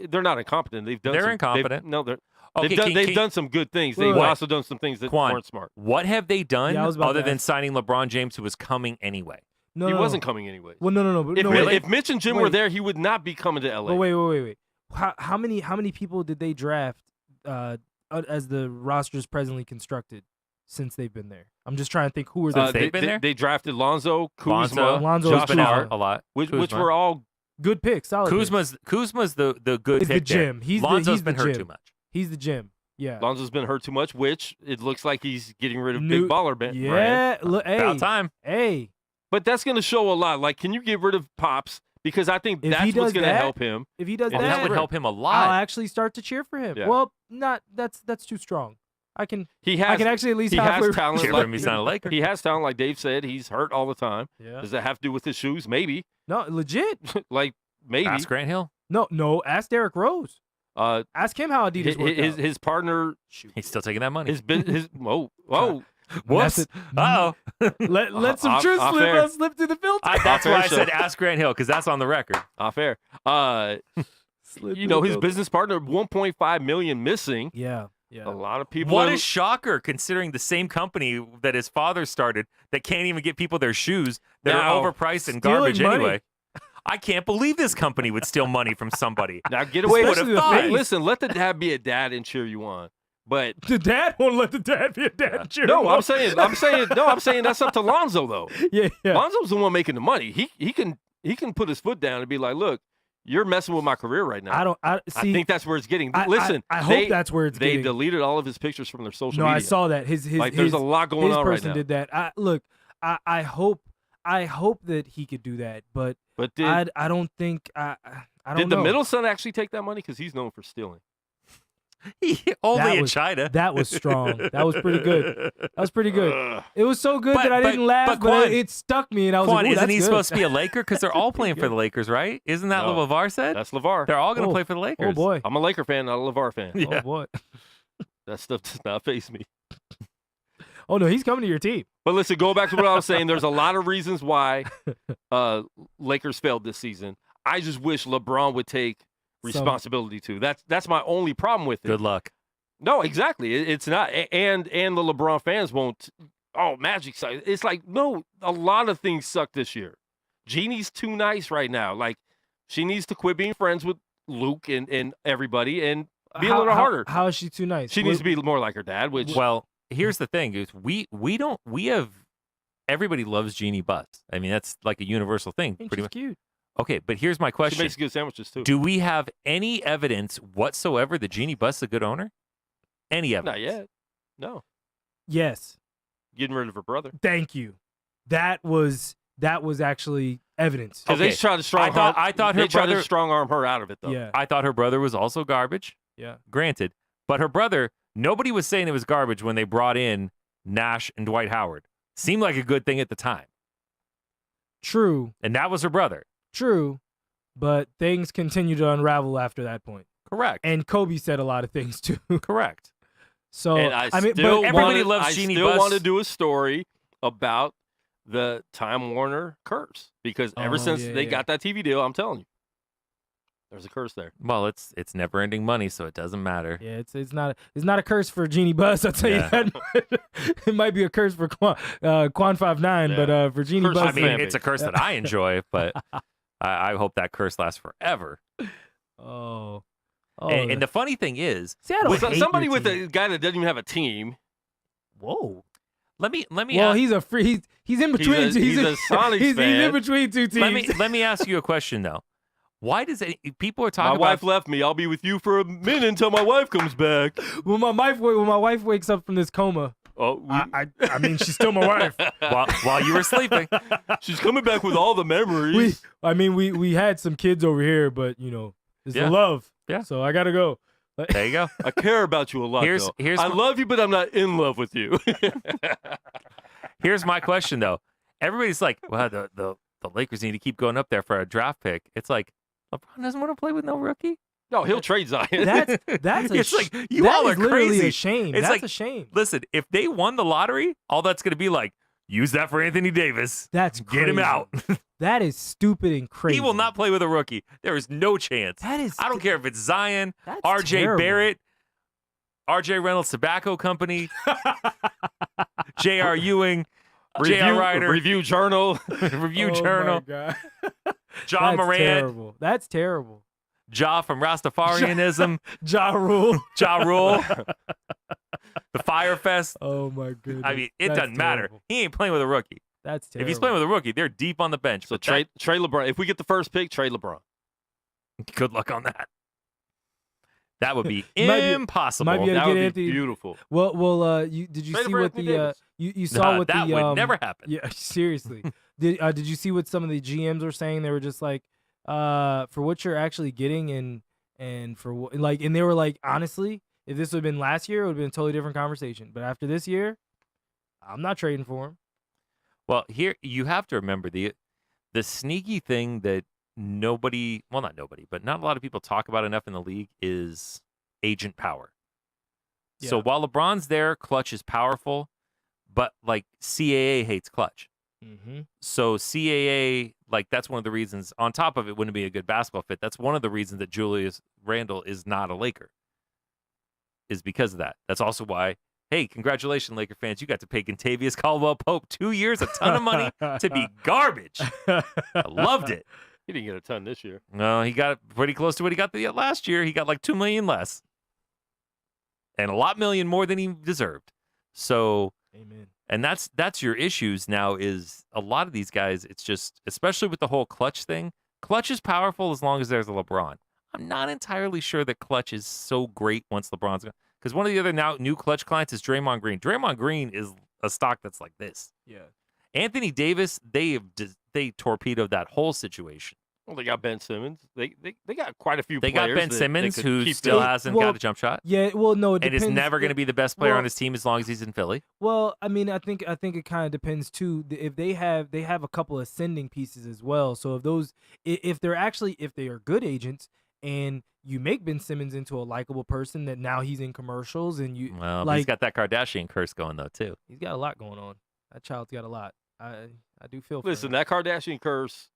they're not incompetent. They've done. They're some, incompetent. They've Okay, done some good things. Wait, They've wait. also done some things that Quan, weren't smart. What have they done Yeah, I was about other to than ask. signing LeBron James, who was coming anyway? no, He no, wasn't no. coming anyways. Well, no. But If, no, wait. if Mitch and Jim were Wait. there, he would not be coming to LA. But wait. how many people did they draft as the roster is presently constructed since they've been there? I'm just trying to think who are the They've been there? They drafted Lonzo, Kuzma, Lonzo Josh has been Kuzma. out a lot. which Kuzma. were all good picks. Solid picks. Kuzma's the good Is the pick there. gym. He's Lonzo's the been hurt gym. too much. He's the gym. Yeah. Lonzo's been hurt too much, which it looks like he's getting rid of New- Big Baller Brand. Yeah. Look, hey, About time. hey. But that's going to show a lot. Like, can you get rid of Pops? Because I think If he that's what's does going to that, help him. If he does Well, that would help him a I'll lot. actually start to cheer for him. Yeah. Well, not that's too strong. I can He has. actually at least he halfway has talent. Cheer for him, he's not a Laker. He has talent, like Dave said. He's hurt all the time. Yeah. Does that have to do with his shoes? Maybe. No, legit. Like maybe. Ask Grant Hill. No. Ask Derrick Rose. Uh, Ask him how Adidas worked out. his partner. He's still taking that money. His whoa. Whoops. Uh-oh. Let some truth off air. slip through the filter. That's fair why I show. said ask Grant Hill, because that's on the record. Fair. Slip You through know, the his filter. business partner, 1.5 million missing. Yeah. A lot of people. What are- a shocker, considering the same company that his father started that can't even get people their shoes that Now, are overpriced and stealing garbage money. anyway. I can't believe this company would steal money from somebody. Now get away with Especially the it. face. Listen, let the dad be a dad and cheer you on. But The dad won't let the dad be a dad. Cheer no, him I'm on. saying that's up to Lonzo though. Yeah. Lonzo's the one making the money. He can put his foot down and be like, look, you're messing with my career right now. I see. I think that's where it's getting. I- Listen, I hope that's where it's they getting. deleted all of his pictures from their social No, media. I saw that. His like there's a lot going his on right person now. did that. I hope that he could do that, but But did I don't think I don't did the know. middle son actually take that money? Because he's known for stealing. Only That in was- China. That was strong. That was pretty good. That was pretty good. Ugh. It was so good But- that I but- didn't laugh, but but, Quan- it stuck me, and I was Quan, like, "Ooh, isn't that's he good." supposed to be a Laker? Because they're all playing for the Lakers, right? Isn't that No. what LeVar said? That's LeVar. They're all going to Oh. play for the Lakers. Oh boy. I'm a Laker fan, not a LeVar fan. Yeah. Oh boy. That stuff does not face me. Oh no, he's coming to your team. But listen, go back to what I was saying. There's a lot of reasons why Lakers failed this season. I just wish LeBron would take responsibility too. That's my only problem with it. Good luck. No, exactly. It's not, and the LeBron fans won't. Oh, Magic sucks. It's like no, a lot of things suck this year. Jeannie's too nice right now. Like she needs to quit being friends with Luke and everybody and be a little harder. How is she too nice? She needs to be more like her dad. Which Well, here's the thing: is we have everybody loves Jeannie Buss. I mean, that's like a universal thing. And Pretty she's much. cute. Okay, but here's my she question: makes good sandwiches too. do we have any evidence whatsoever that Jeannie Buss is a good owner? Any evidence? Not yet. No, Yes. getting rid of her brother. Thank you. That was actually evidence. Because Okay. they tried to strong. I thought her they tried brother- to strong arm her out of it though. Yeah. I thought her brother was also garbage. Yeah. Granted, but her brother, nobody was saying it was garbage when they brought in Nash and Dwight Howard. Seemed like a good thing at the time, True. and that was her brother. True. But things continue to unravel after that point. Correct. And Kobe said a lot of things too. Correct. So And I mean, still but everybody wanted, loves I Jeannie still Buss. want to do a story about the Time Warner curse because ever Oh, since yeah, they yeah. got that TV deal, I'm telling you, there's a curse there. Well, it's never ending money, so it doesn't matter. yeah, it's not a curse for Jeannie Buss. I'll tell Yeah. you that. It might be a curse for Quan 59, Yeah. but for Jeannie Curse Buss, I mean, fan it's a base. curse that I enjoy, but I hope that curse lasts forever. oh, And the funny thing is, see, I don't With hate somebody your with team. a guy that doesn't even have a team, Whoa. let me Well, ask, he's a free. He's in between. he's a Sonics he's fan. in between two teams. let me ask you a question though. Why does people are my talking wife about left me. I'll be with you for a minute until my wife comes back. when my wife wakes up from this coma, Oh, I mean, she's still my wife. while you were sleeping? she's coming back with all the memories. We had some kids over here, but it's Yeah. the love. Yeah. So I gotta go. There you go. I care about you a lot. Here's- though. here's I my- love you, but I'm not in love with you. Here's my question though. Everybody's like, well, the Lakers need to keep going up there for a draft pick. It's like LeBron doesn't want to play with no rookie. no, he'll trade Zion. That's a It's like you that all is are literally crazy. a shame. It's That's like- a shame. Listen, if they won the lottery, all that's going to be like, use that for Anthony Davis. That's Get him crazy. out. That is stupid and crazy. He will not play with a rookie. There is no chance. That is. I don't care if it's Zion, That's R.J. terrible. Barrett, R.J. Reynolds Tobacco Company, J.R. Ewing, J.R. Ryder, Review Journal. Review Oh my Journal, God. John That's Moran. terrible. That's terrible. Ja from Rastafarianism, Ja Rule. Ja Rule, the Fire Fest. Oh my goodness. I mean, it That's doesn't matter. terrible. He ain't playing with a rookie. That's terrible. If he's playing with a rookie, they're deep on the bench. So But Trey LeBron. If we get the first pick, Trey LeBron. good luck on that. That would be Might be- impossible. might be- That get would be Anthony- beautiful. Well, did you Trade see for what Anthony the Davis. you saw what that the would never happen. Yeah, seriously. Did you see what some of the GMs were saying? They were just like, for what you're actually getting and for what like, and they were like, honestly, if this would have been last year, it would have been a totally different conversation. But after this year, I'm not trading for him. Well, here you have to remember the sneaky thing that not nobody, but not a lot of people talk about enough in the league is agent power. So Yeah. while LeBron's there, Clutch is powerful, but like CAA hates Clutch. Mm-hmm. So CAA, like that's one of the reasons. On top of it, wouldn't be a good basketball fit. That's one of the reasons that Julius Randle is not a Laker. Is because of that. That's also why. Hey, congratulations, Laker fans! You got to pay Kentavious Caldwell-Pope 2 years, a ton of money to be garbage. I loved it. He didn't get a ton this year. No, he got pretty close to what he got last year. He got like $2 million less, and a lot million more than he deserved. So, Amen. and that's your issues now. Is a lot of these guys. It's just, especially with the whole Clutch thing. Clutch is powerful as long as there's a LeBron. I'm not entirely sure that Clutch is so great once LeBron's gone. Because one of the other now new Clutch clients is Draymond Green. Draymond Green is a stock that's like this. Yeah. Anthony Davis, they torpedoed that whole situation. Well, they got Ben Simmons. They got quite a few They players. got Ben that Simmons, could who keep still them. hasn't Well, got a jump shot, Yeah. Well, no, it and depends. is never going to be the best player well- on his team as long as he's in Philly. Well, I mean, I think it kind of depends too. If they have a couple of sending pieces as well. So if they are good agents and you make Ben Simmons into a likable person that now he's in commercials and you Well, but like he's got that Kardashian curse going though too. he's got a lot going on. That child's got a lot. I do feel. for Listen, him. that Kardashian curse.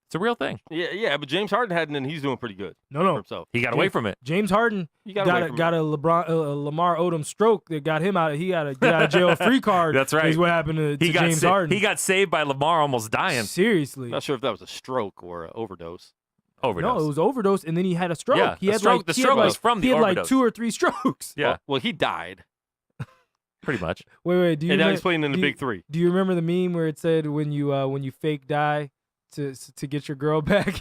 It's a real thing. Yeah, but James Harden hadn't, and he's doing pretty good for no. himself. He got away from it. James Harden You got away from got it. a Lamar Odom stroke that got him out. He got a get out of jail free card. That's right. Is what happened to He got James Harden. He got saved by Lamar almost dying. Seriously. Not sure if that was a stroke or an overdose. Overdose. No, it was overdose, and then he had a stroke. Yeah, he the had stroke- like the he had stroke like- was from the he had like overdose. 2 or 3 strokes. Yeah, Well, he died, pretty much. Wait. Do you and now remember- he's playing in the do you- Big Three. Do you remember the meme where it said when you fake die to get your girl back?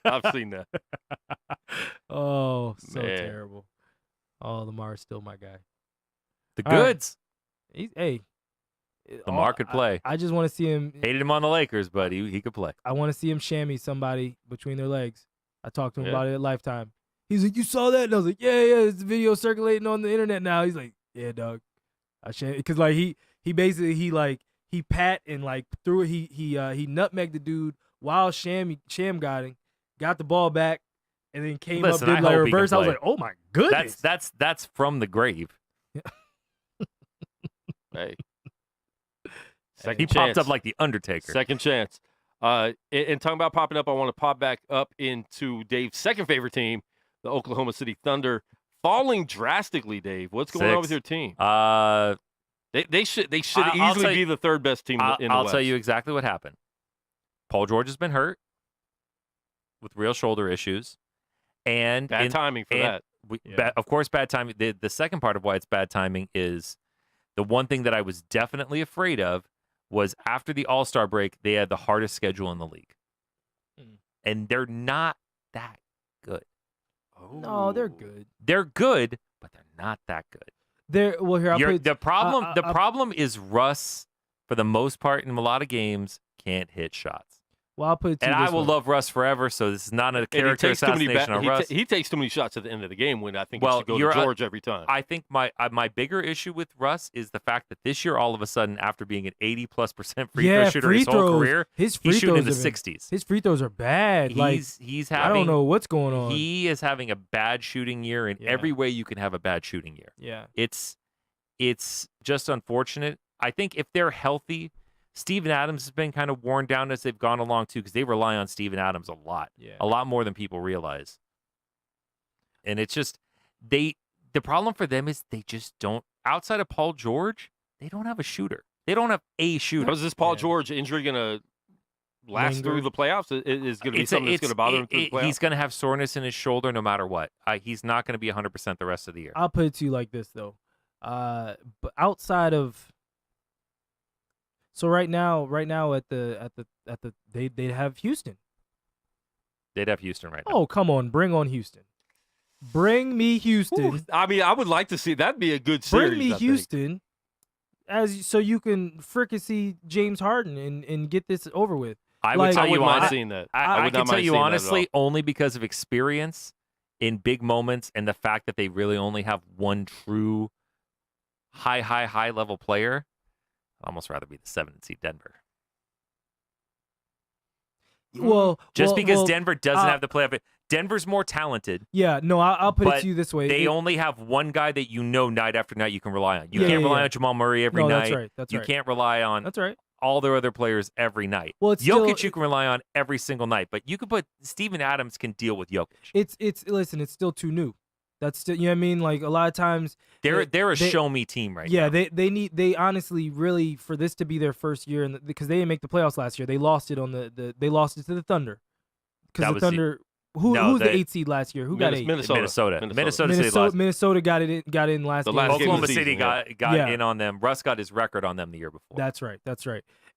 I've seen that. Oh, so Man. terrible. Oh, Lamar's still my guy. The All right. goods. Hey, Lamar could play. I just want to see him. Hated him on the Lakers, but he could play. I want to see him chamois somebody between their legs. I talked to him Yeah. about it at Lifetime. He's like, "You saw that?" And I was like, "Yeah. It's a video circulating on the internet now." He's like, "Yeah, dog." I because like he basically he pat and like threw it. He nutmegged the dude while Sham got him, got the ball back, and then came Listen, up I did like hope he can reverse. I was play. like, "Oh my goodness!" That's from the grave. Hey, He second popped chance. up like the Undertaker. Second chance. And talking about popping up, I want to pop back up into Dave's second favorite team, the Oklahoma City Thunder, falling drastically. Dave, what's going on with 6. your team? I'll They should I'll easily tell be you- the third best team in the I'll West. tell you exactly what happened. Paul George has been hurt with real shoulder issues, and Bad timing for that. Of course, bad timing. The second part of why it's bad timing is the one thing that I was definitely afraid of was after the All-Star break, they had the hardest schedule in the league, and they're not that good. No, they're good. They're good, but they're not that good. Here, The problem I- problem is Russ, for the most part, in a lot of games, can't hit shots. Well, I'll put it to And you I this will way. love Russ forever, so this is not a And he character takes too many assassination on Russ. he takes too many shots at the end of the game when I think it Well, should go you're- to George every time. I think my bigger issue with Russ is the fact that this year, all of a sudden, after being an 80+% free throw shooter free his whole throws. career, His free he's shooting in the throws have been- 60s. His free throws are bad. He's having, I don't know what's going on. He is having a bad shooting year in Yeah. every way you can have a bad shooting year. Yeah. It's just unfortunate. I think if they're healthy, Steven Adams has been kind of worn down as they've gone along too, because they rely on Steven Adams a lot more than people realize. And it's just the problem for them is they just don't, outside of Paul George, they don't have a shooter. They don't have a shooter. How's this Paul Yeah. George injury going to last through the playoffs is going to be something that's going to bother him through the playoffs. He's going to have soreness in his shoulder no matter what. He's not going to be 100% the rest of the year. I'll put it to you like this though, but outside of, so right now at the they have Houston. They'd have Houston right now. Oh, come on, bring on Houston. Bring me Houston. Ooh, I mean, I would like to see that'd be a good series. Bring me I think. Houston, so you can frickin' see James Harden and get this over with. I would tell you honestly, I can tell you honestly, only because of experience in big moments and the fact that they really only have one true high level player. I'd almost rather be the 7th seed Denver. Well, because Denver doesn't have the playoff. Denver's more talented. Yeah, no, I'll put it to you this way. They only have one guy that night after night you can rely on. You can't rely on Jamal Murray every night. That's right. That's you right. can't rely on That's right. all their other players every night. Well, it's Jokic still, you can rely on every single night, but you could put Steven Adams can deal with Jokic. Listen, it's still too new. That's still, you know what I mean? Like a lot of times they're a show me team right now. Yeah, they honestly really, for this to be their first year, because they didn't make the playoffs last year. They lost it they lost it to the Thunder. Because the Thunder, who was the 8th seed last year? Who got 8? Minnesota got in last year. Oklahoma City got in on them. Russ got his record on them the year before. That's right.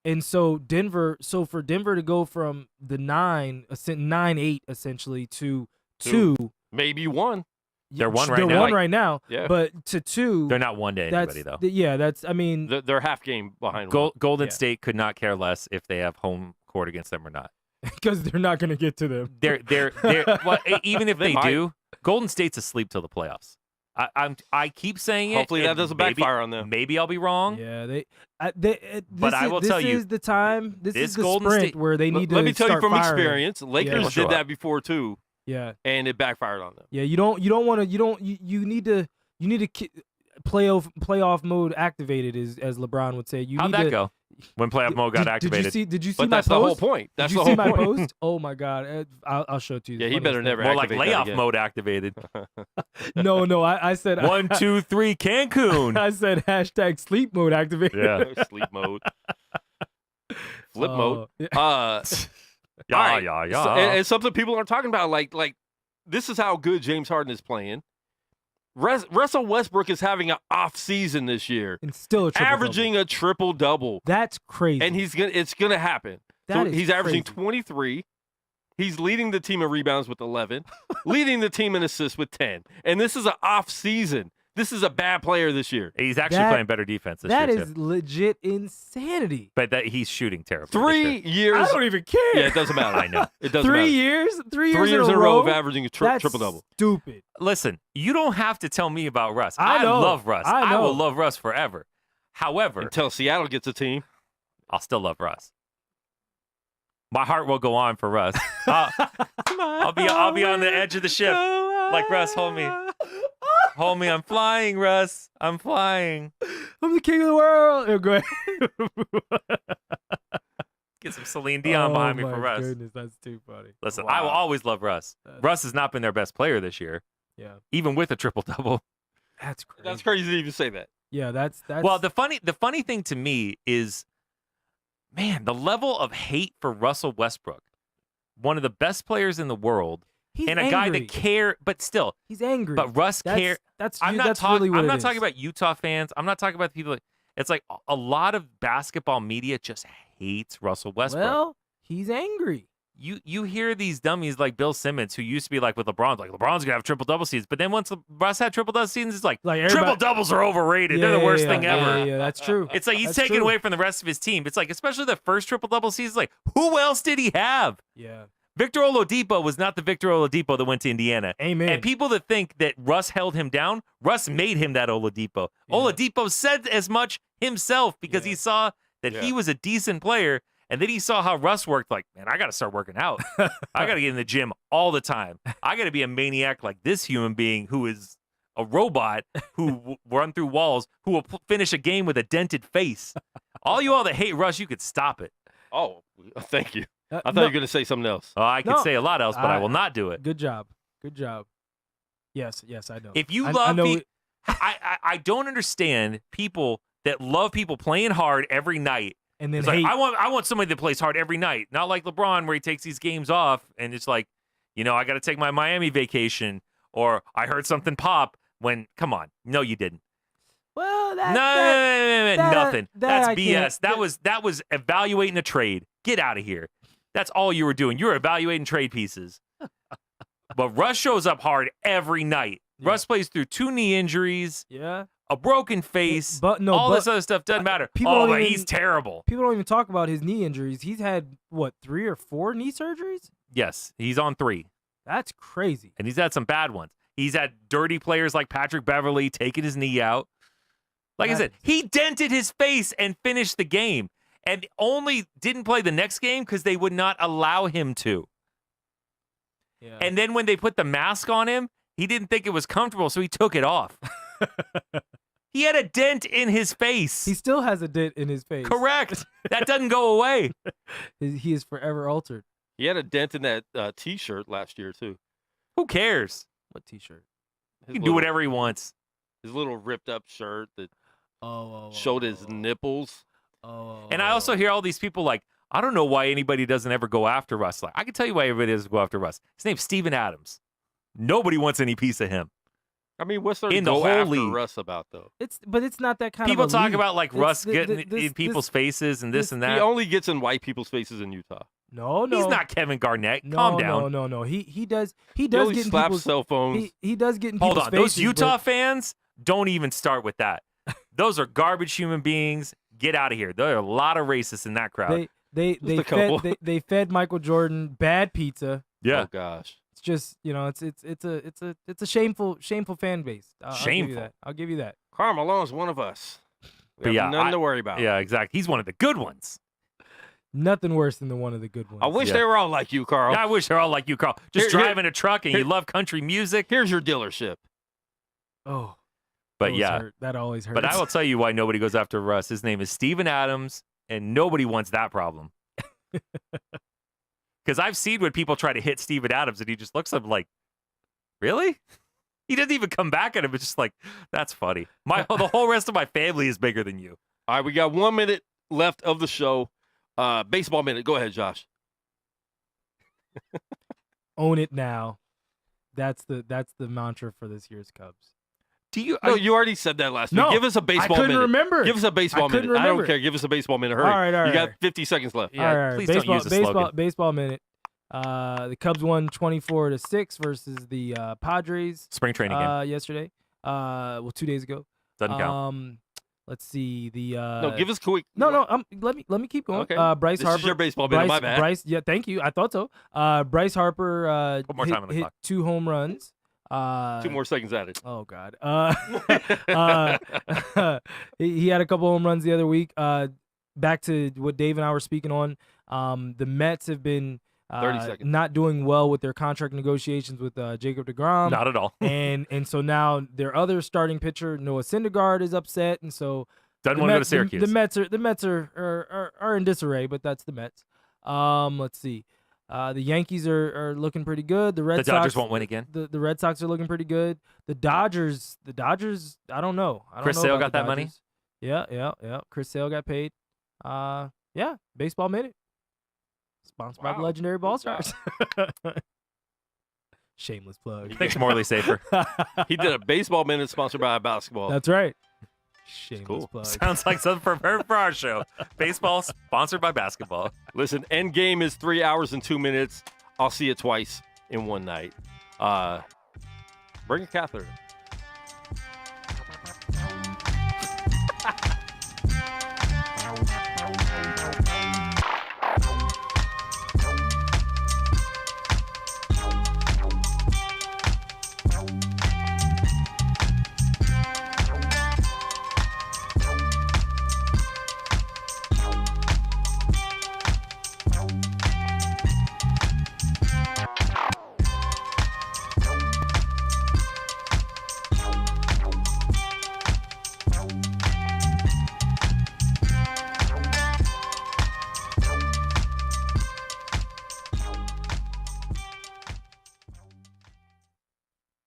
And so for Denver to go from the 9-8 essentially to 2, maybe 1. They're 1 right they're now. They're 1 right now. Yeah. But to 2, they're not 1 to anybody though. I mean, they're half game behind. Golden State could not care less if they have home court against them or not. Because they're not going to get to them. They're well, even if they do, Golden State's asleep till the playoffs. I keep saying it. Hopefully that doesn't backfire on them. Maybe I'll be wrong. Yeah, but I will tell you, this is the time. This is the Golden sprint State, wneed to. Let me tell you from firing. experience. Lakers did that before too. Yeah, and it backfired on them. Yeah, you need to playoff mode activated, as LeBron would say. How'd that go? When playoff mode got activated. Did you see but my that's post? The whole point. That's did you the whole see my point. post? Oh my God, I'll show it to you. Yeah, he better never. More like layoff mode activated. No, I said 1, 2, 3, Cancun. I said hashtag sleep mode activated. Yeah, sleep mode. Flip mode. Yeah. So, and something people aren't talking about, like this is how good James Harden is playing. Russell Westbrook is having an off season this year, and still averaging a triple double. That's crazy, and it's gonna happen. He's averaging 23. He's leading the team in rebounds with 11, leading the team in assists with 10. And this is an off season. This is a bad player this year. He's actually playing better defense this year. That is legit insanity. But he's shooting terribly. 3 years. I don't even care. Yeah, it doesn't matter. I know. It doesn't 3 matter. years? 3 years, 3 years in a row of averaging a triple double. Stupid. Listen, you don't have to tell me about Russ. I know. love Russ. I will love Russ forever. However, until Seattle gets a team, I'll still love Russ. My heart will go on for Russ. I'll be on the edge of the ship. Like, Russ, hold me. Hold me. I'm flying, Russ. I'm flying. I'm the king of the world. Oh, go ahead. Get some Celine Dion behind me for Russ. Goodness, that's too funny. Listen, I will always love Russ. Russ has not been their best player this year. Yeah. Even with a triple-double. That's crazy. That's crazy to even say that. Yeah, that's Well, the funny thing to me is, man, the level of hate for Russell Westbrook, one of the best players in the world, and a guy that care, but still, he's angry. But Russ care. I'm not talking about Utah fans. I'm not talking about people. It's like a lot of basketball media just hates Russell Westbrook. Well, he's angry. You hear these dummies like Bill Simmons, who used to be like with LeBron, like LeBron's gonna have triple double seasons, but then once Russ had triple double seasons, it's like triple doubles are overrated. They're the worst thing ever. Yeah, that's true. It's like he's taken away from the rest of his team. It's like, especially the first triple double season, like who else did he have? Yeah. Victor Oladipo was not the Victor Oladipo that went to Indiana. Amen. And people that think that Russ held him down, Russ made him that Oladipo. Yeah. Oladipo said as much himself because he saw that he was a decent player. And then he saw how Russ worked, like, man, I got to start working out. I got to get in the gym all the time. I got to be a maniac like this human being who is a robot who run through walls, who will finish a game with a dented face. All that hate Russ, you could stop it. Oh, thank you. I thought you were going to say something else. Oh, I could say a lot else, but I will not do it. Good job. Yes, I know. If you love me, I don't understand people that love people playing hard every night and then It's like, hate. I want somebody that plays hard every night, not like LeBron where he takes these games off and it's like, I got to take my Miami vacation, or I heard something pop when. Come on, no, you didn't. Well, Nothing. That's I BS. can't- That was evaluating a trade. Get out of here. That's all you were doing. You were evaluating trade pieces. But Russ shows up hard every night. Yeah. Russ plays through 2 knee injuries, Yeah. a broken face, But no, all but this other stuff doesn't matter. people Oh, don't but even- he's terrible. people don't even talk about his knee injuries. He's had what 3 or 4 knee surgeries? Yes, he's on 3. That's crazy. And he's had some bad ones. He's had dirty players like Patrick Beverly taking his knee out. Like I said, he dented his face and finished the game, and only didn't play the next game because they would not allow him to. Yeah. And then when they put the mask on him, he didn't think it was comfortable, so he took it off. He had a dent in his face. He still has a dent in his face. Correct. That doesn't go away. He is forever altered. He had a dent in that T-shirt last year too. Who cares? What T-shirt? He can do whatever he wants. His little ripped up shirt that Oh. showed his nipples. Oh. And I also hear all these people like, I don't know why anybody doesn't ever go after Russ. Like, I can tell you why everybody doesn't go after Russ. His name's Steven Adams. Nobody wants any piece of him. I mean, what's there to In the go whole after league. Russ about though? But it's not that kind People of a talk league. about like It's Russ the- getting this- in people's faces and this and He that. only gets in white people's faces in Utah. No. He's not Kevin Garnett. No, Calm down. No. He does He get only in slaps people's cell phones. he does get in Hold people's on. faces. Those Utah but fans, don't even start with that. Those are garbage human beings. Get out of here. There are a lot of racists in that crowd. they a couple. they fed Michael Jordan bad pizza. yeah. Oh gosh. It's just it's a shameful fan base. Shameful. I'll give you that. Karl Malone's one of us. We But have yeah, nothing to worry about. Yeah, exactly. He's one of the good ones. Nothing worse than the one of the good ones. I wish Yeah. they were all like you, Carl. I wish they're all like you, Carl. Just Here- driving a truck and you here- love country music. Here's your dealership. Oh, But those yeah, hurt. That always hurts. but I will tell you why nobody goes after Russ. His name is Steven Adams, and nobody wants that problem. Because I've seen when people try to hit Steven Adams, and he just looks at him like, really? He doesn't even come back at him. It's just like, that's funny. The whole rest of my family is bigger than you. All right, we got 1 minute left of the show. Baseball minute. Go ahead, Josh. Own it now. That's the mantra for this year's Cubs. Do you? No, you already said that last No, week. Give us a baseball I couldn't minute. remember. Give us a baseball I couldn't minute. I don't remember. care. Give us a baseball minute. Hurry. All right, You got right. 50 seconds left. Yeah, All right, please baseball, don't use the baseball, slogan. baseball minute. The Cubs won 24-6 versus the Padres Spring training game. yesterday. 2 days ago. Doesn't count. Let's see the. No, give us quick. No. Let me keep going. Okay. Bryce This Harper. is your baseball minute. My bad. Bryce. Yeah, thank you. I thought so. Bryce Harper. Put more time on the hit clock. 2 home runs. 2 more seconds added. Oh God. He had a couple home runs the other week. Back to what Dave and I were speaking on. The Mets have been 30 seconds. not doing well with their contract negotiations with Jacob deGrom. Not at all. and so now their other starting pitcher Noah Syndergaard is upset, and so Doesn't want to go to Syracuse. The Mets are in disarray, but that's the Mets. Let's see. The Yankees are looking pretty good. The Red The Dodgers Sox won't win again. The Red Sox are looking pretty good. The Dodgers, I don't know. Chris know Sale about got the that money? Dodgers. Yeah. Chris Sale got paid. Yeah. Baseball minute. Sponsored by the Wow. legendary Ball Good job. Stars. Shameless plug. Thanks, Morley Safer. He did a baseball minute sponsored by basketball. That's right. Shameless cool. plug. Sounds like something for our show. Baseball sponsored by basketball. Listen, end game is 3 hours and 2 minutes. I'll see it twice in one night. Bring a catheter.